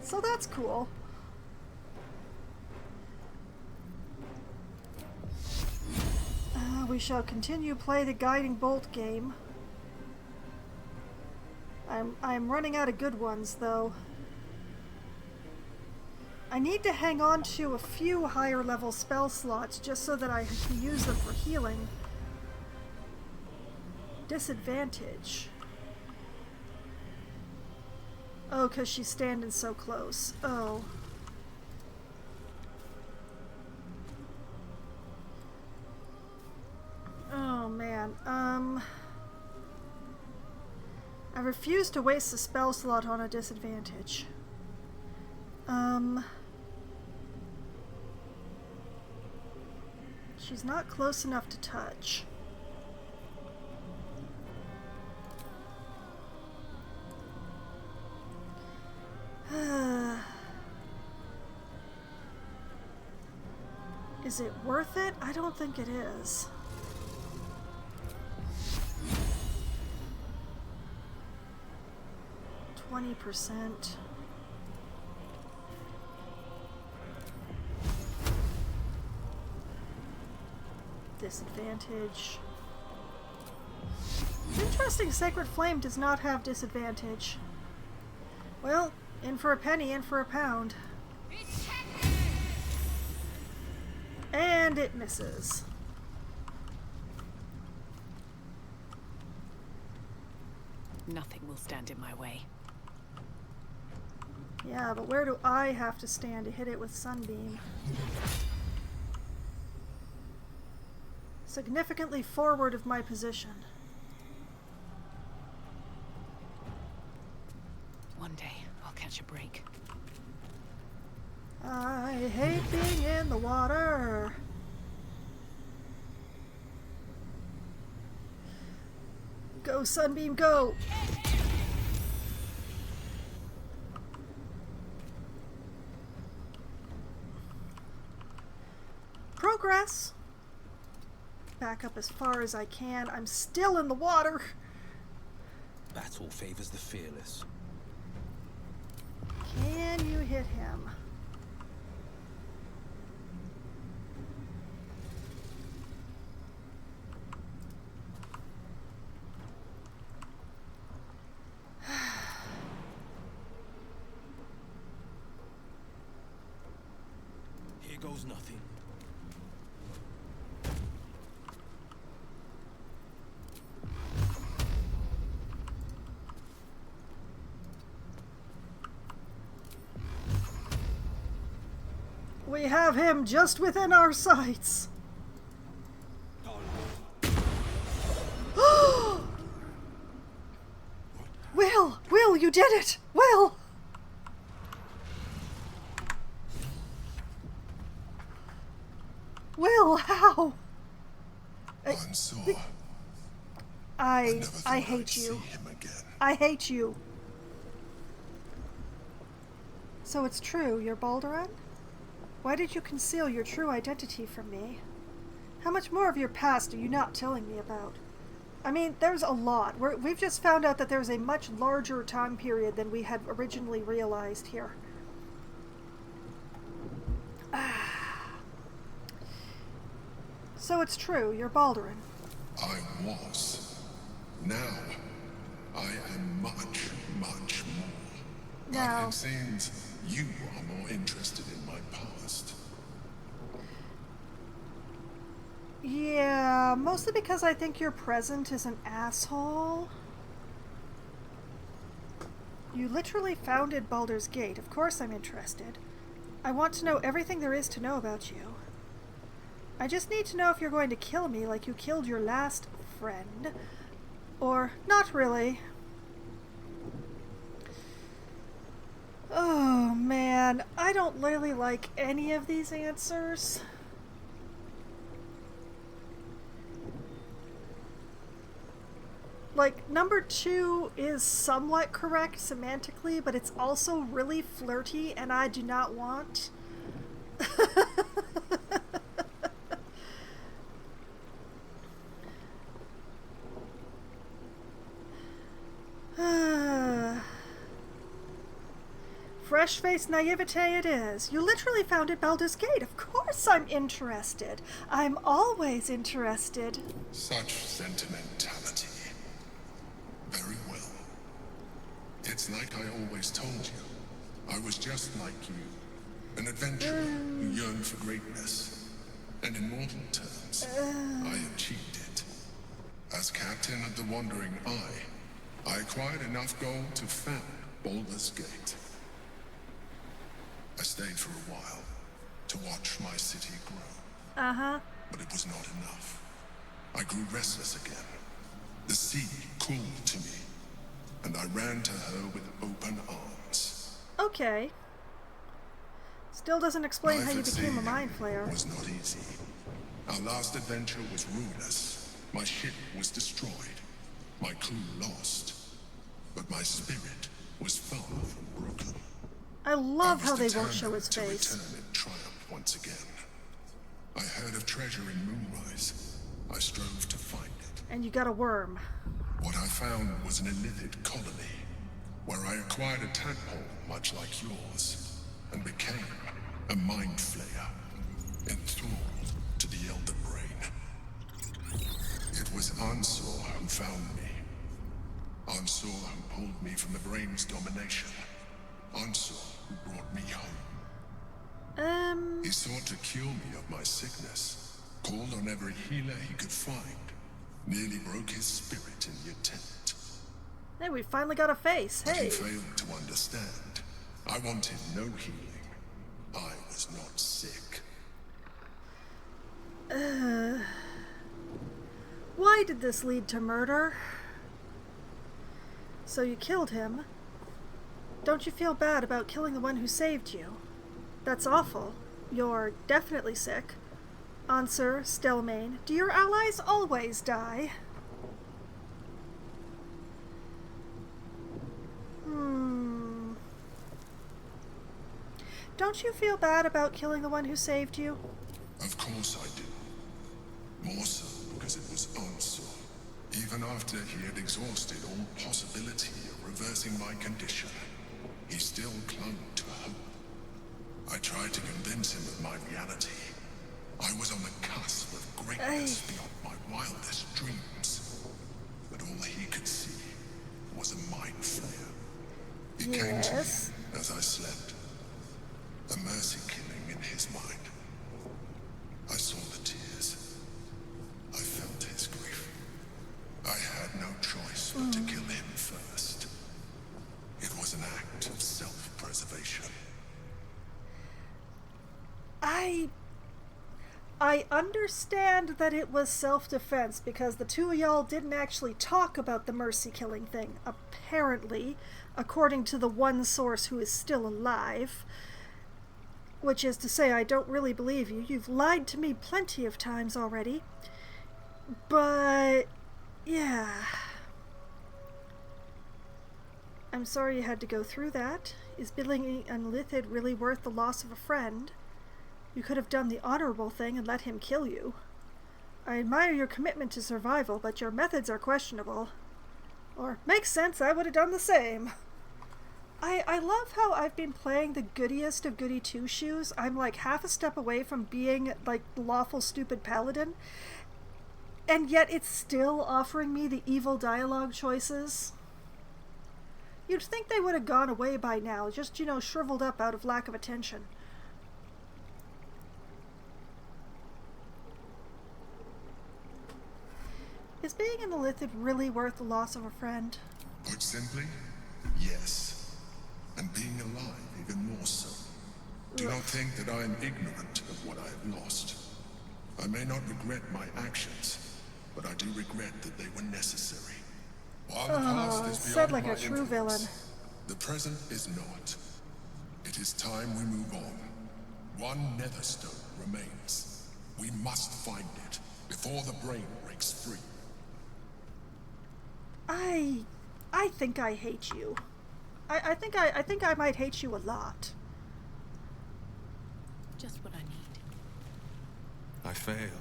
So that's cool. We shall continue play the guiding bolt game. I'm running out of good ones though. I need to hang on to a few higher level spell slots just so that I can use them for healing. Disadvantage. Oh, because she's standing so close. Oh. Oh, man. I refuse to waste a spell slot on a disadvantage. She's not close enough to touch. Is it worth it? I don't think it is. %. Disadvantage. Interesting, Sacred Flame does not have disadvantage. Well, in for a penny, in for a pound. And it misses. Nothing will stand in my way. Yeah, but where do I have to stand to hit it with Sunbeam? Significantly forward of my position. One day, I'll catch a break. I hate being in the water. Go, Sunbeam, go! Progress! Back up as far as I can. I'm still in the water. Battle favors the fearless. Can you hit him? Here goes nothing. We have him just within our sights. Will, you did it! Will! Will, how? I'm sore. I hate you. I hate you. So it's true, you're Baldur? Why did you conceal your true identity from me? How much more of your past are you not telling me about? I mean, there's a lot. We've just found out that there's a much larger time period than we had originally realized here. So it's true, you're Baldur. I was. Now, I am much, much more. Now, but it seems you are more interested in my past. Yeah, mostly because I think your present is an asshole. You literally founded Baldur's Gate. Of course I'm interested. I want to know everything there is to know about you. I just need to know if you're going to kill me like you killed your last friend. Or not really. Oh man, I don't really like any of these answers. Like, number 2 is somewhat correct semantically, but it's also really flirty, and I do not want. Fresh-faced naivete it is. You literally founded Baldur's Gate. Of course I'm interested. I'm always interested. Such sentimentality. Very well. It's like I always told you. I was just like you. An adventurer who yearned for greatness. And in mortal terms, I achieved it. As captain of the Wandering Eye, I acquired enough gold to found Baldur's Gate. I stayed for a while to watch my city grow. Uh-huh. But it was not enough. I grew restless again. The sea called to me, and I ran to her with open arms. Okay. Still doesn't explain how you became a mind flayer. It was not easy. Our last adventure was ruinous. My ship was destroyed. My crew lost. But my spirit was far from broken. I love how they won't show his face. To return in triumph once again. I heard of treasure in Moonrise. I strove to find it. And you got a worm. What I found was an illithid colony, where I acquired a tadpole much like yours, and became a mind flayer, enthralled to the Elder Brain. It was Ansor who found me. Ansor who pulled me from the Brain's domination. Ansor who brought me home. He sought to cure me of my sickness, called on every healer he could find, nearly broke his spirit in the attempt. Hey, we finally got a face. But Hey. he failed to understand. I wanted no healing. I was not sick. Why did this lead to murder? So you killed him. Don't you feel bad about killing the one who saved you? That's awful. You're definitely sick. — Answer, Stelmane, do your allies always die? don't you feel bad about killing the one who saved you? Of course I do. More so because it was Ansel. Even after he had exhausted all possibility of reversing my condition, he still clung to hope. I tried to convince him of my reality. I was on the cusp of greatness beyond my wildest dreams. But all he could see was a mind flayer. He came to me as I slept. A mercy killing in his mind. I saw the tears. I felt his grief. I had no choice but to kill him first. It was an act of self-preservation. I understand that it was self-defense because the two of y'all didn't actually talk about the mercy-killing thing, apparently, according to the one source who is still alive. Which is to say, I don't really believe you. You've lied to me plenty of times already. But, yeah. I'm sorry you had to go through that. Is being unlithid really worth the loss of a friend? You could have done the honorable thing and let him kill you. I admire your commitment to survival, but your methods are questionable. Or, makes sense, I would have done the same. I love how I've been playing the goodiest of goody two-shoes. I'm like half a step away from being like lawful stupid paladin. And yet it's still offering me the evil dialogue choices. You'd think they would have gone away by now, just, you know, shriveled up out of lack of attention. Is being in the Lithid really worth the loss of a friend? Put simply, yes. And being alive even more so. Do not think that I am ignorant of what I have lost. I may not regret my actions, but I do regret that they were necessary. While the past is beyond said like my a true villain. The present is not. It is time we move on. One netherstone remains. We must find it before the brain breaks free. I think I hate you. I think I might hate you a lot. Just what I need. I failed.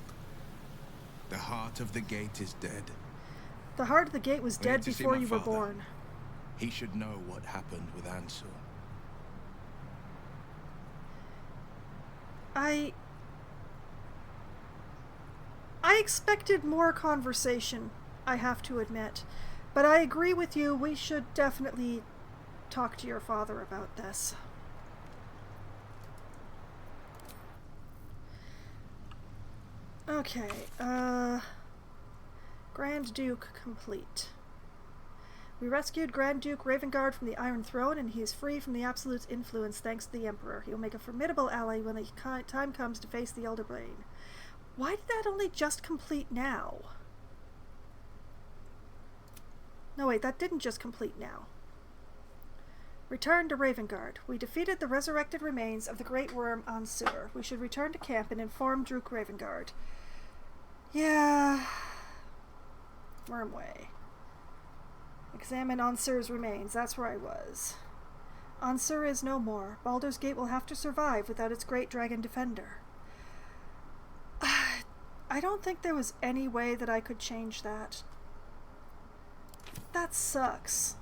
The heart of the gate is dead. The heart of the gate was dead before you were father. born. He should know what happened with Ansel. I expected more conversation, I have to admit. But I agree with you, we should definitely talk to your father about this. Okay, Grand Duke complete. We rescued Grand Duke Ravengard from the Iron Throne, and he is free from the Absolute's influence thanks to the Emperor. He will make a formidable ally when the time comes to face the Elder Brain. Why did that only just complete now? No, wait, that didn't just complete now. Return to Ravengard. We defeated the resurrected remains of the Great Worm on Sewer. We should return to camp and inform Druk Ravengard. Yeah. Wormway. Examine Ansur's remains. That's where I was. Ansur is no more. Baldur's Gate will have to survive without its great dragon defender. I don't think there was any way that I could change that. That sucks.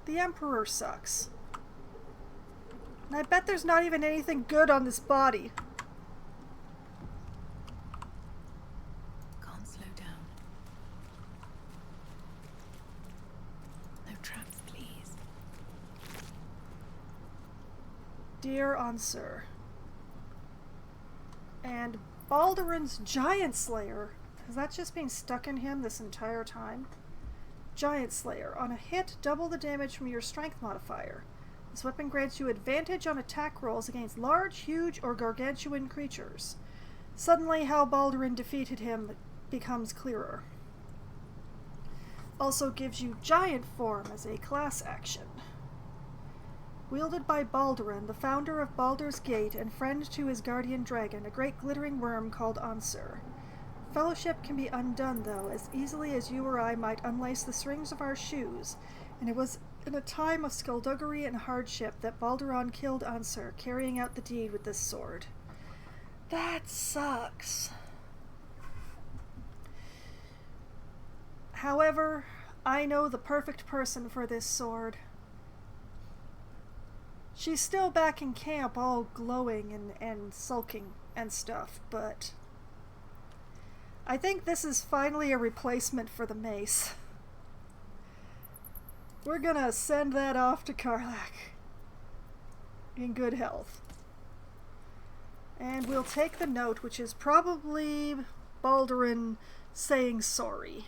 The Emperor sucks. And I bet there's not even anything good on this body. Can't slow down. No traps, please. Dear Ansur. And Baldurin's Giant Slayer. Has that just been stuck in him this entire time? Giant Slayer. On a hit, double the damage from your strength modifier. This weapon grants you advantage on attack rolls against large, huge, or gargantuan creatures. Suddenly, how Baldurin defeated him becomes clearer. Also gives you Giant Form as a class action. Wielded by Baldurin, the founder of Baldur's Gate and friend to his guardian dragon, a great glittering worm called Ansur. Fellowship can be undone, though, as easily as you or I might unlace the strings of our shoes. And it was in a time of skullduggery and hardship that Baldur killed Ansur, carrying out the deed with this sword. That sucks. However, I know the perfect person for this sword. She's still back in camp all glowing and sulking and stuff, but I think this is finally a replacement for the mace. We're gonna send that off to Karlach in good health. And we'll take the note, which is probably Baldurin saying sorry.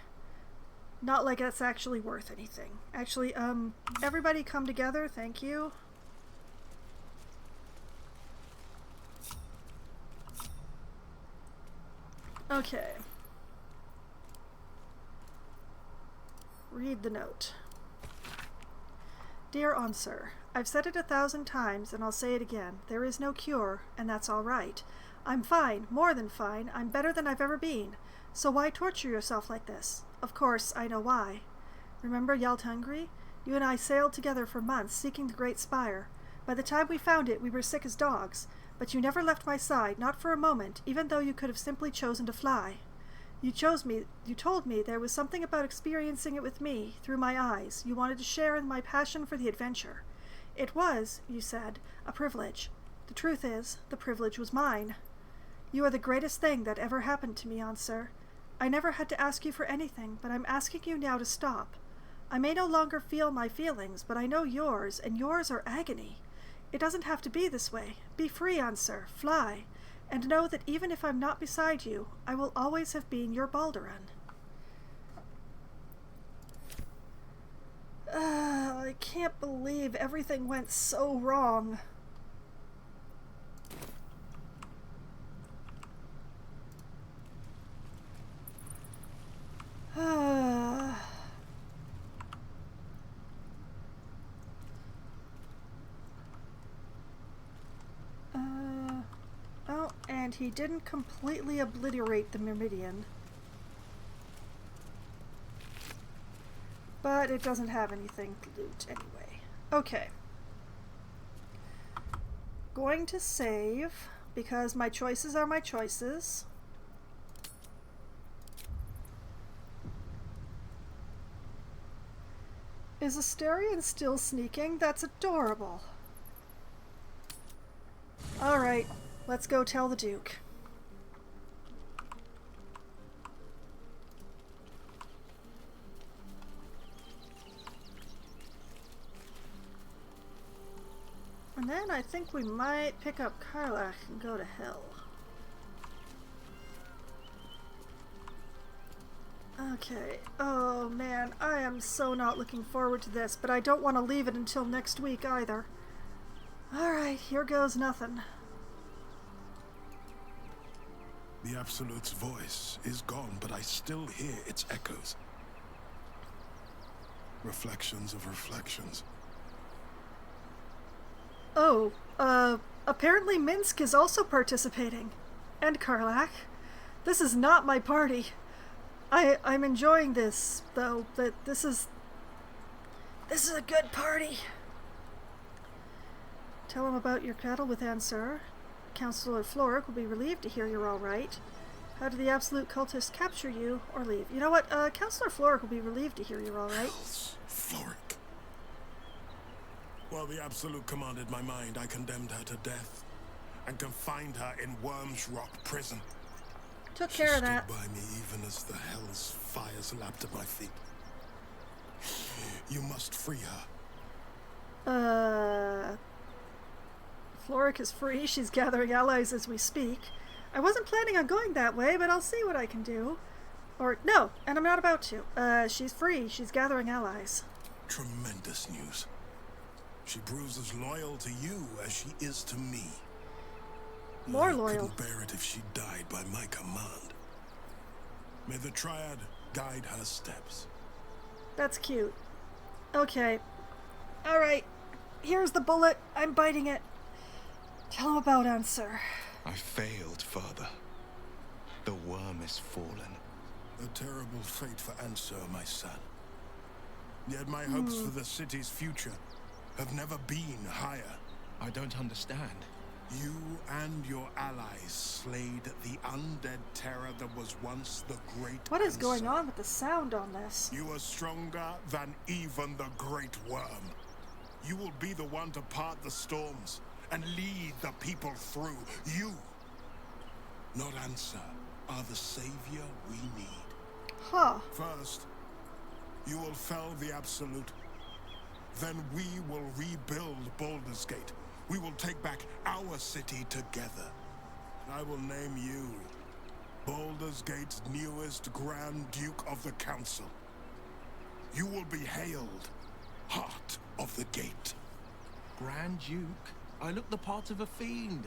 Not like it's actually worth anything. Actually, everybody come together, thank you. Okay. Read the note. Dear Ansur, I've said it 1,000 times, and I'll say it again. There is no cure, and that's all right. I'm fine, more than fine. I'm better than I've ever been. So why torture yourself like this? Of course, I know why. Remember Yaltungri? You and I sailed together for months, seeking the Great Spire. By the time we found it, we were sick as dogs. But you never left my side, not for a moment, even though you could have simply chosen to fly. You told me there was something about experiencing it with me, through my eyes. You wanted to share in my passion for the adventure. It was, you said, a privilege. The truth is, the privilege was mine. You are the greatest thing that ever happened to me, Ansur. I never had to ask you for anything, but I'm asking you now to stop. I may no longer feel my feelings, but I know yours, and yours are agony. It doesn't have to be this way. Be free, Ansur. Fly. And know that even if I'm not beside you, I will always have been your Baldurin. I can't believe everything went so wrong. Oh, and he didn't completely obliterate the Meridian. But it doesn't have anything to loot anyway. Okay. Going to save, because my choices are my choices. Is Asterion still sneaking? That's adorable. Alright, let's go tell the Duke. And then I think we might pick up Karlach and go to hell. Okay. Oh man, I am so not looking forward to this, but I don't want to leave it until next week either. Alright, here goes nothing. The Absolute's voice is gone, but I still hear its echoes. Reflections of reflections. Oh, apparently Minsk is also participating. And Karlach. This is not my party. I'm enjoying this, though, that this is a good party. Tell him about your battle with Ansur. Counselor Floric will be relieved to hear you're all right. How did the Absolute cultists capture you or leave? You know what? Counselor Floric will be relieved to hear you're all right. Floric. While the Absolute commanded my mind, I condemned her to death and confined her in Worm's Rock prison. Took care of that. She stood by me even as the hell's fires lapped at my feet. You must free her. Floric is free. She's gathering allies as we speak. I wasn't planning on going that way, but I'll see what I can do. Or, no, and I'm not about to. She's free. She's gathering allies. Tremendous news. She proves as loyal to you as she is to me. More I loyal. couldn't bear it if she died by my command. May the Triad guide her steps. That's cute. Okay. Alright. Here's the bullet. I'm biting it. Tell him about Ansur. I failed, Father. The worm is fallen. A terrible fate for Ansur, my son. Yet my hopes for the city's future have never been higher. I don't understand. You and your allies slayed the undead terror that was once the great What is Answer. going on with the sound on this? You are stronger than even the great worm. You will be the one to part the storms and lead the people through. You, not Answer, are the savior we need. Huh. First, you will fell the Absolute. Then we will rebuild Baldur's Gate. We will take back our city together. I will name you Baldur's Gate's newest Grand Duke of the Council. You will be hailed Heart of the Gate. Grand Duke? I look the part of a fiend.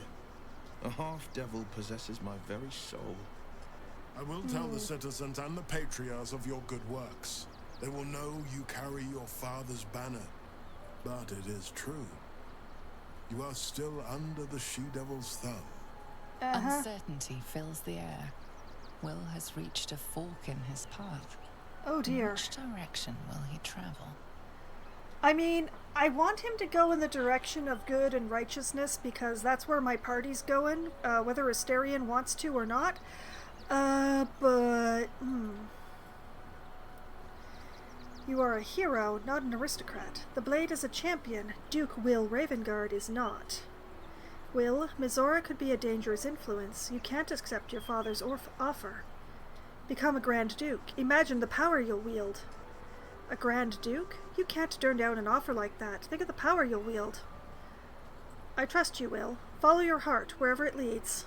A half-devil possesses my very soul. I will tell the citizens and the patriarchs of your good works. They will know you carry your father's banner. But it is true. You are still under the she-devil's thumb. Uncertainty fills the air. Will has reached a fork in his path. Oh dear. In which direction will he travel? I mean, I want him to go in the direction of good and righteousness because that's where my party's going, whether Asterion wants to or not. But... You are a hero, not an aristocrat. The Blade is a champion. Duke Will Ravengard is not. Will, Mizora could be a dangerous influence. You can't accept your father's offer. Become a Grand Duke. Imagine the power you'll wield. A Grand Duke? You can't turn down an offer like that. Think of the power you'll wield. I trust you, Will. Follow your heart, wherever it leads.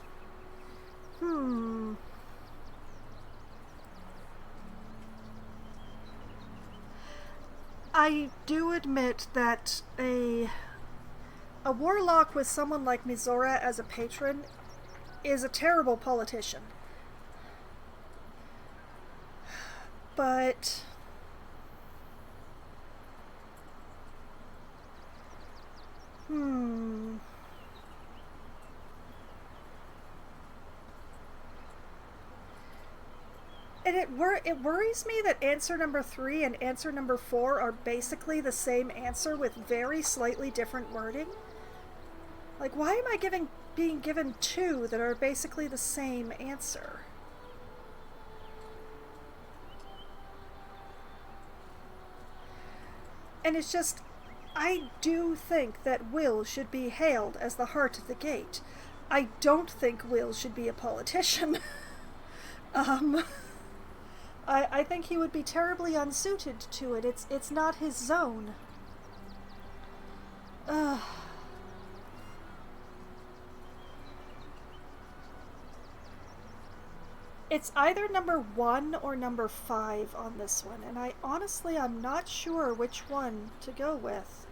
I do admit that a warlock with someone like Mizora as a patron is a terrible politician. But... And it worries me that answer number 3 and answer number 4 are basically the same answer with very slightly different wording. Like, why am I being given 2 that are basically the same answer? And it's just, I do think that Will should be hailed as the heart of the gate. I don't think Will should be a politician. I think he would be terribly unsuited to it. It's not his zone. It's either number 1 or number 5 on this one, and I'm not sure which one to go with.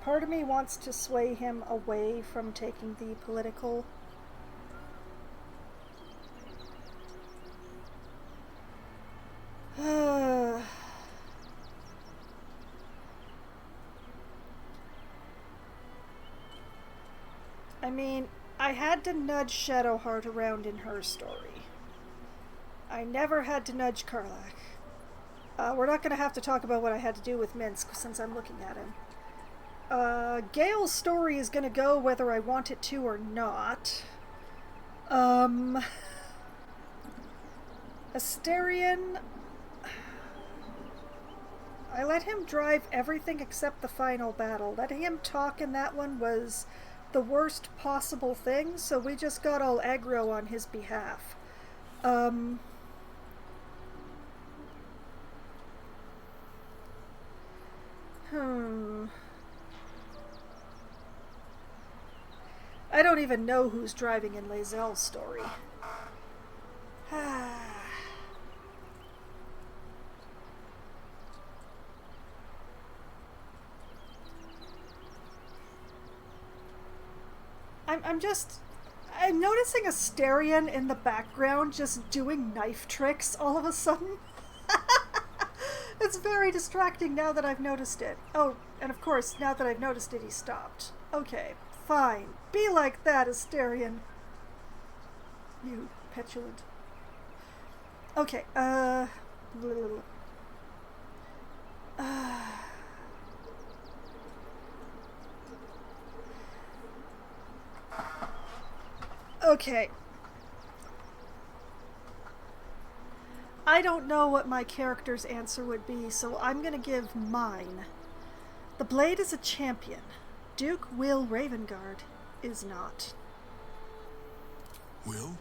Part of me wants to sway him away from taking the political. I mean, I had to nudge Shadowheart around in her story. I never had to nudge Karlach. We're not going to have to talk about what I had to do with Minsk since I'm looking at him. Gale's story is going to go whether I want it to or not. Asterion... I let him drive everything except the final battle. Letting him talk in that one was the worst possible thing, so we just got all aggro on his behalf. I don't even know who's driving in Lae'zel's story. I'm noticing Asterion in the background just doing knife tricks all of a sudden. That's very distracting now that I've noticed it. Oh, and of course, now that I've noticed it, he stopped. Okay, fine. Be like that, Asterion. You petulant. Okay, okay. I don't know what my character's answer would be, so I'm gonna give mine. The Blade is a champion. Duke Will Ravengard is not. Will?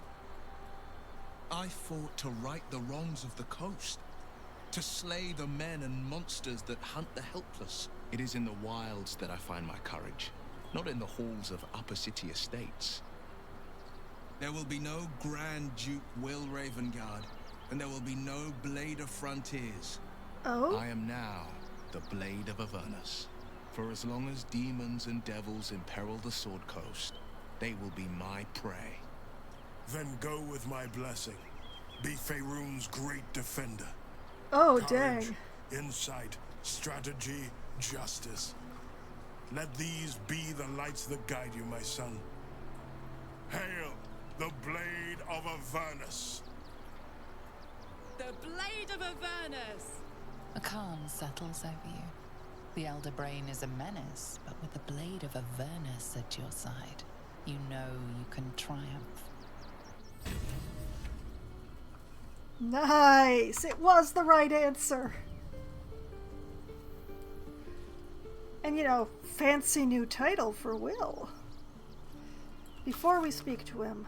I fought to right the wrongs of the coast, to slay the men and monsters that hunt the helpless. It is in the wilds that I find my courage, not in the halls of upper city estates. There will be no Grand Duke Will Ravengard, and there will be no Blade of Frontiers. Oh? I am now the Blade of Avernus. For as long as demons and devils imperil the Sword Coast, they will be my prey. Then go with my blessing. Be Faerun's great defender. Oh, Courage, dang. insight, strategy, justice. Let these be the lights that guide you, my son. Hail, the Blade of Avernus. The Blade of Avernus! A calm settles over you. The Elder Brain is a menace, but with the Blade of Avernus at your side, you know you can triumph. Nice! It was the right answer. And you know, fancy new title for Will. Before we speak to him,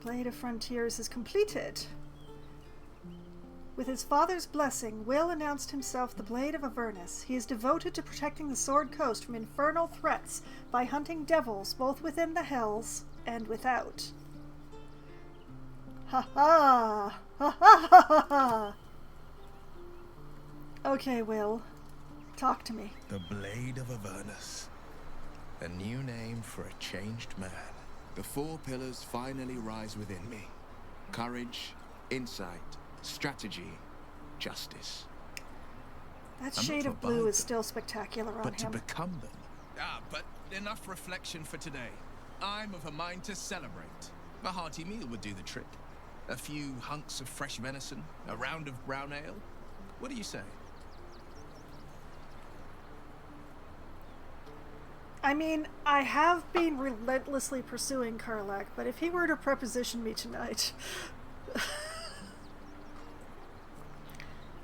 Blade of Frontiers is completed. With his father's blessing, Will announced himself the Blade of Avernus. He is devoted to protecting the Sword Coast from infernal threats by hunting devils both within the hells and without. Ha ha! Ha ha ha ha! Okay, Will. Talk to me. The Blade of Avernus. A new name for a changed man. The four pillars finally rise within me. Courage, insight, strategy, justice. That I'm shade not of to blue abide is them, still spectacular on but to him. become them. But enough reflection for today. I'm of a mind to celebrate. A hearty meal would do the trick. A few hunks of fresh venison, a round of brown ale. What do you say? I mean, I have been relentlessly pursuing Karlak, but if he were to preposition me tonight...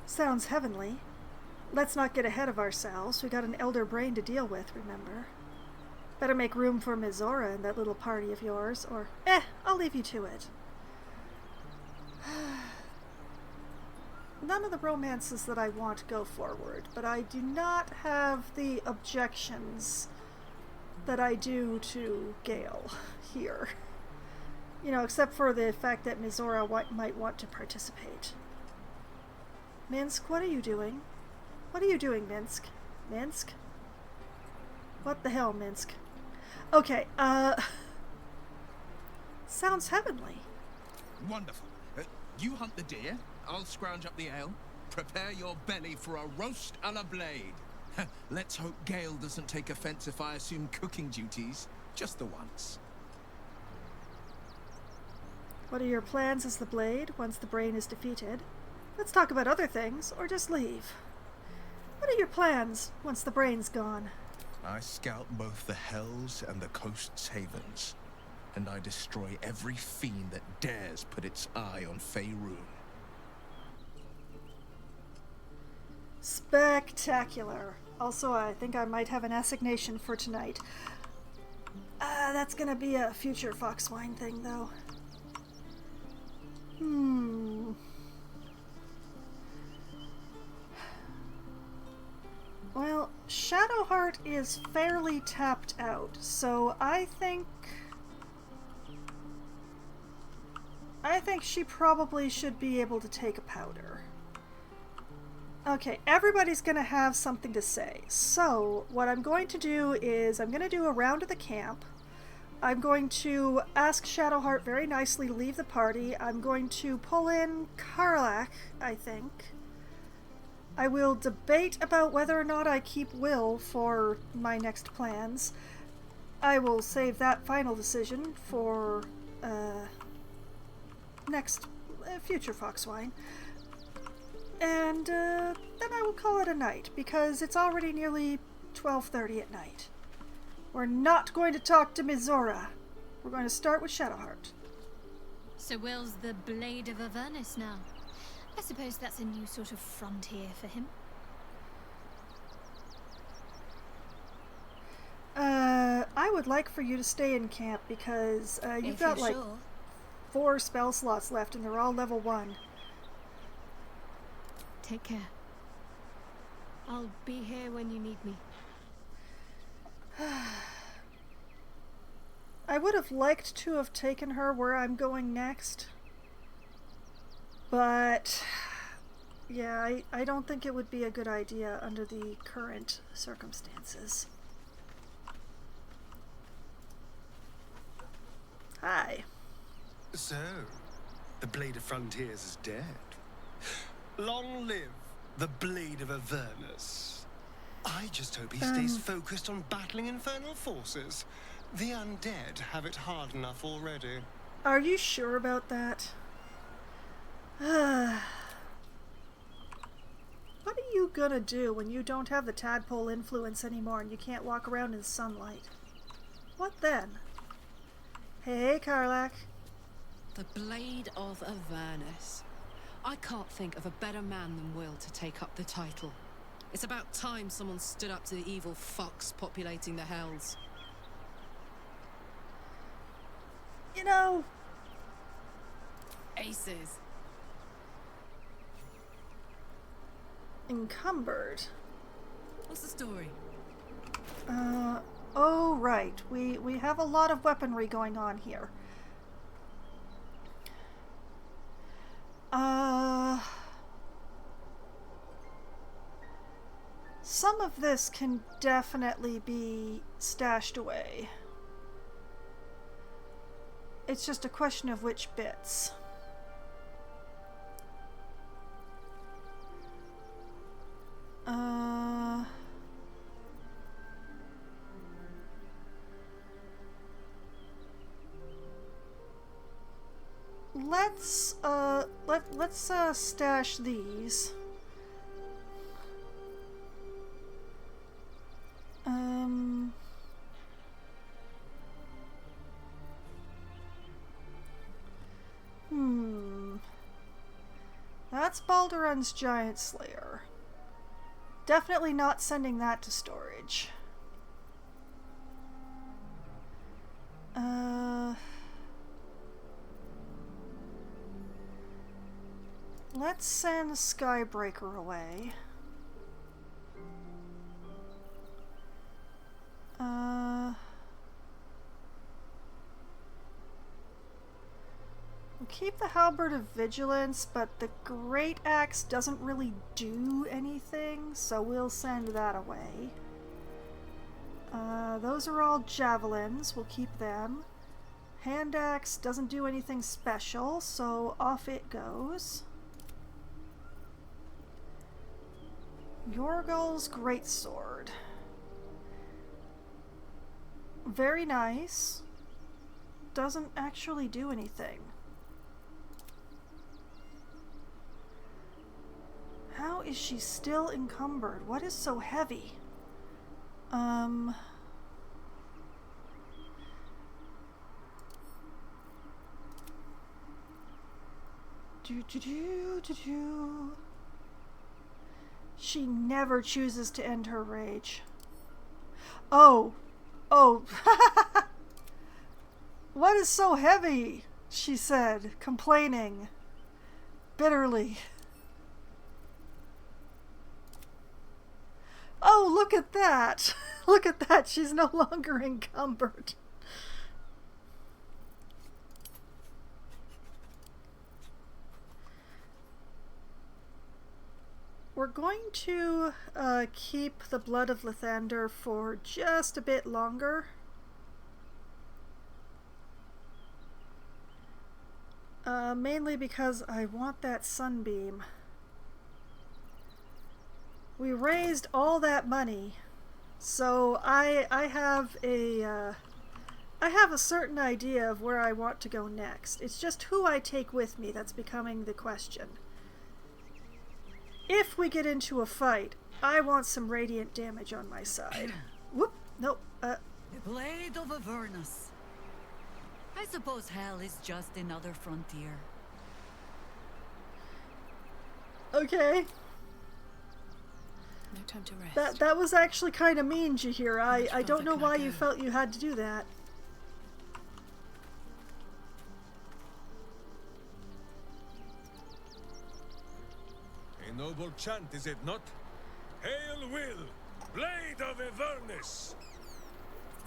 Sounds heavenly. Let's not get ahead of ourselves. We got an Elder Brain to deal with, remember? Better make room for Mizora and that little party of yours, or... I'll leave you to it. None of the romances that I want go forward, but I do not have the objections that I do to Gale here. You know, except for the fact that Mizora might want to participate. Minsk, what are you doing? What are you doing, Minsk? Minsk? What the hell, Minsk? Okay, sounds heavenly. Wonderful. You hunt the deer, I'll scrounge up the ale. Prepare your belly for a roast a la Blade. Let's hope Gale doesn't take offense if I assume cooking duties, just the once. What are your plans as the Blade once the Brain is defeated? Let's talk about other things, or just leave. What are your plans once the Brain's gone? I scout both the hells and the coast's havens, and I destroy every fiend that dares put its eye on Faerun. Spectacular. Also, I think I might have an assignation for tonight. That's gonna be a future Foxwine thing, though. Well, Shadowheart is fairly tapped out, so I think she probably should be able to take a powder. Okay, everybody's gonna have something to say. So, what I'm going to do is I'm gonna do a round of the camp I'm going to ask Shadowheart very nicely to leave the party. I'm going to pull in Karlach, I think. I will debate about whether or not I keep Will for my next plans. I will save that final decision for future Foxwine. And then I will call it a night, because it's already nearly 12:30 at night. We're not going to talk to Mizora. We're going to start with Shadowheart. So Will's the Blade of Avernus now. I suppose that's a new sort of frontier for him. I would like for you to stay in camp, because you've got like sure. 4 spell slots left, and they're all level 1. Take care. I'll be here when you need me. I would have liked to have taken her where I'm going next. But yeah, I don't think it would be a good idea under the current circumstances. Hi. So, the Blade of Frontiers is dead. Long live the Blade of Avernus. I just hope he stays focused on battling infernal forces. The undead have it hard enough already. Are you sure about that? What are you gonna do when you don't have the tadpole influence anymore and you can't walk around in sunlight? What then? Hey, Karlach. The Blade of Avernus. I can't think of a better man than Will to take up the title. It's about time someone stood up to the evil fox populating the hells. You know... Aces. Encumbered. What's the story? Oh right. We have a lot of weaponry going on here. Some of this can definitely be stashed away. It's just a question of which bits. Let's stash these. That's Baldur's Giant Slayer. Definitely not sending that to storage. Let's send Skybreaker away. We'll keep the Halberd of Vigilance, but the Great Axe doesn't really do anything, so we'll send that away. Those are all javelins. We'll keep them. Hand Axe doesn't do anything special, so off it goes. Yorgul's Greatsword. Very nice. Doesn't actually do anything. How is she still encumbered? What is so heavy? She never chooses to end her rage. Oh. What is so heavy? She said, complaining bitterly. Oh, look at that. Look at that. She's no longer encumbered. We're going to keep the Blood of Lathander for just a bit longer. Mainly because I want that sunbeam. We raised all that money, so I have a certain idea of where I want to go next. It's just who I take with me that's becoming the question. If we get into a fight, I want some radiant damage on my side. Whoop, nope, The Blade of Avernus. I suppose hell is just another frontier. Okay. No time to rest. That was actually kind of mean, Jahir. I don't know why you felt you had to do that. A noble chant, is it not? Hail Will, Blade of Avernus!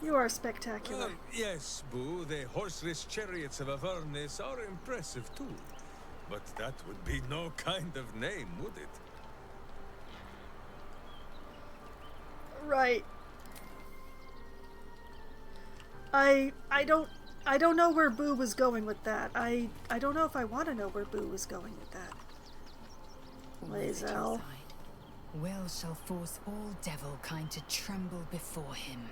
You are spectacular. Yes, Boo, the horse-race chariots of Avernus are impressive too. But that would be no kind of name, would it? Right. I don't know where Boo was going with that. I don't know if I want to know where Boo was going with that. Lae'zel. Will shall force all devil kind to tremble before him.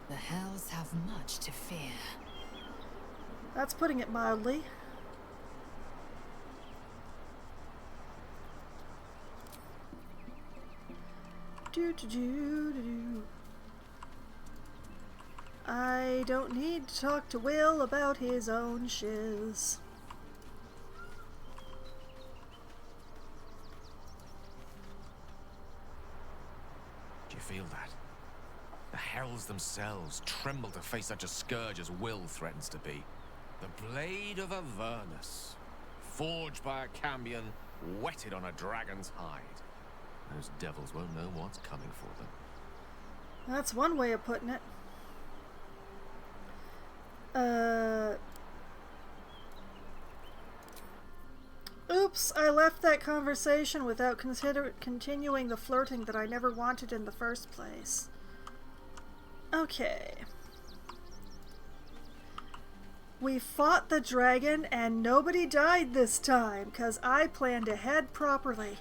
The hells have much to fear. That's putting it mildly. I don't need to talk to Will about his own shiz. Do you feel that? The hells themselves tremble to face such a scourge as Will threatens to be. The Blade of Avernus, forged by a Cambion, whetted on a dragon's hide. Those devils won't know what's coming for them. That's one way of putting it. Oops, I left that conversation without continuing the flirting that I never wanted in the first place. Okay. We fought the dragon and nobody died this time because I planned ahead properly.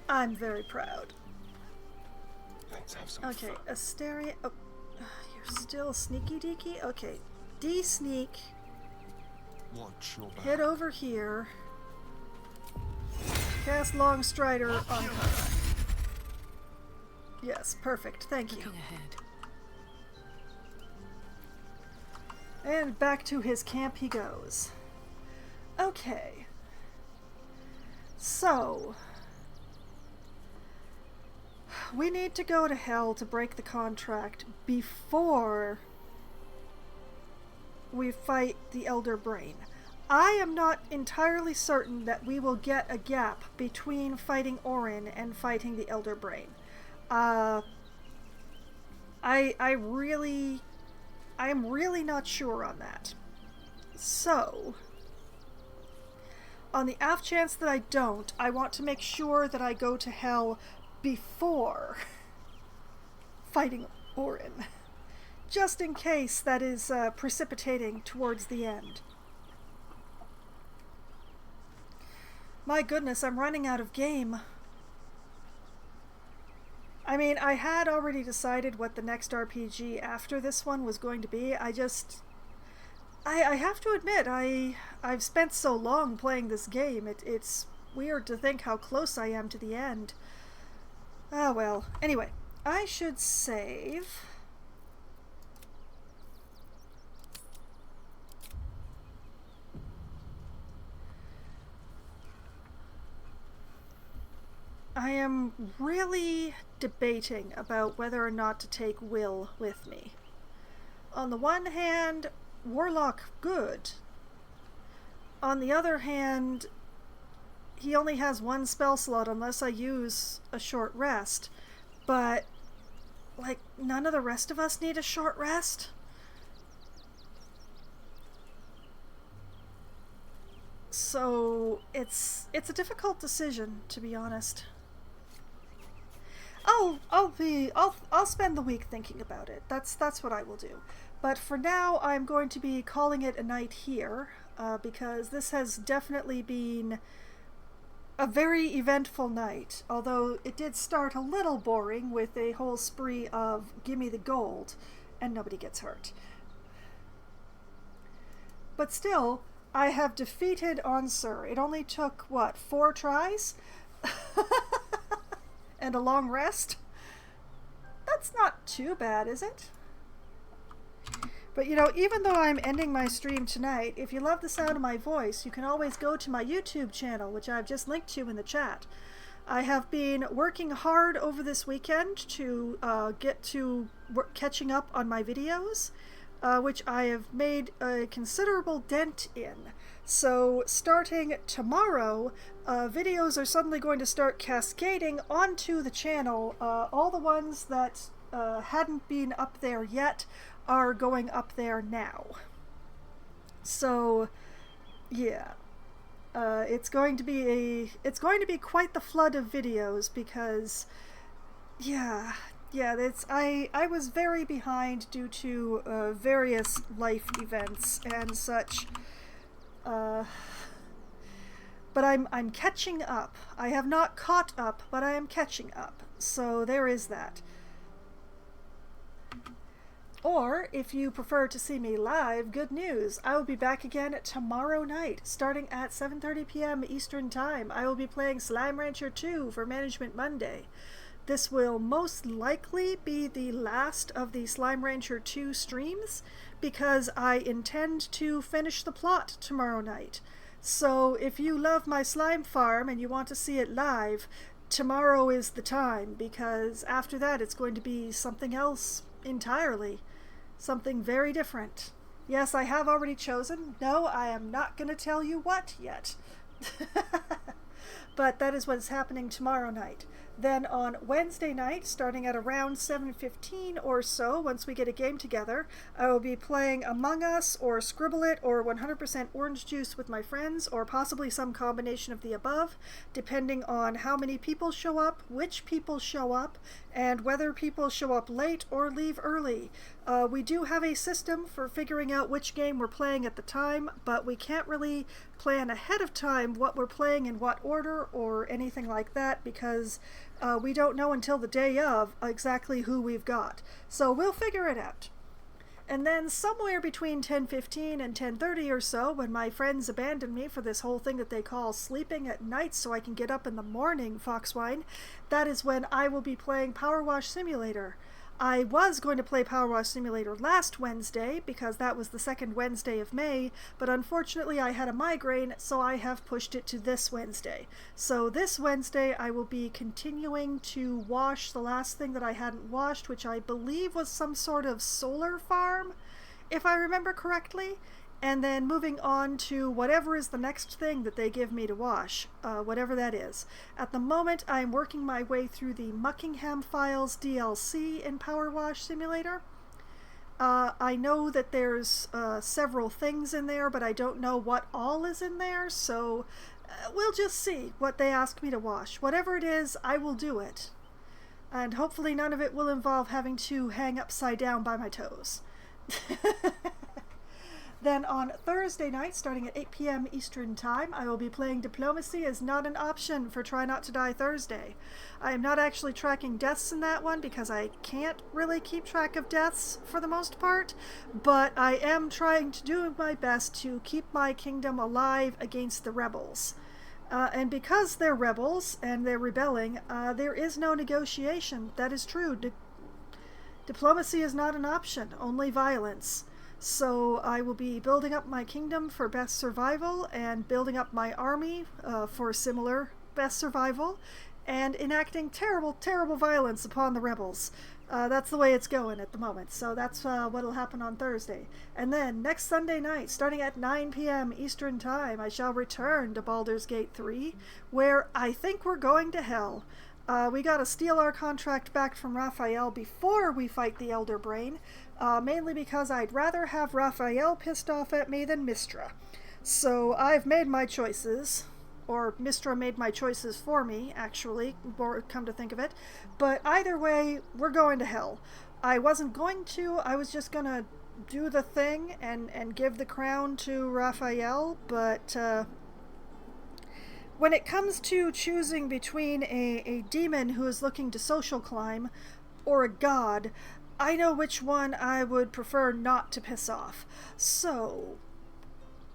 I'm very proud. Let's have some Okay, fun. Asteria. Oh, you're still sneaky deaky? Okay, de-sneak. Watch your back. Head over here. Cast Long Strider on Kara. Yes, perfect. Thank you. Looking ahead. And back to his camp he goes. Okay. So, we need to go to hell to break the contract before we fight the Elder Brain. I am not entirely certain that we will get a gap between fighting Orin and fighting the Elder Brain. I'm really not sure on that. So, on the off chance that I don't, I want to make sure that I go to hell before fighting Orin. Just in case that is precipitating towards the end. My goodness, I'm running out of game. I mean, I had already decided what the next RPG after this one was going to be. I have to admit, I've spent so long playing this game, it's weird to think how close I am to the end. Ah, well. Anyway, I should save. I am really debating about whether or not to take Will with me. On the one hand, Warlock, good. On the other hand, he only has one spell slot unless I use a short rest. But, like, none of the rest of us need a short rest? So, it's a difficult decision, to be honest. I'll spend the week thinking about it. That's what I will do. But for now, I'm going to be calling it a night here. because this has definitely been a very eventful night, although it did start a little boring with a whole spree of gimme the gold, and nobody gets hurt. But still, I have defeated Onsur. It only took, what, 4 tries? And a long rest? That's not too bad, is it? But you know, even though I'm ending my stream tonight, if you love the sound of my voice, you can always go to my YouTube channel, which I've just linked to in the chat. I have been working hard over this weekend to get to catching up on my videos, which I have made a considerable dent in. So starting tomorrow, videos are suddenly going to start cascading onto the channel. All the ones that hadn't been up there yet are going up there now. So yeah, it's going to be quite the flood of videos because I was very behind due to various life events and such. But I'm catching up. I have not caught up, but I am catching up. So there is that. Or, if you prefer to see me live, good news. I will be back again tomorrow night, starting at 7:30 p.m. Eastern Time. I will be playing Slime Rancher 2 for Management Monday. This will most likely be the last of the Slime Rancher 2 streams, because I intend to finish the plot tomorrow night. So, if you love my slime farm and you want to see it live, tomorrow is the time, because after that it's going to be something else entirely. Something very different. Yes, I have already chosen. No, I am not going to tell you what yet. But that is what is happening tomorrow night. Then on Wednesday night, starting at around 7:15 or so, once we get a game together, I will be playing Among Us or Scribble It or 100% Orange Juice with my friends, or possibly some combination of the above, depending on how many people show up, which people show up, and whether people show up late or leave early. We do have a system for figuring out which game we're playing at the time, but we can't really plan ahead of time what we're playing in what order or anything like that, because we don't know until the day of exactly who we've got. So we'll figure it out. And then somewhere between 10:15 and 10:30 or so, when my friends abandon me for this whole thing that they call sleeping at night so I can get up in the morning, Foxwine, that is when I will be playing Power Wash Simulator. I was going to play Power Wash Simulator last Wednesday, because that was the second Wednesday of May, but unfortunately I had a migraine, so I have pushed it to this Wednesday. So this Wednesday I will be continuing to wash the last thing that I hadn't washed, which I believe was some sort of solar farm, if I remember correctly, and then moving on to whatever is the next thing that they give me to wash, whatever that is. At the moment, I'm working my way through the Muckingham Files DLC in Power Wash Simulator. I know that there's several things in there, but I don't know what all is in there, so we'll just see what they ask me to wash. Whatever it is, I will do it. And hopefully none of it will involve having to hang upside down by my toes. Then on Thursday night, starting at 8 p.m. Eastern Time, I will be playing Diplomacy is Not an Option for Try Not to Die Thursday. I am not actually tracking deaths in that one because I can't really keep track of deaths for the most part, but I am trying to do my best to keep my kingdom alive against the rebels. And because they're rebels and they're rebelling, there is no negotiation. That is true. Diplomacy is not an option, only violence. So I will be building up my kingdom for best survival and building up my army for similar best survival and enacting terrible, terrible violence upon the rebels. That's the way it's going at the moment. So that's what'll happen on Thursday. And then next Sunday night, starting at 9 p.m. Eastern Time, I shall return to Baldur's Gate 3, where I think we're going to hell. We got to steal our contract back from Raphael before we fight the Elder Brain, mainly because I'd rather have Raphael pissed off at me than Mystra. So I've made my choices, or Mystra made my choices for me, actually, come to think of it. But either way, we're going to hell. I wasn't going to, I was just gonna do the thing and give the crown to Raphael, but when it comes to choosing between a demon who is looking to social climb or a god, I know which one I would prefer not to piss off. So,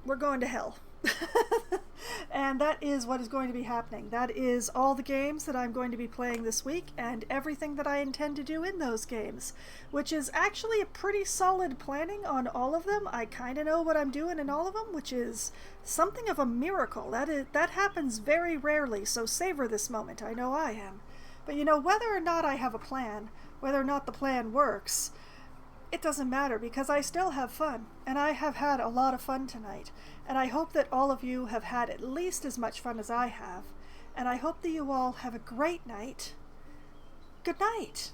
we're going to hell. And that is what is going to be happening. That is all the games that I'm going to be playing this week and everything that I intend to do in those games, which is actually a pretty solid planning on all of them. I kind of know what I'm doing in all of them, which is something of a miracle. That happens very rarely, so savor this moment. I know I am. But you know, whether or not I have a plan, whether or not the plan works, it doesn't matter because I still have fun, and I have had a lot of fun tonight, and I hope that all of you have had at least as much fun as I have, and I hope that you all have a great night. Good night.